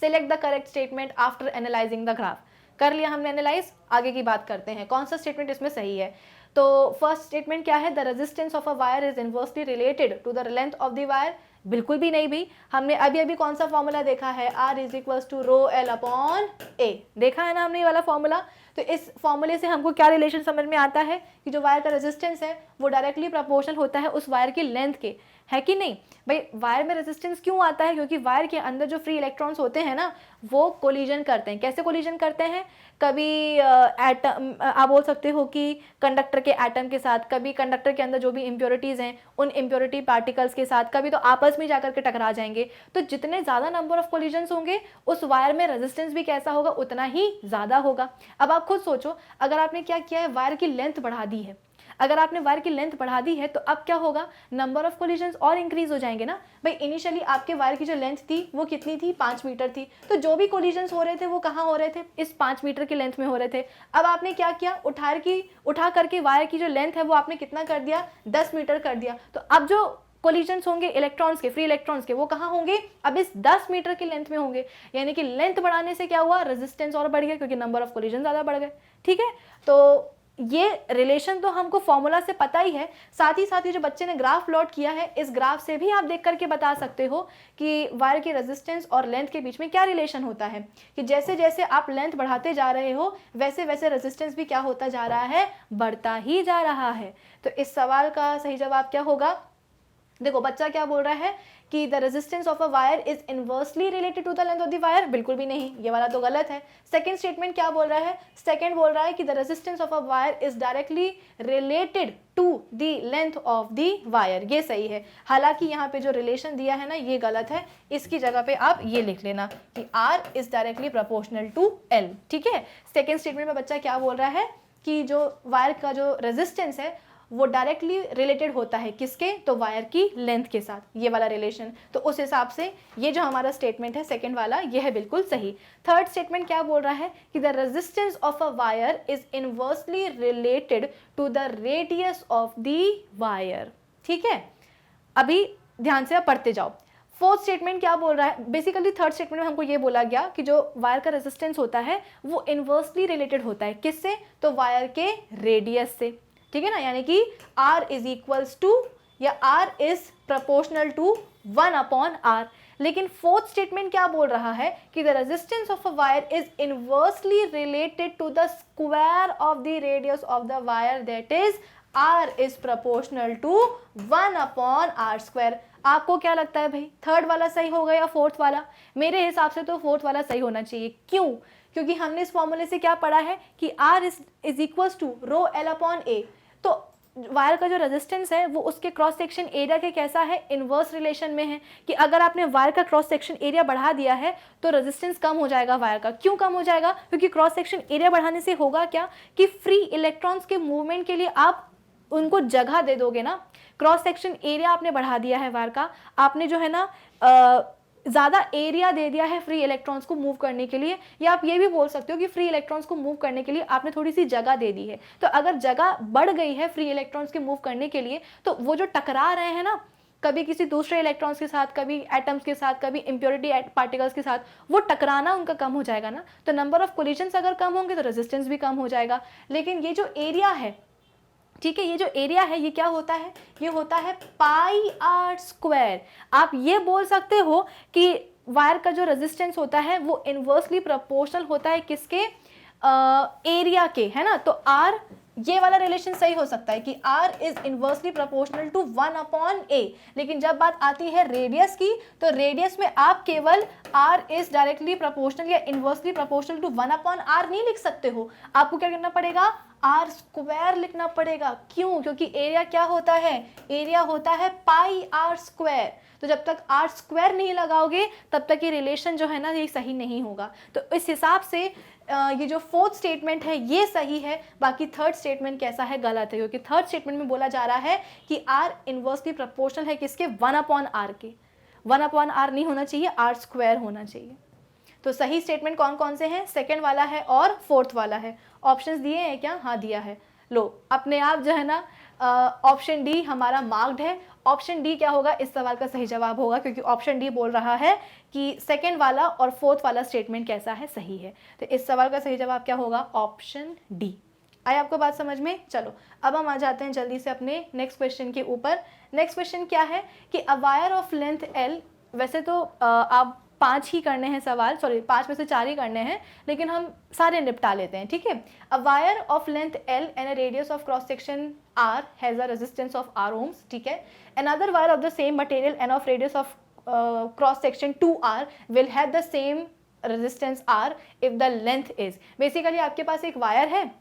select the correct statement after analysing the graph. कर लिया हमने एनालाइज, आगे की बात करते हैं कौन सा स्टेटमेंट इसमें सही है. तो फर्स्ट स्टेटमेंट क्या है, the resistance of a wire is inversely related to the length of the wire. बिल्कुल भी नहीं भी. हमने अभी अभी कौन सा फॉर्मूला देखा है, R is equals to rho L upon A. देखा है ना हमने ये वाला फॉर्मूला. तो इस फॉर्मूले से हमको क्या रिलेशन समझ में आता है कि जो वायर का रेजिस्टेंस है वो डायरेक्टली प्रोपोर्शनल होता है उस वायर की लेंथ के, है कि नहीं. भाई वायर में रेजिस्टेंस क्यों आता है, क्योंकि वायर के अंदर जो फ्री इलेक्ट्रॉन्स होते हैं ना वो कोलिजन करते हैं. कैसे कोलिजन करते हैं, कभी एटम, आप बोल सकते हो कि कंडक्टर के एटम के साथ, कभी कंडक्टर के अंदर जो भी इम्प्योरिटीज़ हैं उन इम्प्योरिटी पार्टिकल्स के साथ, कभी तो आपस में जाकर के टकरा जाएंगे. तो जितने ज़्यादा नंबर ऑफ कोलिजन्स होंगे उस वायर में रेजिस्टेंस भी कैसा होगा, उतना ही ज़्यादा होगा. अब आप खुद सोचो, अगर आपने क्या किया है, वायर की लेंथ बढ़ा दी है. अगर आपने वायर की लेंथ बढ़ा दी है तो अब क्या होगा, नंबर ऑफ कोलिजन्स और इंक्रीज हो जाएंगे ना भाई। इनिशियली आपके वायर की जो लेंथ थी वो कितनी थी, 5 मीटर थी, तो जो भी कोलिजन्स हो रहे थे वो कहाँ हो रहे थे, इस 5 मीटर की लेंथ में हो रहे थे। अब आपने क्या किया, उठा करके वायर की जो लेंथ है वो आपने कितना कर दिया, 10 मीटर कर दिया। तो अब जो कोलिजन्स होंगे इलेक्ट्रॉन्स के, फ्री इलेक्ट्रॉन्स के, वो कहाँ होंगे, अब इस 10 मीटर की लेंथ में होंगे। यानी कि लेंथ बढ़ाने से क्या हुआ, रेजिस्टेंस और बढ़ गया क्योंकि नंबर ऑफ कोलिजन ज्यादा बढ़ गए। ठीक है, तो ये रिलेशन तो हमको फॉर्मूला से पता ही है, साथ ही जो बच्चे ने ग्राफ प्लॉट किया है, इस ग्राफ से भी आप देख करके बता सकते हो कि वायर की रेजिस्टेंस और लेंथ के बीच में क्या रिलेशन होता है, कि जैसे जैसे आप लेंथ बढ़ाते जा रहे हो वैसे वैसे रेजिस्टेंस भी क्या होता जा रहा है, बढ़ता ही जा रहा है। तो इस सवाल का सही जवाब क्या होगा, देखो बच्चा क्या बोल रहा है कि the resistance of a wire is inversely related to the length of the wire, बिल्कुल भी नहीं, ये वाला तो गलत है। सेकंड स्टेटमेंट क्या बोल रहा है, सेकंड बोल रहा है कि the resistance of a wire is directly related to the length of the wire, ये सही है। हालांकि यहाँ पे जो रिलेशन दिया है ना ये गलत है, इसकी जगह पे आप ये लिख लेना कि R is directly proportional to L। ठीक है, सेकेंड स्टेटमेंट में बच्चा क्या बोल रहा है कि जो वायर का जो रेजिस्टेंस है वो डायरेक्टली रिलेटेड होता है किसके, तो वायर की लेंथ के साथ, ये वाला रिलेशन। तो उस हिसाब से ये जो हमारा स्टेटमेंट है सेकंड वाला, ये है बिल्कुल सही। थर्ड स्टेटमेंट क्या बोल रहा है कि the resistance of a wire is inversely related to the radius of the wire. ठीक है, अभी ध्यान से आप पढ़ते जाओ। फोर्थ स्टेटमेंट क्या बोल रहा है, बेसिकली थर्ड स्टेटमेंट में हमको ये बोला गया कि जो वायर का रेजिस्टेंस होता है वो इनवर्सली रिलेटेड होता है किससे, तो वायर के रेडियस से। ठीक है ना, यानी कि R इज इक्वल्स टू या R is proportional to 1/R। लेकिन फोर्थ स्टेटमेंट क्या बोल रहा है कि the resistance of a wire is inversely related to the square of the radius of the wire, that is R is proportional to 1/R²। आपको क्या लगता है भाई, थर्ड वाला सही होगा या फोर्थ वाला? मेरे हिसाब से तो फोर्थ वाला सही होना चाहिए। क्यों? क्योंकि हमने इस फॉर्मूले से क्या पढ़ा है कि R is equals to ρL/A। तो वायर का जो रेजिस्टेंस है वो उसके क्रॉस सेक्शन एरिया के कैसा है, इनवर्स रिलेशन में है, कि अगर आपने वायर का क्रॉस सेक्शन एरिया बढ़ा दिया है तो रेजिस्टेंस कम हो जाएगा वायर का। क्यों कम हो जाएगा? क्योंकि क्रॉस सेक्शन एरिया बढ़ाने से होगा क्या कि फ्री इलेक्ट्रॉन्स के मूवमेंट के लिए आप उनको जगह दे दोगे ना। क्रॉस सेक्शन एरिया आपने बढ़ा दिया है वायर का, आपने जो है ना ज़्यादा एरिया दे दिया है फ्री इलेक्ट्रॉन्स को मूव करने के लिए, या आप ये भी बोल सकते हो कि फ्री इलेक्ट्रॉन्स को मूव करने के लिए आपने थोड़ी सी जगह दे दी है। तो अगर जगह बढ़ गई है फ्री इलेक्ट्रॉन्स के मूव करने के लिए, तो वो जो टकरा रहे हैं ना कभी किसी दूसरे इलेक्ट्रॉन्स के साथ, कभी एटम्स के साथ, कभी इम्प्योरिटी पार्टिकल्स के साथ, वो टकराना उनका कम हो जाएगा ना। तो नंबर ऑफ कोलिजन्स अगर कम होंगे तो रेजिस्टेंस भी कम हो जाएगा। लेकिन ये जो एरिया है, ठीक है, ये जो एरिया है ये क्या होता है, ये होता है πr²। आप ये बोल सकते हो कि वायर का जो रेजिस्टेंस होता है वो इनवर्सली प्रोपोर्शनल होता है किसके, एरिया के, है ना। तो R, ये वाला रिलेशन सही हो सकता है कि R is inversely proportional to 1/A। लेकिन जब बात आती है रेडियस की, तो रेडियस में आप केवल R इज डायरेक्टली प्रोपोर्शनल या इनवर्सली प्रोपोर्शनल टू 1/R नहीं लिख सकते हो, आपको क्या करना पड़ेगा, R² लिखना पड़ेगा। क्यों? क्योंकि एरिया क्या होता है, एरिया होता है πr²। तो जब तक R² नहीं लगाओगे तब तक ये रिलेशन जो है ना ये सही नहीं होगा। तो इस हिसाब से ये जो फोर्थ स्टेटमेंट है ये सही है, बाकी थर्ड स्टेटमेंट कैसा है, गलत है। क्योंकि थर्ड स्टेटमेंट में बोला जा रहा है कि R इनवर्सली प्रोपोर्शनल है किसके, 1/R के। 1/R नहीं होना चाहिए, R² होना चाहिए। तो सही स्टेटमेंट कौन कौन से हैं, सेकंड वाला है और फोर्थ वाला है। ऑप्शंस दिए हैं क्या? हाँ दिया है। लो अपने आप जो है ना ऑप्शन डी हमारा मार्क्ड है। ऑप्शन डी क्या होगा, इस सवाल का सही जवाब होगा, क्योंकि ऑप्शन डी बोल रहा है कि सेकंड वाला और फोर्थ वाला स्टेटमेंट कैसा है, सही है। तो इस सवाल का सही जवाब क्या होगा, ऑप्शन डी। आई आपको बात समझ में? चलो अब हम आ जाते हैं जल्दी से अपने नेक्स्ट क्वेश्चन के ऊपर। नेक्स्ट क्वेश्चन क्या है कि a wire of length L, वैसे तो आप 5 ही करने हैं सवाल, सॉरी 5 में से 4 ही करने हैं, लेकिन हम सारे निपटा लेते हैं, ठीक है। A wire of length L and a radius of cross section R has a resistance of R ohms, ठीक है। Another wire of the same material end of radius of cross section 2R will have the same resistance R if the length is. Basically आपके पास एक वायर है,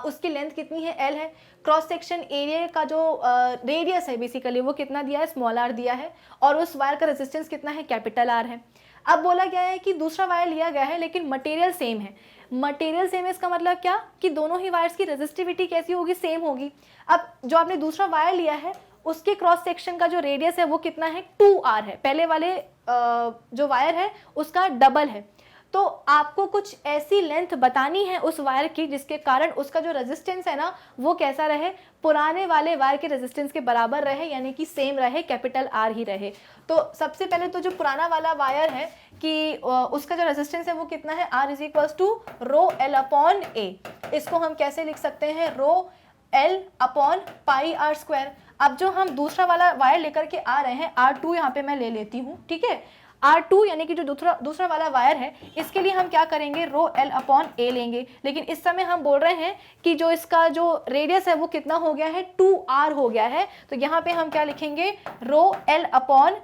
उसकी लेंथ कितनी है, L है। क्रॉस सेक्शन एरिया का जो रेडियस है बेसिकली वो कितना दिया है, स्मॉल r दिया है, और उस वायर का रेजिस्टेंस कितना है, कैपिटल R है। अब बोला गया है कि दूसरा वायर लिया गया है लेकिन मटेरियल सेम है। मटेरियल सेम है इसका मतलब क्या कि दोनों ही वायर्स की रेजिस्टिविटी कैसी होगी, सेम होगी। अब जो आपने दूसरा वायर लिया है उसके क्रॉस सेक्शन का जो रेडियस है वो कितना है, 2r है। पहले वाले जो वायर है उसका डबल है। तो आपको कुछ ऐसी लेंथ बतानी है उस वायर की जिसके कारण उसका जो रेजिस्टेंस है ना वो कैसा रहे, पुराने वाले वायर के रेजिस्टेंस के बराबर रहे, यानी कि सेम रहे, कैपिटल आर ही रहे। तो सबसे पहले तो जो पुराना वाला वायर है कि उसका जो रेजिस्टेंस है वो कितना है, R is equals to rho L upon A. इसको हम कैसे लिख सकते हैं, rho L upon pi R square. अब जो हम दूसरा वाला वायर लेकर के आ रहे हैं, R2 यहाँ पे मैं ले लेती हूँ, ठीक है। R2 यानी कि जो दूसरा वाला वायर है इसके लिए हम क्या करेंगे, रो एल अपॉन ए लेंगे। लेकिन इस समय हम बोल रहे हैं कि जो इसका जो रेडियस है वो कितना हो गया है, 2r हो गया है। तो यहाँ पे हम क्या लिखेंगे, रो एल अपॉन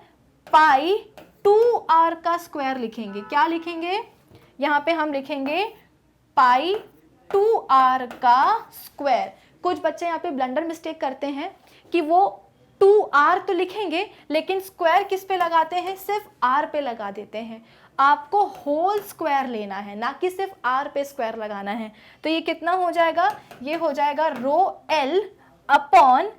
पाई 2r का स्क्वायर लिखेंगे। क्या लिखेंगे, यहाँ पे हम लिखेंगे पाई 2r का स्क्वायर। कुछ बच्चे यहाँ पे ब्लंडर मिस्टेक करते हैं कि वो 2r तो लिखेंगे लेकिन स्क्वायर किस पे लगाते हैं, सिर्फ r पे लगा देते हैं। आपको होल स्क्वायर लेना है, ना कि सिर्फ r पे स्क्वायर लगाना है। तो ये कितना हो जाएगा, ये हो जाएगा रो l अपॉन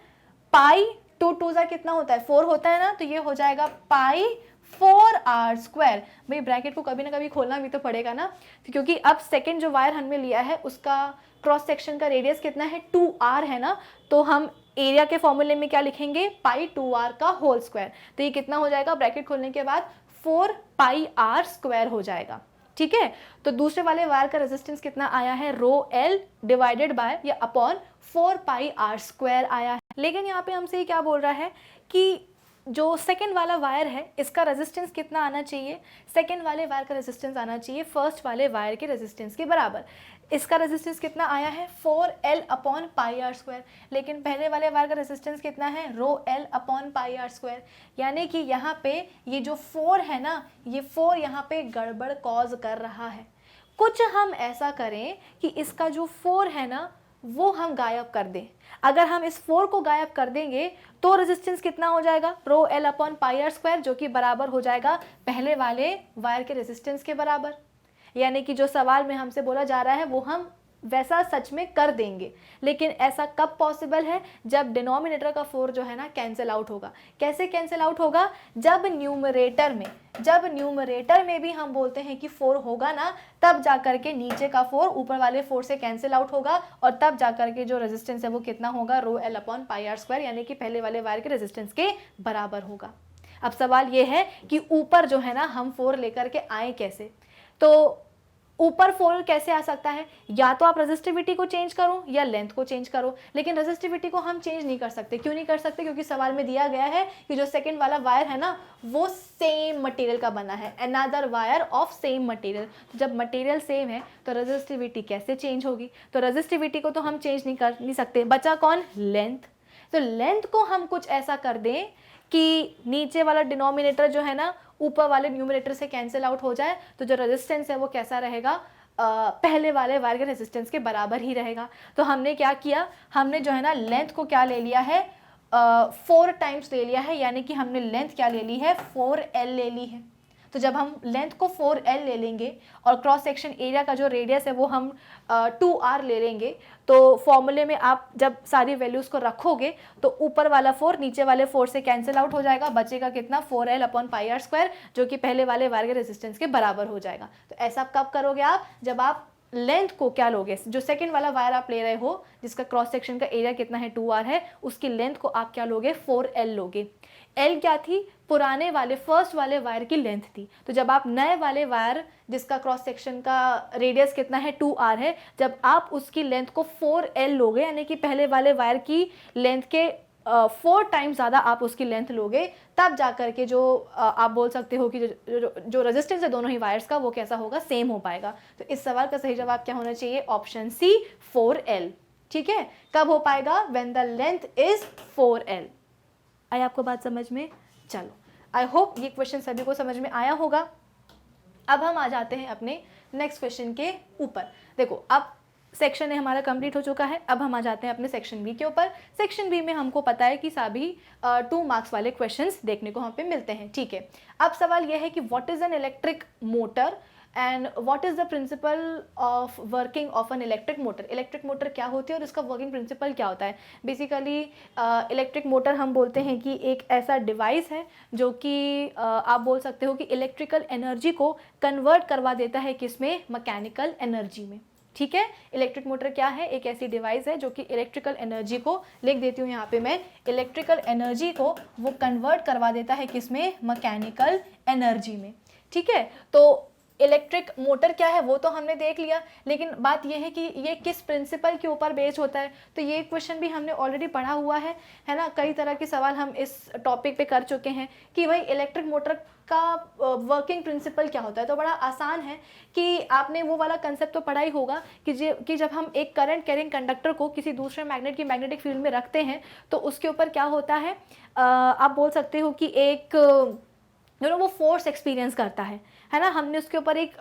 पाई, 2 सा कितना होता है, 4 होता है ना, तो ये हो जाएगा पाई 4r स्क्वायर। भाई ब्रैकेट को कभी ना कभी खोलना भी तो पड़ेगा ना, क्योंकि अब सेकंड जो वायर हमने लिया है उसका क्रॉस सेक्शन का रेडियस कितना है, 2r है ना। तो हम एरिया के फॉर्मूले में क्या लिखेंगे, पाई 2r का होल स्क्वायर। तो ये कितना हो जाएगा, ब्रैकेट खोलने के बाद 4 पाई r स्क्वायर हो जाएगा, ठीक है। तो दूसरे वाले वायर का रेजिस्टेंस कितना आया है, रो एल डिवाइडेड बाय या अपॉन 4 पाई r स्क्वायर आया है। लेकिन यहाँ पे हमसे क्या बोल रहा है कि जो सेकंड वाला वायर है इसका रेजिस्टेंस कितना आना चाहिए, सेकंड वाले वायर का रेजिस्टेंस आना चाहिए फर्स्ट वाले वायर के रेजिस्टेंस के बराबर। इसका रेजिस्टेंस कितना आया है, 4l upon pi R square. लेकिन पहले वाले वायर का रेजिस्टेंस कितना है, rho L upon pi R square. यानी कि यहाँ पे ये जो 4 है ना, ये 4 यहाँ पे गड़बड़ कॉज कर रहा है। कुछ हम ऐसा करें कि इसका जो 4 है ना वो हम गायब कर दें। अगर हम इस 4 को गायब कर देंगे तो रेजिस्टेंस कितना हो जाएगा, rho L upon pi R square, जो कि बराबर हो जाएगा पहले वाले वायर के रेजिस्टेंस के बराबर। यानी कि जो सवाल में हमसे बोला जा रहा है वो हम वैसा सच में कर देंगे। लेकिन ऐसा कब पॉसिबल है, जब डिनोमिनेटर का 4 जो है ना कैंसिल आउट होगा। कैसे कैंसिल आउट होगा, जब न्यूमरेटर में भी हम बोलते हैं कि 4 होगा ना, तब जाकर के नीचे का 4 ऊपर वाले 4 से कैंसिल आउट होगा और तब जाकर के जो रेजिस्टेंस है वो कितना होगा, rho L upon pi R square, यानी कि पहले वाले वायर के रेजिस्टेंस के बराबर होगा। अब सवाल ये है कि ऊपर जो है ना हम 4 लेकर के आए कैसे। तो ऊपर 4 कैसे आ सकता है, या तो आप रेजिस्टिविटी को चेंज करो या लेंथ को चेंज करो। लेकिन रेजिस्टिविटी को हम चेंज नहीं कर सकते। क्यों नहीं कर सकते, क्योंकि सवाल में दिया गया है कि जो सेकंड वाला वायर है ना वो सेम मटेरियल का बना है, another wire of same material. तो जब मटेरियल सेम है तो रेजिस्टिविटी कैसे चेंज होगी। तो रेजिस्टिविटी को तो हम चेंज नहीं सकते। बचा कौन, लेंथ। तो लेंथ को हम कुछ ऐसा कर दें कि नीचे वाला डिनोमिनेटर जो है ना ऊपर वाले न्यूमरेटर से कैंसिल आउट हो जाए, तो जो रेजिस्टेंस है वो कैसा रहेगा, पहले वाले वायर के रेजिस्टेंस के बराबर ही रहेगा। तो हमने क्या किया, हमने जो है ना लेंथ को क्या ले लिया है, 4 टाइम्स ले लिया है। यानी कि हमने लेंथ क्या ले ली है, 4l ले ली है। तो जब हम लेंथ को 4l ले लेंगे और क्रॉस सेक्शन एरिया का जो रेडियस है वो हम 2r ले लेंगे, तो फॉर्मूले में आप जब सारी वैल्यूज़ को रखोगे तो ऊपर वाला 4 नीचे वाले 4 से कैंसिल आउट हो जाएगा। बचेगा कितना, 4l upon pi R square, जो कि पहले वाले वायर के रेजिस्टेंस के बराबर हो जाएगा। तो ऐसा कब करोगे आप, जब आप लेंथ को क्या लोगे, जो सेकंड वाला वायर आप ले रहे हो जिसका क्रॉस सेक्शन का एरिया कितना है, 2r है, उसकी लेंथ को आप क्या लोगे, 4l लोगे। l क्या थी, पुराने वाले फर्स्ट वाले वायर की लेंथ थी। तो जब आप नए वाले वायर जिसका क्रॉस सेक्शन का रेडियस कितना है, 2r है, जब आप उसकी लेंथ को 4l लोगे, यानी कि पहले वाले वायर की लेंथ के 4 टाइम्स ज़्यादा आप उसकी लेंथ लोगे, तब जाकर के जो आप बोल सकते हो कि जो रेजिस्टेंस है दोनों ही वायर्स का वो कैसा होगा, सेम हो पाएगा। तो इस सवाल का सही जवाब क्या होना चाहिए, ऑप्शन सी 4l। ठीक है, कब हो पाएगा, when the length is 4l। आई आपको बात समझ में, चलो आई होप ये क्वेश्चन सभी को समझ में आया होगा। अब हम आ जाते हैं अपने नेक्स्ट क्वेश्चन के ऊपर। देखो अब सेक्शन ए हमारा कंप्लीट हो चुका है। अब हम आ जाते हैं अपने सेक्शन बी के ऊपर। सेक्शन बी में हमको पता है कि सभी 2 मार्क्स वाले क्वेश्चंस देखने को हम पे मिलते हैं, ठीक है। अब सवाल यह है कि what is an electric motor and what is the principle of working of an electric motor. Electric motor क्या होती है और इसका वर्किंग प्रिंसिपल क्या होता है। बेसिकली इलेक्ट्रिक मोटर हम बोलते हैं कि एक ऐसा डिवाइस है जो कि आप बोल सकते हो कि इलेक्ट्रिकल एनर्जी को कन्वर्ट करवा देता है किसमें, मैकेनिकल एनर्जी में, ठीक है। इलेक्ट्रिक मोटर क्या है, एक ऐसी डिवाइस है जो कि इलेक्ट्रिकल एनर्जी को, लिख देती हूँ यहाँ पे मैं, इलेक्ट्रिकल एनर्जी को वो कन्वर्ट करवा देता है किसमें, मैकेनिकल एनर्जी में, ठीक है। तो इलेक्ट्रिक मोटर क्या है वो तो हमने देख लिया, लेकिन बात यह है कि ये किस प्रिंसिपल के ऊपर बेस्ड होता है। तो ये क्वेश्चन भी हमने ऑलरेडी पढ़ा हुआ है ना। कई तरह के सवाल हम इस टॉपिक पे कर चुके हैं कि भाई इलेक्ट्रिक मोटर का वर्किंग प्रिंसिपल क्या होता है। तो बड़ा आसान है कि आपने वो वाला कंसेप्ट तो पढ़ा ही होगा कि जब हम एक करंट कैरिंग कंडक्टर को किसी दूसरे मैग्नेट की मैग्नेटिक फील्ड में रखते हैं तो उसके ऊपर क्या होता है, आप बोल सकते हो कि एक वो फोर्स एक्सपीरियंस करता है ना। हमने उसके ऊपर एक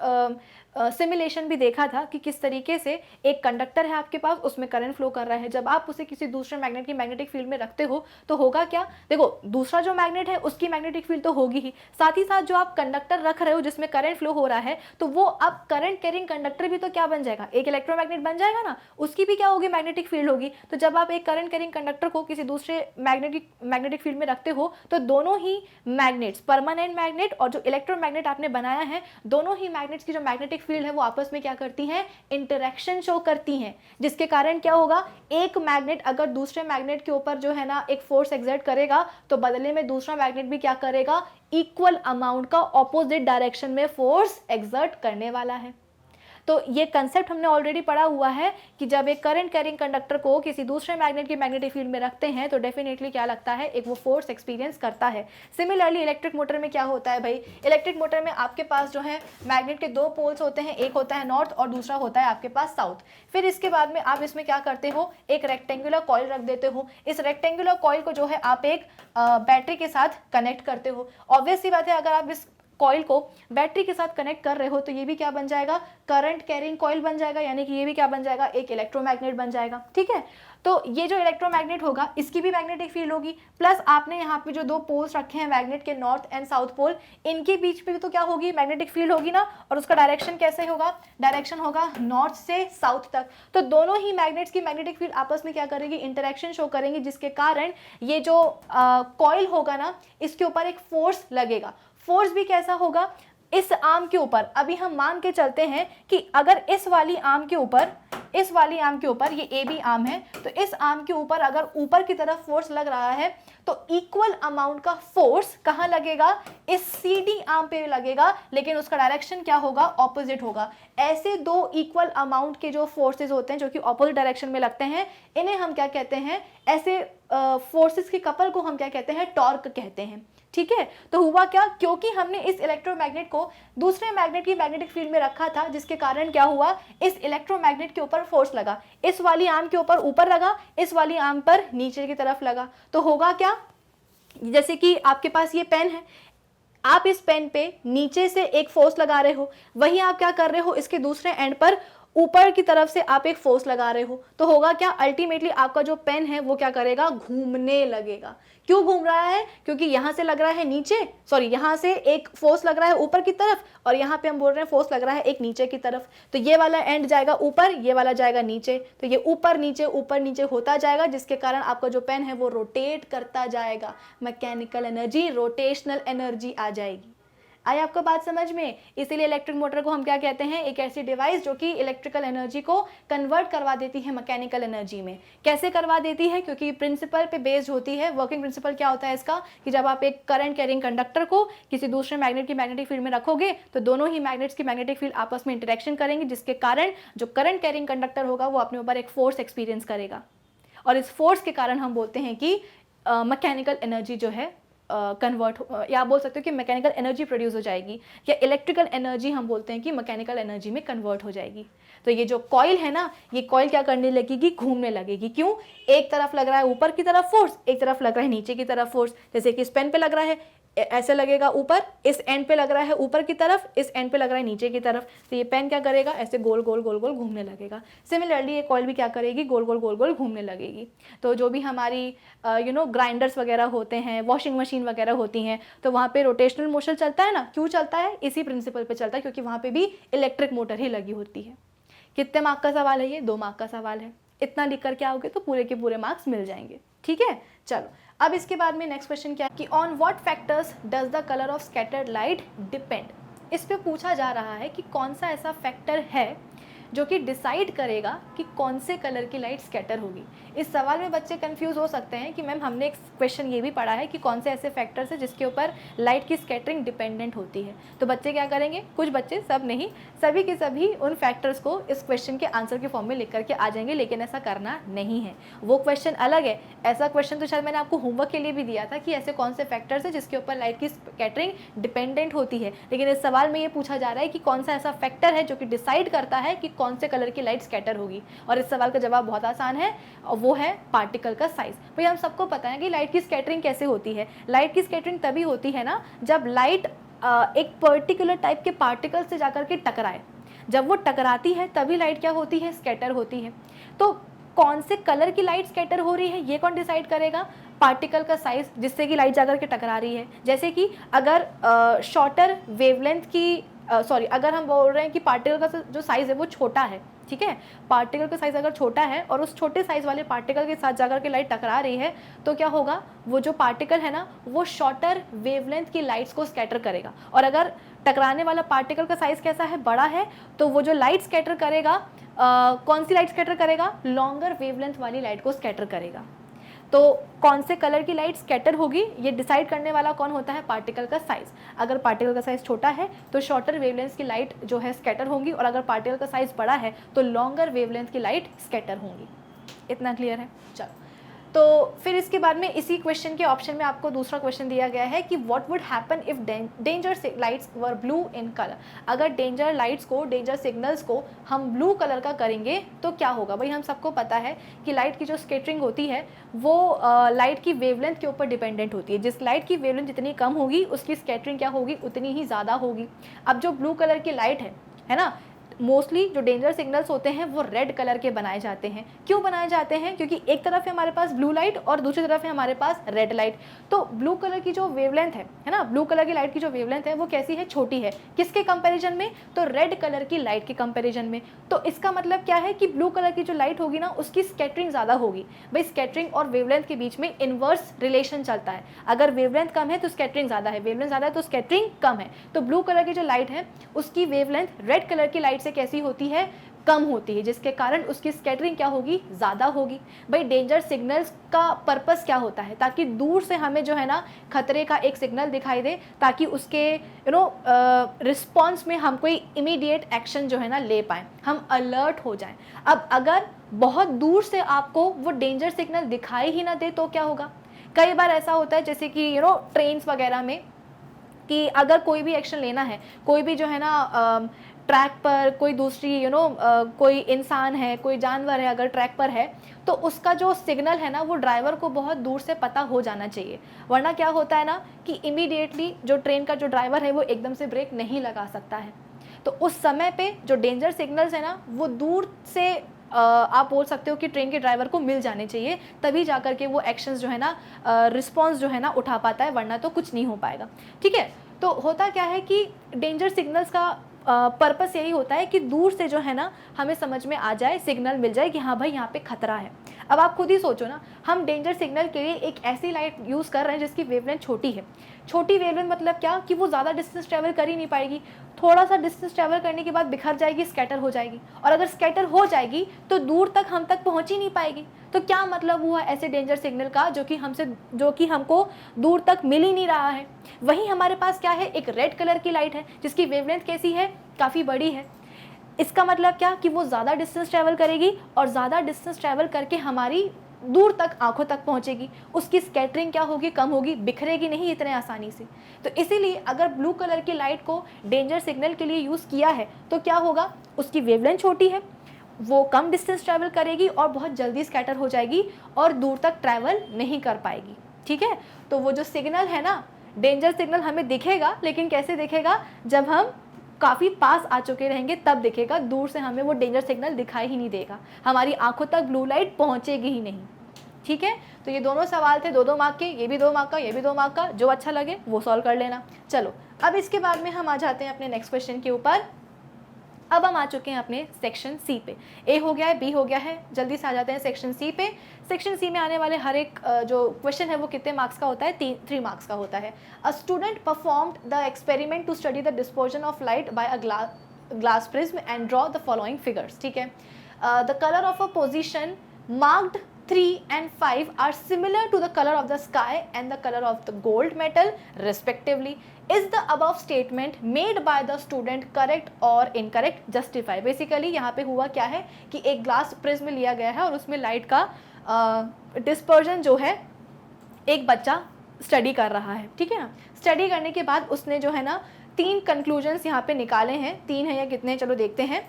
सिमुलेशन भी देखा था कि किस तरीके से एक कंडक्टर है आपके पास, उसमें करंट फ्लो कर रहा है। जब आप उसे किसी दूसरे मैग्नेट की मैग्नेटिक फील्ड में रखते हो तो होगा क्या, देखो दूसरा जो मैग्नेट है उसकी मैग्नेटिक फील्ड तो होगी ही, साथ ही साथ जो आप कंडक्टर रख रहे हो जिसमें करंट फ्लो हो रहा है तो वो अब करंट कैरिंग कंडक्टर भी तो क्या बन जाएगा, एक इलेक्ट्रोमैग्नेट बन जाएगा ना, उसकी भी क्या होगी, मैग्नेटिक फील्ड होगी। तो जब आप एक करंट कैरिंग कंडक्टर को किसी दूसरे मैग्नेटिक फील्ड में रखते हो तो दोनों ही मैग्नेट्स, परमानेंट मैग्नेट और जो इलेक्ट्रोमैग्नेट आपने बनाया है, दोनों ही मैग्नेट्स की जो मैग्नेटिक फील्ड है वो आपस में क्या करती हैं, इंटरेक्शन शो करती हैं, जिसके कारण क्या होगा, एक मैग्नेट अगर दूसरे मैग्नेट के ऊपर जो है ना एक फोर्स एक्सर्ट करेगा तो बदले में दूसरा मैग्नेट भी क्या करेगा, इक्वल अमाउंट का ऑपोजिट डायरेक्शन में फोर्स एक्सर्ट करने वाला है। तो ये कंसेप्ट हमने ऑलरेडी पढ़ा हुआ है कि जब एक करंट कैरिंग कंडक्टर को किसी दूसरे मैग्नेट की मैग्नेटिक फील्ड में रखते हैं तो डेफिनेटली क्या लगता है, एक वो फोर्स एक्सपीरियंस करता है। सिमिलरली इलेक्ट्रिक मोटर में क्या होता है भाई, इलेक्ट्रिक मोटर में आपके पास जो है मैग्नेट के 2 पोल्स होते हैं, एक होता है नॉर्थ और दूसरा होता है आपके पास साउथ। फिर इसके बाद में आप इसमें क्या करते हो, एक रेक्टेंगुलर कॉइल रख देते हो। इस रेक्टेंगुलर कॉइल को जो है आप एक बैटरी के साथ कनेक्ट करते हो। ऑब्वियस सी बात है, अगर आप इस कॉइल को बैटरी के साथ कनेक्ट कर रहे हो तो ये भी क्या बन जाएगा, करंट कैरिंग कॉइल बन जाएगा, यानी कि ये भी क्या बन जाएगा, एक इलेक्ट्रोमैग्नेट बन जाएगा, ठीक है। तो ये जो इलेक्ट्रोमैग्नेट होगा इसकी भी मैग्नेटिक फील्ड होगी, प्लस आपने यहाँ पे जो 2 पोल्स रखे हैं मैग्नेट के, नॉर्थ एंड साउथ पोल, इनके बीच में भी तो क्या होगी, मैग्नेटिक फील्ड होगी ना। और उसका डायरेक्शन कैसे होगा, डायरेक्शन होगा नॉर्थ से साउथ तक। तो दोनों ही मैग्नेट्स की मैग्नेटिक फील्ड आपस में क्या करेगी, इंटरेक्शन शो करेंगी, जिसके कारण ये जो कॉइल होगा ना इसके ऊपर एक फोर्स लगेगा। फोर्स भी कैसा होगा, इस आर्म के ऊपर, अभी हम मान के चलते हैं कि अगर इस वाली आर्म के ऊपर ये ए बी आर्म है, तो इस आर्म के ऊपर अगर ऊपर की तरफ फोर्स लग रहा है तो इक्वल अमाउंट का फोर्स कहाँ लगेगा, इस सी डी आर्म पे लगेगा, लेकिन उसका डायरेक्शन क्या होगा, ऑपोजिट होगा। ऐसे 2 इक्वल अमाउंट के जो फोर्सेज होते हैं जो कि ऑपोजिट डायरेक्शन में लगते हैं, इन्हें हम क्या कहते हैं, ऐसे फोर्सेस के कपल को हम क्या कहते हैं, टॉर्क कहते हैं, ठीक है। तो हुआ क्या, क्योंकि हमने इस इलेक्ट्रोमैग्नेट को दूसरे मैग्नेट की मैग्नेटिक फील्ड में रखा था, जिसके कारण क्या हुआ, इस इलेक्ट्रोमैग्नेट के ऊपर फोर्स लगा, इस वाली आर्म के ऊपर लगा, इस वाली आर्म पर नीचे की तरफ लगा। तो होगा क्या, जैसे कि आपके पास ये पेन है, आप इस पेन पे नीचे से एक फोर्स लगा रहे हो, वहीं आप क्या कर रहे हो, इसके दूसरे एंड पर ऊपर की तरफ से आप एक फोर्स लगा रहे हो। तो होगा क्या, अल्टीमेटली आपका जो पेन है वो क्या करेगा, घूमने लगेगा। क्यों घूम रहा है, क्योंकि यहां से लग रहा है नीचे, सॉरी यहां से एक फोर्स लग रहा है ऊपर की तरफ और यहां पे हम बोल रहे हैं फोर्स लग रहा है एक नीचे की तरफ। तो ये वाला एंड जाएगा ऊपर, ये वाला जाएगा नीचे, तो ये ऊपर नीचे होता जाएगा, जिसके कारण आपका जो पेन है वो रोटेट करता जाएगा, मैकेनिकल एनर्जी, रोटेशनल एनर्जी आ जाएगी। आई आपको बात समझ में। इसीलिए इलेक्ट्रिक मोटर को हम क्या कहते हैं, एक ऐसी डिवाइस जो कि इलेक्ट्रिकल एनर्जी को कन्वर्ट करवा देती है मैकेनिकल एनर्जी में। कैसे करवा देती है, क्योंकि प्रिंसिपल पे बेस्ड होती है। वर्किंग प्रिंसिपल क्या होता है इसका, कि जब आप एक करंट कैरिंग कंडक्टर को किसी दूसरे मैग्नेट की मैग्नेटिक फील्ड में रखोगे तो दोनों ही मैग्नेट्स की मैग्नेटिक फील्ड आपस में इंटरेक्शन करेंगे, जिसके कारण जो करंट कैरिंग कंडक्टर होगा वो अपने ऊपर एक फोर्स एक्सपीरियंस करेगा, और इस फोर्स के कारण हम बोलते हैं कि मैकेनिकल एनर्जी जो है कन्वर्ट, या आप बोल सकते हो कि मैकेनिकल एनर्जी प्रोड्यूस हो जाएगी, या इलेक्ट्रिकल एनर्जी हम बोलते हैं कि मैकेनिकल एनर्जी में कन्वर्ट हो जाएगी। तो ये जो कॉइल है ना, ये कॉइल क्या करने लगेगी, घूमने लगेगी। क्यों, एक तरफ लग रहा है ऊपर की तरफ फोर्स, एक तरफ लग रहा है नीचे की तरफ फोर्स। जैसे कि इस पेन पे लग रहा है ऐसे लगेगा ऊपर, इस एंड पे लग रहा है ऊपर की तरफ, इस एंड पे लग रहा है नीचे की तरफ, तो ये पेन क्या करेगा, ऐसे गोल गोल गोल गोल घूमने लगेगा। सिमिलरली ये कॉइल भी क्या करेगी, गोल गोल गोल गोल घूमने लगेगी। तो जो भी हमारी ग्राइंडर्स वगैरह होते हैं, वॉशिंग मशीन वगैरह होती हैं, तो वहाँ पे रोटेशनल मोशन चलता है ना, क्यों चलता है, इसी प्रिंसिपल पे चलता है, क्योंकि वहाँ पे भी इलेक्ट्रिक मोटर ही लगी होती है। कितने मार्क का सवाल है ये, 2 मार्क का सवाल है। इतना लिख कर के आओगे तो पूरे के पूरे मार्क्स मिल जाएंगे, ठीक है। चलो अब इसके बाद में नेक्स्ट क्वेश्चन क्या है कि on what factors does the colour of scattered light depend. इस पे पूछा जा रहा है कि कौन सा ऐसा फैक्टर है जो कि डिसाइड करेगा कि कौन से कलर की लाइट स्कैटर होगी। इस सवाल में बच्चे कंफ्यूज हो सकते हैं कि मैम हमने एक क्वेश्चन ये भी पढ़ा है कि कौन से ऐसे फैक्टर्स हैं जिसके ऊपर लाइट की स्कैटरिंग डिपेंडेंट होती है। तो बच्चे क्या करेंगे, कुछ बच्चे, सब नहीं, सभी के सभी उन फैक्टर्स को इस क्वेश्चन के आंसर के फॉर्म में लिख करके आ जाएंगे, लेकिन ऐसा करना नहीं है, वो क्वेश्चन अलग है। ऐसा क्वेश्चन तो शायद मैंने आपको होमवर्क के लिए भी दिया था कि ऐसे कौन से फैक्टर्स हैं जिसके ऊपर लाइट की स्कैटरिंग डिपेंडेंट होती है, लेकिन इस सवाल में ये पूछा जा रहा है कि कौन सा ऐसा फैक्टर है जो कि डिसाइड करता है कि कौन से कलर की लाइट स्कैटर होगी। और इस सवाल का जवाब बहुत आसान है, और वो है पार्टिकल का साइज। भाई हम सबको पता है कि लाइट की स्कैटरिंग कैसे होती है। लाइट की स्कैटरिंग तभी होती है ना जब लाइट एक पर्टिकुलर टाइप के पार्टिकल से जाकर के टकराए। जब वो टकराती है तभी लाइट क्या होती है, स्कैटर होती है। तो कौन से कलर की लाइट स्कैटर हो रही है ये कौन डिसाइड करेगा, पार्टिकल का साइज जिससे कि लाइट जाकर के टकरा रही है। जैसे कि अगर शॉर्टर वेवलेंथ की अगर हम बोल रहे हैं कि पार्टिकल का जो साइज है वो छोटा है, ठीक है, पार्टिकल का साइज अगर छोटा है और उस छोटे साइज वाले पार्टिकल के साथ जाकर के लाइट टकरा रही है, तो क्या होगा, वो जो पार्टिकल है ना वो शॉर्टर वेवलेंथ की लाइट्स को स्कैटर करेगा। और अगर टकराने वाला पार्टिकल का साइज कैसा है, बड़ा है, तो वो जो लाइट स्कैटर करेगा, कौन सी लाइट स्कैटर करेगा, लॉन्गर वेवलेंथ वाली लाइट को स्कैटर करेगा। तो कौन से कलर की लाइट स्कैटर होगी ये डिसाइड करने वाला कौन होता है, पार्टिकल का साइज। अगर पार्टिकल का साइज छोटा है तो शॉर्टर वेवलेंथ की लाइट जो है स्कैटर होंगी, और अगर पार्टिकल का साइज बड़ा है तो लॉन्गर वेवलेंथ की लाइट स्कैटर होंगी। इतना क्लियर है। चलो, तो फिर इसके बाद में इसी क्वेश्चन के ऑप्शन में आपको दूसरा क्वेश्चन दिया गया है कि what would happen if danger lights were blue in colour. अगर डेंजर लाइट्स को, डेंजर सिग्नल्स को हम ब्लू कलर का करेंगे तो क्या होगा। भाई हम सबको पता है कि लाइट की जो स्कैटरिंग होती है वो लाइट की वेवलेंथ के ऊपर डिपेंडेंट होती है। जिस लाइट की वेवलेंथ जितनी कम होगी उसकी स्कैटरिंग क्या होगी, उतनी ही ज़्यादा होगी। अब जो ब्लू कलर की लाइट है ना, मोस्टली जो डेंजर सिग्नल्स होते हैं वो रेड कलर के बनाए जाते हैं। क्यों बनाए जाते हैं, क्योंकि एक तरफ है हमारे पास ब्लू लाइट और दूसरी तरफ है हमारे पास रेड लाइट। तो ब्लू कलर की जो वेवलेंथ है ना, ब्लू कलर की लाइट की जो वेवलेंथ है वो कैसी है, छोटी है। किसके कंपैरिजन में, तो रेड कलर की लाइट के कंपैरिजन में। तो इसका मतलब क्या है कि ब्लू कलर की जो लाइट होगी ना उसकी स्कैटरिंग ज़्यादा होगी। भाई स्कैटरिंग और वेवलेंथ के बीच में इनवर्स रिलेशन चलता है। अगर वेवलेंथ कम है तो स्कैटरिंग ज़्यादा है, वेवलेंथ ज़्यादा है तो स्कैटरिंग कम है। तो ब्लू कलर की जो लाइट है उसकी वेवलेंथ रेड कलर की लाइट से कैसी होती है, कम होती है, जिसके कारण उसकी स्कैटरिंग क्या होगी, ज़्यादा होगी। भाई डेंजर सिग्नल्स का पर्पस क्या होता है, ताकि दूर से हमें जो है ना खतरे का एक सिग्नल दिखाई दे, ताकि उसके रिस्पॉन्स में हम कोई इमीडिएट एक्शन जो है ना ले पाएँ, हम अलर्ट हो जाएं। अब अगर बहुत दूर से आपको वो डेंजर सिग्नल दिखाई ही ना दे तो क्या होगा। कई बार ऐसा होता है जैसे कि ट्रेन्स वगैरह में कि अगर कोई भी एक्शन लेना है, कोई भी जो है ना ट्रैक पर कोई दूसरी कोई इंसान है, कोई जानवर है, अगर ट्रैक पर है तो उसका जो सिग्नल है ना वो ड्राइवर को बहुत दूर से पता हो जाना चाहिए। वरना क्या होता है ना कि इमीडिएटली जो ट्रेन का जो ड्राइवर है वो एकदम से ब्रेक नहीं लगा सकता है। तो उस समय पे जो डेंजर सिग्नल्स है ना वो दूर से आप बोल सकते हो कि ट्रेन के ड्राइवर को मिल जाने चाहिए, तभी जाकर के वो एक्शंस जो है ना रिस्पॉन्स जो है ना उठा पाता है, वरना तो कुछ नहीं हो पाएगा। ठीक है, तो होता क्या है कि डेंजर सिग्नल्स का पर्पस यही होता है कि दूर से जो है ना हमें समझ में आ जाए, सिग्नल मिल जाए कि हाँ भाई यहाँ पे खतरा है। अब आप खुद ही सोचो ना, हम डेंजर सिग्नल के लिए एक ऐसी लाइट यूज़ कर रहे हैं जिसकी वेवलेंथ छोटी है। छोटी वेवलेंथ मतलब क्या कि वो ज़्यादा डिस्टेंस ट्रैवल कर ही नहीं पाएगी, थोड़ा सा डिस्टेंस ट्रैवल करने के बाद बिखर जाएगी, स्कैटर हो जाएगी, और अगर स्कैटर हो जाएगी तो दूर तक हम तक पहुँच ही नहीं पाएगी। तो क्या मतलब हुआ ऐसे डेंजर सिग्नल का जो कि हमको दूर तक मिल ही नहीं रहा है। वहीं हमारे पास क्या है, एक रेड कलर की लाइट है जिसकी वेवलेंथ कैसी है, काफ़ी बड़ी है। इसका मतलब क्या कि वो ज़्यादा डिस्टेंस ट्रैवल करेगी और ज़्यादा डिस्टेंस ट्रैवल करके हमारी दूर तक आंखों तक पहुंचेगी। उसकी स्कैटरिंग क्या होगी, कम होगी, बिखरेगी नहीं इतने आसानी से। तो इसीलिए अगर ब्लू कलर की लाइट को डेंजर सिग्नल के लिए यूज़ किया है तो क्या होगा, उसकी वेवलेंथ छोटी है, वो कम डिस्टेंस ट्रैवल करेगी और बहुत जल्दी स्कैटर हो जाएगी और दूर तक ट्रैवल नहीं कर पाएगी। ठीक है, तो वो जो सिग्नल है ना डेंजर सिग्नल हमें दिखेगा, लेकिन कैसे दिखेगा, जब हम काफ़ी पास आ चुके रहेंगे तब दिखेगा, दूर से हमें वो डेंजर सिग्नल दिखाई ही नहीं देगा, हमारी आंखों तक ब्लू लाइट पहुंचेगी ही नहीं। ठीक है, तो ये दोनों सवाल थे 2-2 मार्क के, ये भी 2 मार्क का, ये भी 2 मार्क का, जो अच्छा लगे वो सॉल्व कर लेना। चलो अब इसके बाद में हम आ जाते हैं अपने नेक्स्ट क्वेश्चन के ऊपर। अब हम आ चुके हैं अपने सेक्शन सी पे। ए हो गया है, बी हो गया है, जल्दी से आ जाते हैं सेक्शन सी पे। सेक्शन सी में आने वाले हर एक जो क्वेश्चन है वो कितने मार्क्स का होता है, 3 मार्क्स का होता है। A student performed the experiment to study the dispersion of light by a glass prism and draw the following figures. ठीक है, the colour of a position marked 3 and 5 are similar to the color of the sky and the color of the gold metal respectively. Is the above statement made by the student correct or incorrect? Justify. Basically यहाँ पे हुआ क्या है कि एक ग्लास प्रिज्म लिया गया है और उसमें लाइट का डिस्पर्जन जो है एक बच्चा स्टडी कर रहा है। ठीक है ना, स्टडी करने के बाद उसने जो है ना 3 कंक्लूजन्स यहाँ पे निकाले हैं, 3 है या कितने, चलो देखते हैं।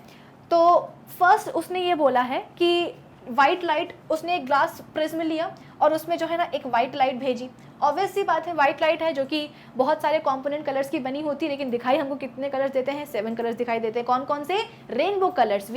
तो फर्स्ट उसने ये बोला है कि वाइट लाइट, उसने एक ग्लास प्रिज्म लिया और उसमें जो है ना एक वाइट लाइट भेजी। ऑब्वियस सी बात है, वाइट लाइट है जो कि बहुत सारे कंपोनेंट कलर्स की बनी होती है, लेकिन दिखाई हमको कितने कलर्स देते हैं, 7 कलर्स दिखाई देते हैं। कौन कौन से? Rainbow colours,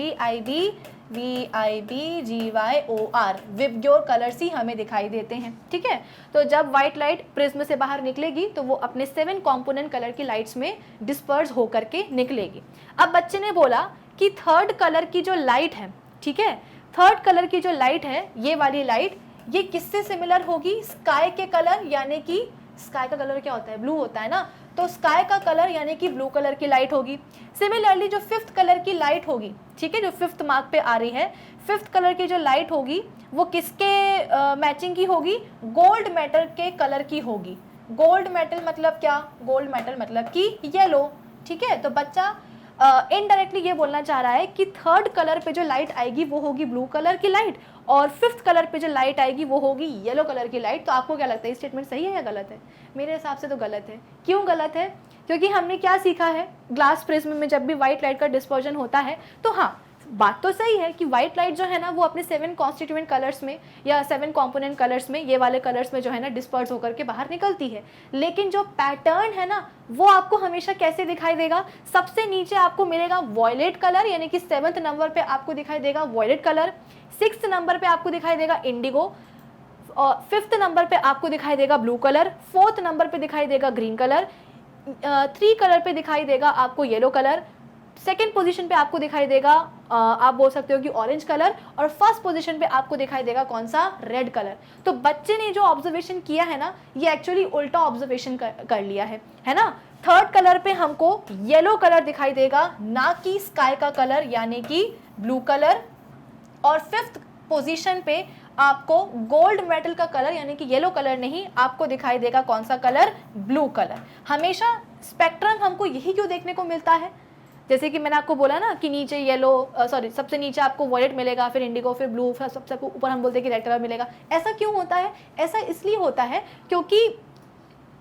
VIBGYOR, VIBGYOR colours ही हमें दिखाई देते हैं। ठीक है, तो जब वाइट लाइट प्रिज्म से बाहर निकलेगी तो वो अपने 7 कंपोनेंट कलर की लाइट्स में डिस्पर्स होकर के निकलेगी। अब बच्चे ने बोला कि थर्ड कलर की जो लाइट है, ठीक है, थर्ड कलर की जो लाइट है, ये वाली लाइट, ये किससे सिमिलर होगी? स्काई के कलर, यानी कि स्काई का कलर क्या होता है? ब्लू होता है ना, तो स्काई का कलर यानी कि ब्लू कलर की लाइट होगी। सिमिलरली जो 5th कलर की लाइट होगी, ठीक है, जो 5th मार्क पे आ रही है, 5th कलर की जो लाइट होगी वो किसके मैचिंग की होगी? गोल्ड मेटल के कलर की होगी। गोल्ड मेटल मतलब क्या? गोल्ड मेटल मतलब कि येलो। ठीक है, तो बच्चा इनडायरेक्टली ये बोलना चाह रहा है कि थर्ड कलर पे जो लाइट आएगी वो होगी ब्लू कलर की लाइट और 5th कलर पे जो लाइट आएगी वो होगी येलो कलर की लाइट। तो आपको क्या लगता है, स्टेटमेंट सही है या गलत है? मेरे हिसाब से तो गलत है। क्यों गलत है? क्योंकि हमने क्या सीखा है, ग्लास प्रिज्म में जब भी व्हाइट लाइट का डिस्पर्जन होता है, तो हाँ बात तो सही है कि व्हाइट लाइट जो है ना वो अपने 7 कॉन्स्टिट्यूएंट कलर्स में या 7 कंपोनेंट कलर्स में, ये वाले कलर्स में जो है ना डिस्पर्स होकर के बाहर निकलती है। लेकिन जो पैटर्न है ना वो आपको हमेशा कैसे दिखाई देगा? सबसे नीचे आपको मिलेगा वॉयलेट कलर, यानी कि 7th नंबर पे आपको दिखाई देगा वॉयलेट कलर, 6th नंबर पे आपको दिखाई देगा इंडिगो, और 5th नंबर पे आपको दिखाई देगा ब्लू कलर, 4th नंबर पे दिखाई देगा ग्रीन कलर, 3 कलर पे दिखाई देगा आपको येलो कलर, 2nd पोजीशन पे आपको दिखाई देगा आप बोल सकते हो कि ऑरेंज कलर, और 1st पोजीशन पे आपको दिखाई देगा कौन सा? Red colour. तो बच्चे ने जो ऑब्जर्वेशन किया है ना, ये एक्चुअली उल्टा ऑब्जर्वेशन कर लिया है ना। थर्ड कलर पे हमको येलो कलर दिखाई देगा, ना कि स्काई का कलर यानी कि ब्लू कलर, और 5th पोजीशन पे आपको गोल्ड मेटल का कलर यानी कि येलो कलर नहीं, आपको दिखाई देगा कौन सा कलर? Blue colour. हमेशा स्पेक्ट्रम हमको यही क्यों देखने को मिलता है? जैसे कि मैंने आपको बोला ना कि नीचे येलो, सबसे नीचे आपको वॉयलेट मिलेगा, फिर इंडिगो, फिर ब्लू, फिर सबसे ऊपर हम बोलते हैं कि रेड कलर मिलेगा। ऐसा क्यों होता है? ऐसा इसलिए होता है क्योंकि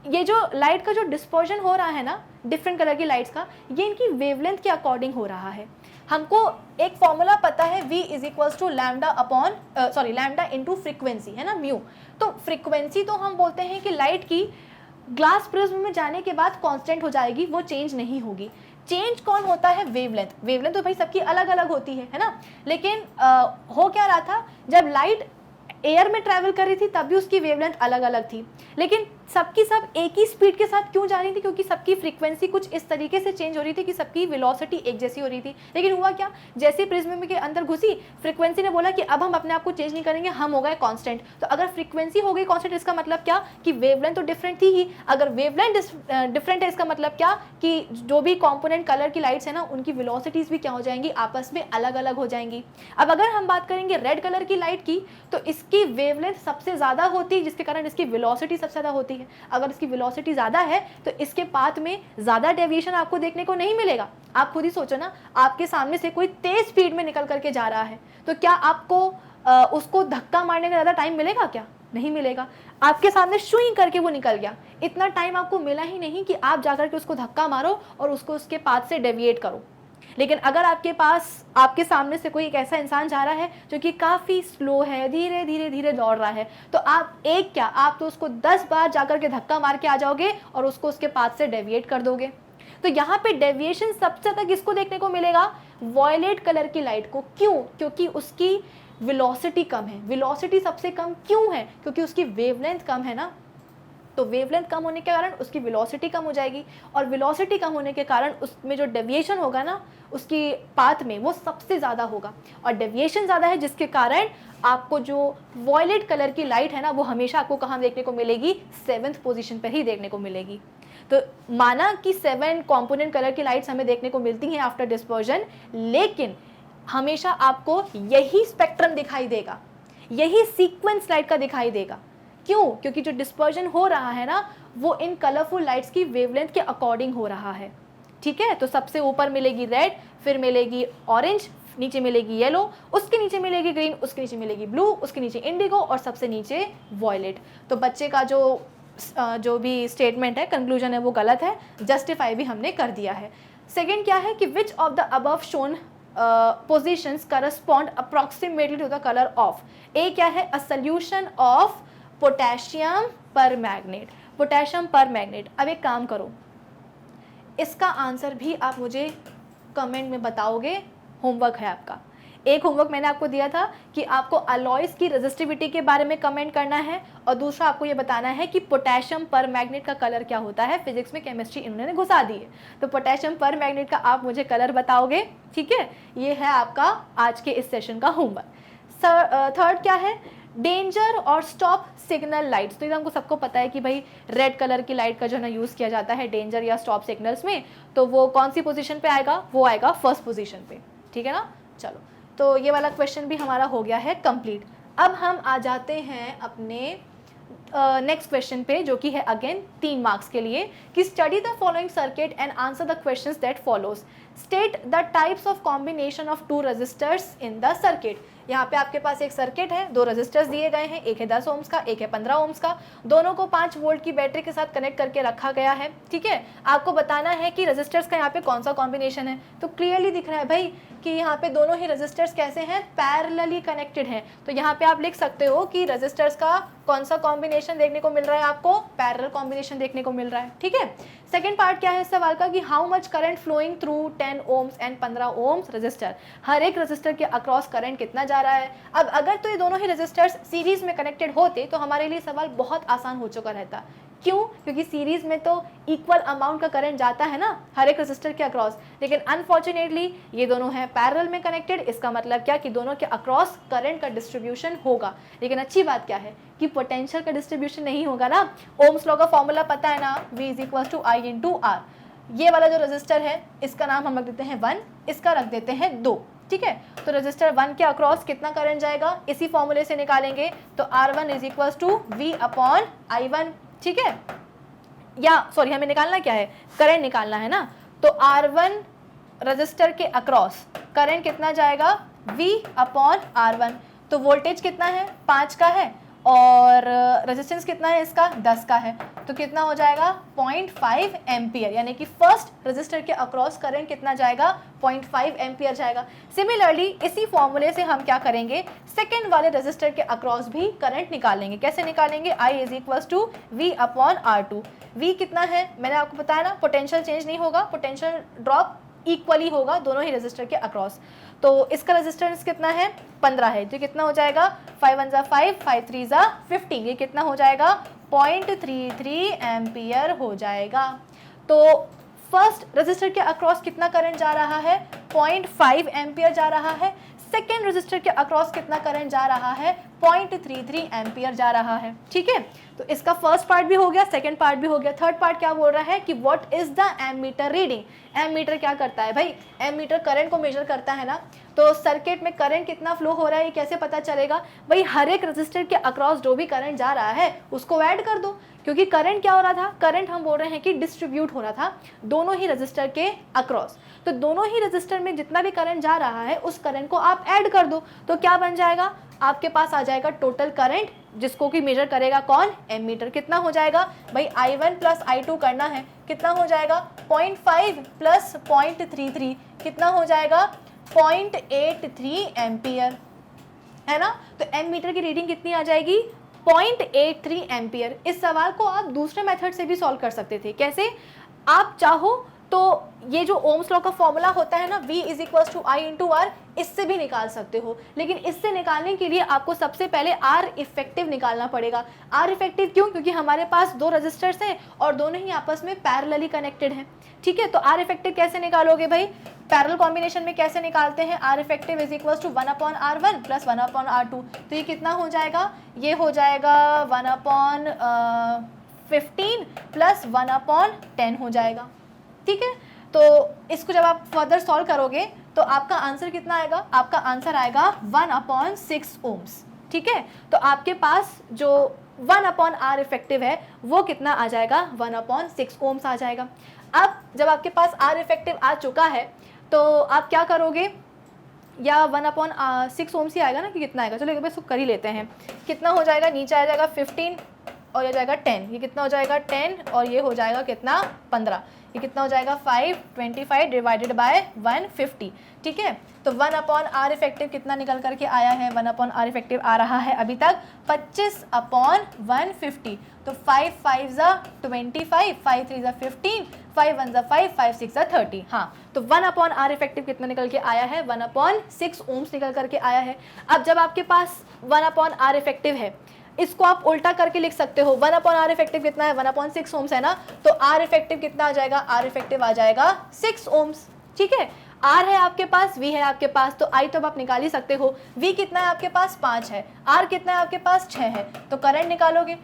ये जो लाइट का जो डिस्पर्जन हो रहा है ना डिफरेंट कलर की लाइट्स का, ये इनकी वेवलेंथ के अकॉर्डिंग हो रहा है। हमको एक फॉर्मूला पता है, V = लैम्डा इंटू फ्रीक्वेंसी, है ना, म्यू। तो फ्रीक्वेंसी तो हम बोलते हैं कि लाइट की ग्लास प्रिज्म में जाने के बाद कांस्टेंट हो जाएगी, वो चेंज नहीं होगी। चेंज कौन होता है? वेवलेंथ। वेवलेंथ तो भाई सबकी अलग अलग होती है ना। लेकिन हो क्या रहा था, जब लाइट एयर में ट्रैवल कर रही थी तब भी उसकी वेवलेंथ अलग अलग थी, लेकिन सबकी सब एक ही स्पीड के साथ क्यों जा रही थी? क्योंकि सबकी फ्रीक्वेंसी कुछ इस तरीके से चेंज हो रही थी कि सबकी वेलोसिटी एक जैसी हो रही थी। लेकिन हुआ क्या, जैसे प्रिज्म के अंदर घुसी, फ्रीक्वेंसी ने बोला कि अब हम अपने आप को चेंज नहीं करेंगे, हम हो गए कांस्टेंट। तो अगर फ्रीक्वेंसी हो गई कांस्टेंट, इसका मतलब क्या कि वेवलेंथ तो डिफरेंट थी ही। अगर वेवलेंथ डिफरेंट है, इसका मतलब क्या कि जो भी कॉम्पोनेंट कलर की लाइट्स है ना, उनकी वेलोसिटीज भी क्या हो जाएंगी? आपस में अलग अलग हो जाएंगी। अब अगर हम बात करेंगे रेड कलर की लाइट की, तो इसकी वेवलेंथ सबसे ज्यादा होती है, जिसके कारण इसकी वेलोसिटी सबसे ज्यादा होती है। अगर इसकी वेलोसिटी ज्यादा है तो इसके पाथ में ज्यादा डेविएशन आपको देखने को नहीं मिलेगा। आप खुद ही सोचो ना, आपके सामने से कोई तेज स्पीड में निकल करके जा रहा है, तो क्या आपको उसको धक्का मारने का ज्यादा टाइम मिलेगा? क्या नहीं मिलेगा। आपके सामने शुइंग करके वो निकल गया, इतना टाइम आपको मिला ही नहीं कि आप जाकर के उसको धक्का मारो और उसको उसके पाथ से डेविएट करो। लेकिन अगर आपके सामने से कोई एक ऐसा इंसान जा रहा है जो कि काफ़ी स्लो है, धीरे धीरे धीरे दौड़ रहा है, तो आप तो उसको 10 बार जाकर के धक्का मार के आ जाओगे और उसको उसके पाथ से डेविएट कर दोगे। तो यहाँ पे डेविएशन सबसे ज़्यादा किसको देखने को मिलेगा? वॉयलेट कलर की लाइट को। क्यों? क्योंकि उसकी वेलोसिटी कम है। वेलोसिटी सबसे कम क्यों है? क्योंकि उसकी वेवलेंथ कम है ना। तो वेवलेंथ कम होने के कारण उसकी वेलोसिटी कम हो जाएगी, और वेलोसिटी कम होने के कारण उसमें जो डेविएशन होगा ना उसकी पाथ में, वो सबसे ज़्यादा होगा। और डेविएशन ज़्यादा है जिसके कारण आपको जो वॉयलेट कलर की लाइट है ना वो हमेशा आपको कहाँ देखने को मिलेगी? 7th पोजीशन पर ही देखने को मिलेगी। तो माना कि 7 कॉम्पोनेंट कलर की लाइट्स हमें देखने को मिलती हैं आफ्टर डिस्पर्जन, लेकिन हमेशा आपको यही स्पेक्ट्रम दिखाई देगा, यही सीक्वेंस लाइट का दिखाई देगा। क्यों? क्योंकि जो डिस्पर्जन हो रहा है ना वो इन कलरफुल लाइट्स की वेवलेंथ के अकॉर्डिंग हो रहा है। ठीक है, तो सबसे ऊपर मिलेगी रेड, फिर मिलेगी ऑरेंज, नीचे मिलेगी येलो, उसके नीचे मिलेगी ग्रीन, उसके नीचे मिलेगी ब्लू, उसके नीचे इंडिगो, और सबसे नीचे वॉयलेट। तो बच्चे का जो भी स्टेटमेंट है, कंक्लूजन है, वो गलत है, जस्टिफाई भी हमने कर दिया है। सेकेंड क्या है कि which of the above shown positions correspond approximately to the colour of. A क्या है? A solution of potassium permanganate. Potassium permanganate. अब एक काम करो, इसका आंसर भी आप मुझे कमेंट में बताओगे, होमवर्क है आपका। एक होमवर्क मैंने आपको दिया था कि आपको अलॉयज की रेजिस्टिविटी के बारे में कमेंट करना है, और दूसरा आपको ये बताना है कि पोटेशियम परमैंगनेट का कलर क्या होता है। फिजिक्स में केमिस्ट्री इन्होंने घुसा दी है, तो पोटेशियम परमैंगनेट का आप मुझे कलर बताओगे। ठीक है, ये है आपका आज के इस सेशन का होमवर्क। थर्ड क्या है? डेंजर और स्टॉप सिग्नल लाइट्स। तो ये हमको सबको पता है कि भाई रेड कलर की लाइट का जो है ना यूज़ किया जाता है डेंजर या स्टॉप सिग्नल्स में, तो वो कौन सी पोजीशन पे आएगा? वो आएगा फर्स्ट पोजीशन पे। ठीक है ना। चलो, तो ये वाला क्वेश्चन भी हमारा हो गया है कंप्लीट। अब हम आ जाते हैं अपने नेक्स्ट क्वेश्चन पे, जो कि है अगेन 3 मार्क्स के लिए, कि study the following circuit and answer the questions that follows. State the types of combination of 2 resistors in the circuit. यहाँ पे आपके पास एक सर्किट है, 2 रेजिस्टर्स दिए गए हैं, एक है 10 ओम्स का, एक है 15 ओम्स का, दोनों को 5 वोल्ट की बैटरी के साथ कनेक्ट करके रखा गया है। ठीक है, आपको बताना है कि रेजिस्टर्स का यहाँ पे कौन सा कॉम्बिनेशन है। तो क्लियरली दिख रहा है भाई कि यहाँ पे दोनों ही रेजिस्टर्स कैसे हैं? पैरेलली कनेक्टेड हैं। तो यहाँ पे आप लिख सकते हो कि रेजिस्टर्स का कौन सा कॉम्बिनेशन देखने को मिल रहा है? आपको पैरेलल कॉम्बिनेशन देखने को मिल रहा है। ठीक है, सेकंड पार्ट क्या है इस सवाल का कि how much current flowing through 10 ohms and 15 ohms resistor. हर एक रेजिस्टर के अक्रॉस करंट कितना जा रहा है। अब अगर तो ये दोनों ही रेजिस्टर्स सीरीज में कनेक्टेड होते तो हमारे लिए सवाल बहुत आसान हो चुका रहता। क्यों? क्योंकि सीरीज में तो इक्वल अमाउंट का करंट जाता है ना हर एक रेजिस्टर के अक्रॉस, लेकिन अनफॉर्चुनेटली ये दोनों हैं पैरेलल में कनेक्टेड। इसका मतलब क्या कि दोनों के अक्रॉस करंट का डिस्ट्रीब्यूशन होगा। लेकिन अच्छी बात क्या है कि पोटेंशियल का डिस्ट्रीब्यूशन नहीं होगा ना। ओम्स लॉ का फॉर्मूला पता है ना, V = I × R। ये वाला जो रेजिस्टर है इसका नाम हम रख देते हैं 1, इसका रख देते हैं 2। ठीक है, तो रेजिस्टर 1 के अक्रॉस कितना करंट जाएगा इसी फॉर्मूले से निकालेंगे, तो R1 = V/I1। ठीक है, या सॉरी हमें निकालना क्या है? करंट निकालना है ना। तो R1 रेजिस्टर के अक्रॉस करंट कितना जाएगा? V/R1। तो वोल्टेज कितना है? 5 का है, और रेजिस्टेंस कितना है इसका? 10 का है। तो कितना हो जाएगा? 0.5 एम्पियर, यानी कि फर्स्ट रेजिस्टर के अक्रॉस करंट कितना जाएगा? 0.5 एम्पियर जाएगा। सिमिलरली इसी फॉर्मूले से हम क्या करेंगे? सेकेंड वाले रेजिस्टर के अक्रॉस भी करंट निकालेंगे। कैसे निकालेंगे? I = V/R2। V कितना है? मैंने आपको बताया ना, पोटेंशियल चेंज नहीं होगा, पोटेंशियल ड्रॉप इक्वली होगा दोनों ही रेजिस्टर के अक्रॉस। तो इसका रेजिस्टेंस कितना है? 15 है। तो कितना हो जाएगा? 5 1 = 5, 5 3 = 15। ये कितना हो जाएगा? 0.33 एम्पियर हो जाएगा। तो फर्स्ट रेजिस्टर के अक्रॉस कितना करंट जा रहा है? 0.5 एम्पियर जा रहा है। सेकेंड रेजिस्टर के अक्रॉस कितना करंट जा रहा है? 0.33 एम्पियर जा रहा है। ठीक है, तो इसका फर्स्ट पार्ट भी हो गया, सेकंड पार्ट भी हो गया। थर्ड पार्ट क्या बोल रहा है कि what is the ammeter reading. Ammeter क्या करता है भाई? एमीटर करंट को मेजर करता है ना। तो सर्किट में करंट कितना फ्लो हो रहा है ये कैसे पता चलेगा भाई? हर एक रेजिस्टर के अक्रॉस जो भी करंट जा रहा है उसको ऐड कर दो। क्योंकि करंट क्या हो रहा था, करंट हम बोल रहे हैं कि डिस्ट्रीब्यूट हो रहा था दोनों ही रजिस्टर के अक्रॉस। तो दोनों ही रजिस्टर में जितना भी करंट जा रहा है उस करंट को आप ऐड कर दो, तो क्या बन जाएगा, आपके पास आ जाएगा टोटल करंट, जिसको कि मेजर करेगा कौन, एमीटर। कितना हो जाएगा भाई, I1 प्लस I2 करना है, कितना हो जाएगा 0.5 प्लस 0.33, कितना हो जाएगा 0.83 एम्पियर, है ना। तो एमीटर की रीडिंग कितनी आ जाएगी, 0.83 एम्पियर। इस सवाल को आप दूसरे मेथड से भी सॉल्व कर सकते थे। कैसे, आप चाहो तो ये जो ओम्स लॉ का फॉर्मूला होता है ना, V is equal to I into R, इससे भी निकाल सकते हो, लेकिन इससे निकालने के लिए आपको सबसे पहले R इफेक्टिव निकालना पड़ेगा। R इफेक्टिव क्यों, क्योंकि हमारे पास दो रजिस्टर्स हैं और दोनों ही आपस में पैरेलली कनेक्टेड हैं, ठीक है। तो R इफेक्टिव कैसे निकालोगे भाई, पैरेलल कॉम्बिनेशन में कैसे निकालते हैं, R effective is equal to 1/R1 plus 1/R2। तो ये कितना हो जाएगा, ये हो जाएगा 1/15 प्लस 1/10 हो जाएगा, ठीक है। तो इसको जब आप फर्दर सॉल्व करोगे तो आपका आंसर कितना आएगा, आपका आंसर आएगा 1/6 ओम्स, ठीक है। तो आपके पास जो 1/R इफेक्टिव है वो कितना आ जाएगा, 1/6 ओम्स आ जाएगा। अब जब आपके पास R इफेक्टिव आ चुका है तो आप क्या करोगे, या 1/6 ओम्स ही आएगा ना, कि कितना आएगा, चलो एक बार इसको कर ही लेते हैं। कितना हो जाएगा, नीचे आ जाएगा 15 और ये जाएगा 10, ये कितना हो जाएगा 10 और ये हो जाएगा कितना 15, ये कितना हो जाएगा 525 डिवाइडेड बाय 150, ठीक है। तो 1/R इफेक्टिव कितना निकल करके आया है, 1/R इफेक्टिव आ रहा है अभी तक 25/150। तो 5 5 25, 5 3 15, 5 1 5, 5 6 30। हाँ, तो 1/R इफेक्टिव कितना निकल के आया है, 1/6 ओम्स निकल करके आया है। अब जब आपके पास 1/R इफेक्टिव है, इसको आप उल्टा करके लिख सकते हो, 1/R इफेक्टिव कितना है, 1/6 ओम्स है ना, तो R इफेक्टिव कितना आ जाएगा, R इफेक्टिव आ जाएगा 6 ओम्स, ठीक है। R है आपके पास, V है आपके पास, तो I तो अब आप निकाल ही सकते हो। V कितना है आपके पास, 5 है, R कितना है आपके पास, 6 है। तो करंट निकालोगे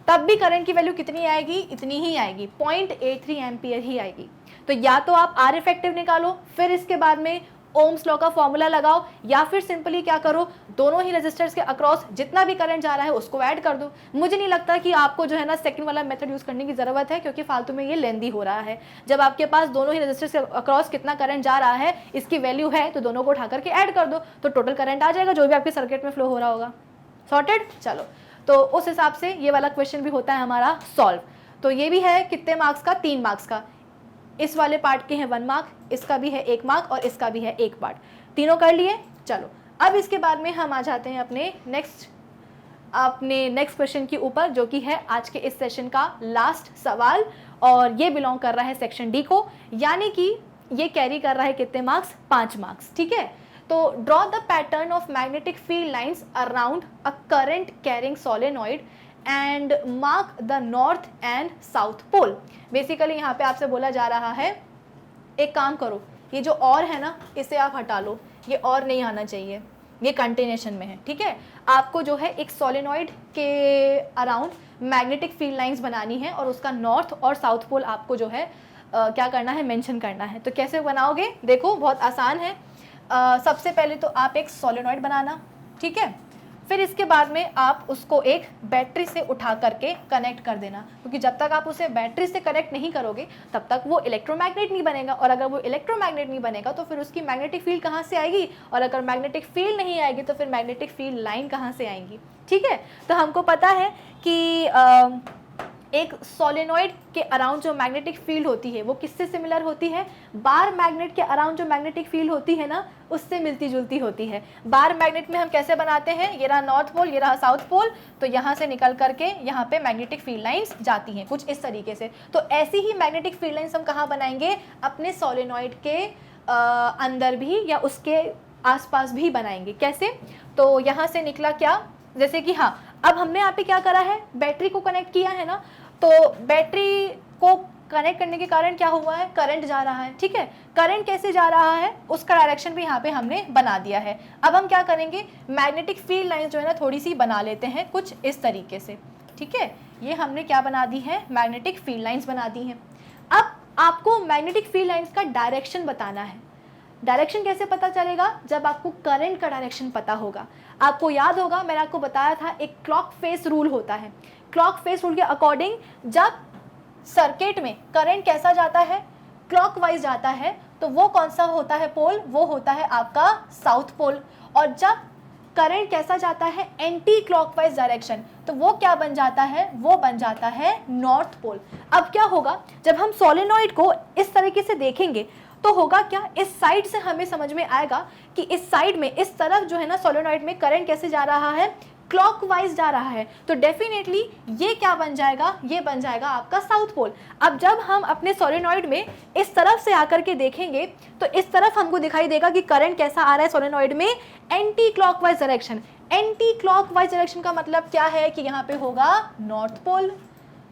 तब भी करंट की वैल्यू कितनी आएगी, इतनी ही आएगी, 0.83 एम्पियर ही आएगी। तो या तो आप R इफेक्टिव निकालो, फिर इसके बाद में ओम्स लॉ का फॉर्मूला लगाओ, या फिर सिंपली क्या करो, दोनों ही रेजिस्टर्स के अक्रॉस जितना भी करंट जा रहा है उसको ऐड कर दो। मुझे नहीं लगता कि आपको जो है ना सेकंड वाला मेथड यूज करने की जरूरत है, क्योंकि फालतू में ये लेंदी हो रहा है। जब आपके पास दोनों ही रेजिस्टर्स के अक्रॉस कितना करंट जा रहा है इसकी वैल्यू है, तो दोनों को उठा करके ऐड कर दो, तो टोटल करंट आ जाएगा जो भी आपके सर्किट में फ्लो हो रहा होगा। सॉर्टेड। चलो, तो उस हिसाब से ये वाला क्वेश्चन भी होता है हमारा सॉल्व। तो ये भी है कितने मार्क्स का, 3 मार्क्स का। इस वाले पार्ट के हैं 1 मार्क, इसका भी है 1 मार्क और इसका भी है 1 पार्ट, तीनों कर लिए। चलो, अब इसके बाद में हम आ जाते हैं अपने नेक्स्ट क्वेश्चन के ऊपर, जो कि है आज के इस सेशन का लास्ट सवाल, और ये बिलोंग कर रहा है सेक्शन डी को, यानी कि ये कैरी कर रहा है कितने मार्क्स, 5 मार्क्स, ठीक है। तो draw the pattern of magnetic field lines around a current carrying solenoid and mark the north and south pole. Basically यहाँ पे आपसे बोला जा रहा है, एक काम करो, ये जो और है ना इसे आप हटा लो, ये और नहीं आना चाहिए, ये कंटिन्यूएशन में है, ठीक है। आपको जो है एक सोलेनॉइड के अराउंड मैग्नेटिक फील्ड लाइंस बनानी है और उसका नॉर्थ और साउथ पोल आपको जो है क्या करना है, मेंशन करना है। तो कैसे बनाओगे, देखो बहुत आसान है। सबसे पहले तो आप एक सोलेनॉइड बनाना, ठीक है। फिर इसके बाद में आप उसको एक बैटरी से उठा करके कनेक्ट कर देना, क्योंकि जब तक आप उसे बैटरी से कनेक्ट नहीं करोगे तब तक वो इलेक्ट्रोमैग्नेट नहीं बनेगा, और अगर वो इलेक्ट्रोमैग्नेट नहीं बनेगा तो फिर उसकी मैग्नेटिक फील्ड कहाँ से आएगी, और अगर मैग्नेटिक फील्ड नहीं आएगी तो फिर मैग्नेटिक फील्ड लाइन कहाँ से आएंगी, ठीक है। तो हमको पता है कि एक सोलेनॉइड के अराउंड जो मैग्नेटिक फील्ड होती है वो किससे सिमिलर होती है, बार मैग्नेट के अराउंड जो मैग्नेटिक फील्ड होती है ना उससे मिलती जुलती होती है। बार मैग्नेट में हम कैसे बनाते हैं, ये रहा नॉर्थ पोल, ये रहा साउथ पोल, तो यहाँ से निकल करके यहाँ पे मैग्नेटिक फील्ड लाइंस जाती हैं कुछ इस तरीके से। तो ऐसी ही मैग्नेटिक फील्ड लाइंस हम कहाँ बनाएंगे, अपने सोलेनॉइड के अंदर भी या उसके आसपास भी बनाएंगे। कैसे, तो यहाँ से निकला क्या, जैसे कि हाँ, अब हमने यहाँ पे क्या करा है, बैटरी को कनेक्ट किया है ना, तो बैटरी को कनेक्ट करने के कारण क्या हुआ है, करंट जा रहा है, ठीक है। करंट कैसे जा रहा है उसका डायरेक्शन भी यहाँ पे हमने बना दिया है। अब हम क्या करेंगे, मैग्नेटिक फील्ड लाइन जो है ना थोड़ी सी बना लेते हैं कुछ इस तरीके से, ठीक है। ये हमने क्या बना दी है, मैग्नेटिक फील्ड लाइंस बना दी हैं। अब आपको मैग्नेटिक फील्ड लाइंस का डायरेक्शन बताना है। डायरेक्शन कैसे पता चलेगा? जब आपको करंट का डायरेक्शन पता होगा। आपको याद होगा मैंने आपको बताया था एक क्लॉक फेस रूल होता है। क्लॉक फेस रूल के अकॉर्डिंग जब सर्किट में करंट कैसा जाता है, क्लॉकवाइज जाता है, तो वो कौन सा होता है पोल? वो होता है आपका साउथ पोल। और जब करंट कैसा जाता है, एंटी क्लॉकवाइज डायरेक्शन, तो वो क्या बन जाता है? वो बन जाता है नॉर्थ पोल। अब क्या होगा जब हम सोलेनॉइड को इस तरीके से देखेंगे तो होगा क्या, इस साइड से हमें समझ में आएगा कि इस साइड में, इस तरफ जो है ना सोलेनॉइड में करंट कैसे जा रहा है, क्लॉकवाइज जा रहा है। तो डेफिनेटली ये क्या बन जाएगा? ये बन जाएगा आपका साउथ पोल। अब जब हम अपने सोलेनॉइड में इस तरफ से आकर के देखेंगे तो इस तरफ हमको दिखाई देगा कि करंट कैसा आ रहा है सोलेनॉइड में, anti clockwise direction. Anti clockwise direction का मतलब क्या है कि यहाँ पे होगा north pole.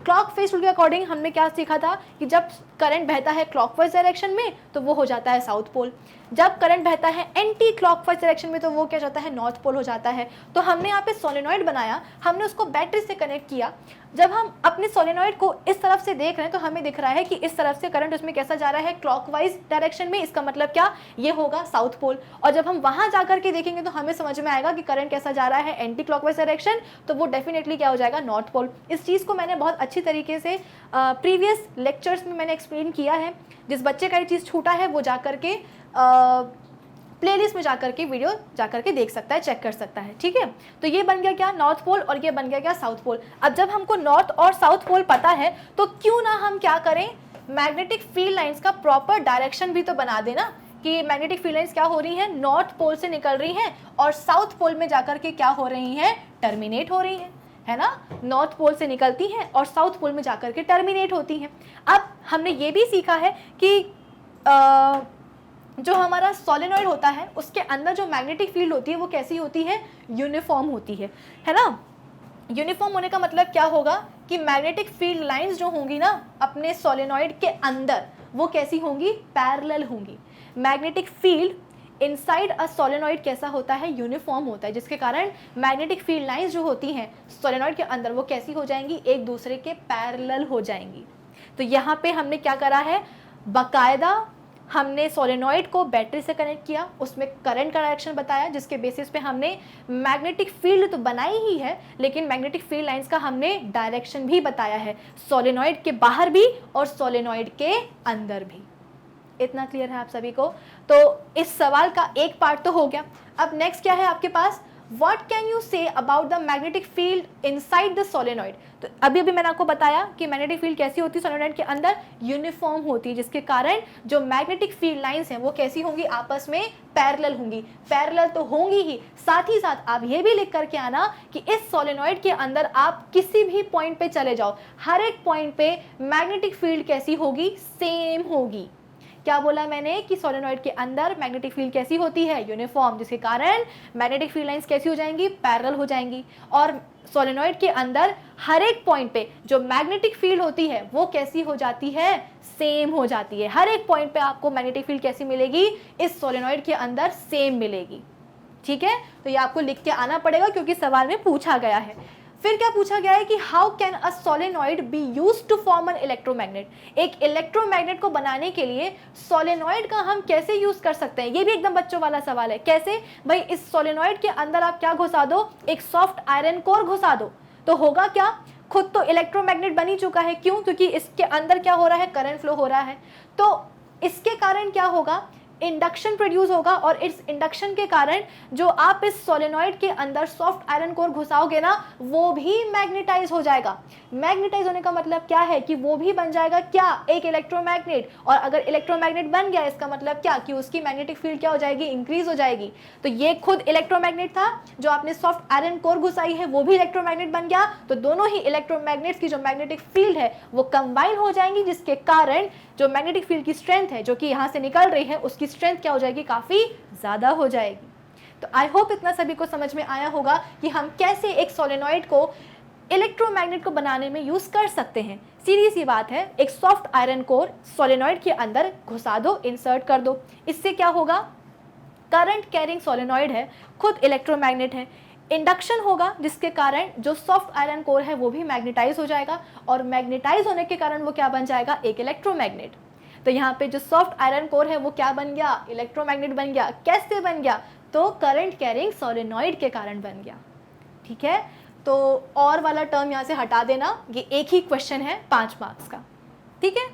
Clock face rule के अकॉर्डिंग हमने क्या सीखा था कि जब करंट बहता है क्लॉकवाइज डायरेक्शन में तो वो हो जाता है साउथ पोल, जब करंट बहता है एंटी क्लॉकवाइज डायरेक्शन में तो वो क्या जाता है, नॉर्थ पोल हो जाता है। तो हमने यहाँ पे सोलेनॉइड बनाया, हमने उसको बैटरी से कनेक्ट किया। जब हम अपने सोलेनॉइड को इस तरफ से देख रहे हैं तो हमें दिख रहा है कि इस तरफ से करंट उसमें कैसा जा रहा है, क्लॉकवाइज डायरेक्शन में। इसका मतलब क्या, ये होगा साउथ पोल। और जब हम वहां जाकर के देखेंगे तो हमें समझ में आएगा कि करंट कैसा जा रहा है, एंटी क्लॉकवाइज डायरेक्शन, तो वो डेफिनेटली क्या हो जाएगा, नॉर्थ पोल। इस चीज़ को मैंने बहुत अच्छी तरीके से प्रीवियस लेक्चर्स में मैंने एक्सप्लेन किया है। जिस बच्चे का ये चीज़ छूटा है वो जाकर के प्लेलिस्ट में जाकर के वीडियो जाकर के देख सकता है, चेक कर सकता है, ठीक है। तो ये बन गया क्या, नॉर्थ पोल, और ये बन गया क्या, साउथ पोल। अब जब हमको नॉर्थ और साउथ पोल पता है तो क्यों ना हम क्या करें, मैग्नेटिक फील्ड लाइंस का प्रॉपर डायरेक्शन भी तो बना देना कि मैग्नेटिक फील्ड लाइंस क्या हो रही हैं, नॉर्थ पोल से निकल रही हैं और साउथ पोल में जाकर के क्या हो रही हैं, टर्मिनेट हो रही हैं, है ना। नॉर्थ पोल से निकलती हैं और साउथ पोल में जाकर के टर्मिनेट होती हैं। अब हमने ये भी सीखा है कि जो हमारा सोलेनॉइड होता है उसके अंदर जो मैग्नेटिक फील्ड होती है वो कैसी होती है, यूनिफॉर्म होती है ना। यूनिफॉर्म होने का मतलब क्या होगा कि मैग्नेटिक फील्ड लाइंस जो होंगी ना अपने सोलेनॉइड के अंदर वो कैसी होंगी, पैरेलल होंगी। Magnetic field inside a solenoid कैसा होता है, यूनिफॉर्म होता है, जिसके कारण मैग्नेटिक फील्ड लाइंस जो होती हैं सोलेनॉइड के अंदर वो कैसी हो जाएंगी, एक दूसरे के पैरेलल हो जाएंगी। तो यहाँ पे हमने क्या करा है, बाकायदा हमने सोलेनॉइड को बैटरी से कनेक्ट किया, उसमें करंट का डायरेक्शन बताया, जिसके बेसिस पे हमने मैग्नेटिक फील्ड तो बनाई ही है लेकिन मैग्नेटिक फील्ड लाइंस का हमने डायरेक्शन भी बताया है, सोलेनॉइड के बाहर भी और सोलेनॉइड के अंदर भी। इतना क्लियर है आप सभी को? तो इस सवाल का एक पार्ट तो हो गया। अब नेक्स्ट क्या है आपके पास, What can you say about the magnetic field inside the solenoid? तो अभी मैंने आपको बताया कि मैग्नेटिक फील्ड कैसी होती है सोलेनॉइड के अंदर, यूनिफॉर्म होती है, जिसके कारण जो मैग्नेटिक फील्ड लाइंस हैं वो कैसी होंगी, आपस में पैरेलल होंगी। पैरेलल तो होंगी ही, साथ ही साथ आप ये भी लिख करके आना कि इस सोलेनॉइड के अंदर आप किसी भी पॉइंट पे चले जाओ, हर एक पॉइंट पे मैग्नेटिक फील्ड कैसी होगी, सेम होगी। क्या बोला मैंने कि सोलेनॉइड के अंदर मैग्नेटिक फील्ड कैसी होती है, यूनिफॉर्म, जिसके कारण मैग्नेटिक फील्ड लाइंस कैसी हो जाएंगी, पैरेलल हो जाएंगी। और सोलेनॉइड के अंदर हर एक पॉइंट पे जो मैग्नेटिक फील्ड होती है वो कैसी हो जाती है, सेम हो जाती है। हर एक पॉइंट पे आपको मैग्नेटिक फील्ड कैसी मिलेगी, इस सोलेनॉइड के अंदर सेम मिलेगी, ठीक है। तो ये आपको लिख के आना पड़ेगा क्योंकि सवाल में पूछा गया है। फिर क्या पूछा गया है कि how can a solenoid be used to form an electromagnet. एक इलेक्ट्रोमैग्नेट को बनाने के लिए सोलेनॉइड का हम कैसे यूज कर सकते हैं, ये भी एकदम बच्चों वाला सवाल है। कैसे भाई, इस सोलेनॉइड के अंदर आप क्या घुसा दो, एक सॉफ्ट आयरन कोर घुसा दो, तो होगा क्या, खुद तो इलेक्ट्रोमैग्नेट बन ही चुका है। क्यों? क्योंकि इसके अंदर क्या हो रहा है, करंट फ्लो हो रहा है। तो इसके कारण क्या होगा, इंडक्शन प्रोड्यूस होगा और इस इंडक्शन के कारण जो आप इस सोलेनॉइड के अंदर सॉफ्ट आयरन कोर घुसाओगे ना वो भी मैग्नेटाइज हो जाएगा। मैग्नेटाइज होने का मतलब क्या है कि वो भी बन जाएगा क्या, एक इलेक्ट्रोमैग्नेट। और अगर इलेक्ट्रोमैग्नेट बन गया इसका मतलब क्या कि उसकी मैग्नेटिक फील्ड क्या हो जाएगी, इंक्रीज हो जाएगी। तो ये खुद इलेक्ट्रोमैग्नेट था, जो आपने सॉफ्ट आयरन कोर घुसाई है वो भी इलेक्ट्रोमैग्नेट बन गया। तो दोनों ही इलेक्ट्रोमैग्नेट्स की जो मैग्नेटिक फील्ड है वो कंबाइन हो जाएंगी, जिसके कारण जो मैग्नेटिक फील्ड की स्ट्रेंथ है जो कि यहाँ से निकल रही है उसकी स्ट्रेंथ क्या हो जाएगी, काफी ज्यादा हो जाएगी। तो आई होप इतना सभी को समझ में आया होगा कि हम कैसे एक सोलेनॉइड को इलेक्ट्रोमैग्नेट को बनाने में यूज कर सकते हैं। सीधी सी बात है, एक सॉफ्ट आयरन कोर सोलेनॉइड के अंदर घुसा दो, इंसर्ट कर दो। इससे क्या होगा, करंट कैरिंग सोलेनॉइड है, खुद इलेक्ट्रोमैग्नेट है, इंडक्शन होगा जिसके कारण जो सॉफ्ट आयरन कोर है वो भी मैग्नेटाइज हो जाएगा और मैग्नेटाइज होने के कारण वो क्या बन जाएगा, एक इलेक्ट्रोमैग्नेट। तो यहाँ पे जो सॉफ्ट आयरन कोर है वो क्या बन गया, इलेक्ट्रोमैग्नेट बन गया। कैसे बन गया, तो करंट कैरिंग सोलेनॉइड के कारण बन गया। ठीक है, तो और वाला टर्म यहाँ से हटा देना, ये एक ही क्वेश्चन है 5 मार्क्स का। ठीक है,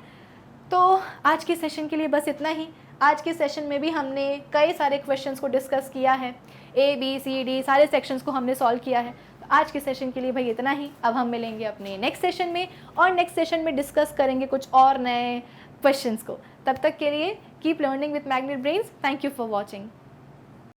तो आज के सेशन के लिए बस इतना ही। आज के सेशन में भी हमने कई सारे क्वेश्चंस को डिस्कस किया है, ABCD सारे सेक्शंस को हमने सॉल्व किया है। तो आज के सेशन के लिए भाई इतना ही। अब हम मिलेंगे अपने नेक्स्ट सेशन में, और नेक्स्ट सेशन में डिस्कस करेंगे कुछ और नए क्वेश्चंस को। तब तक के लिए keep learning with magnet brains. Thank you for watching.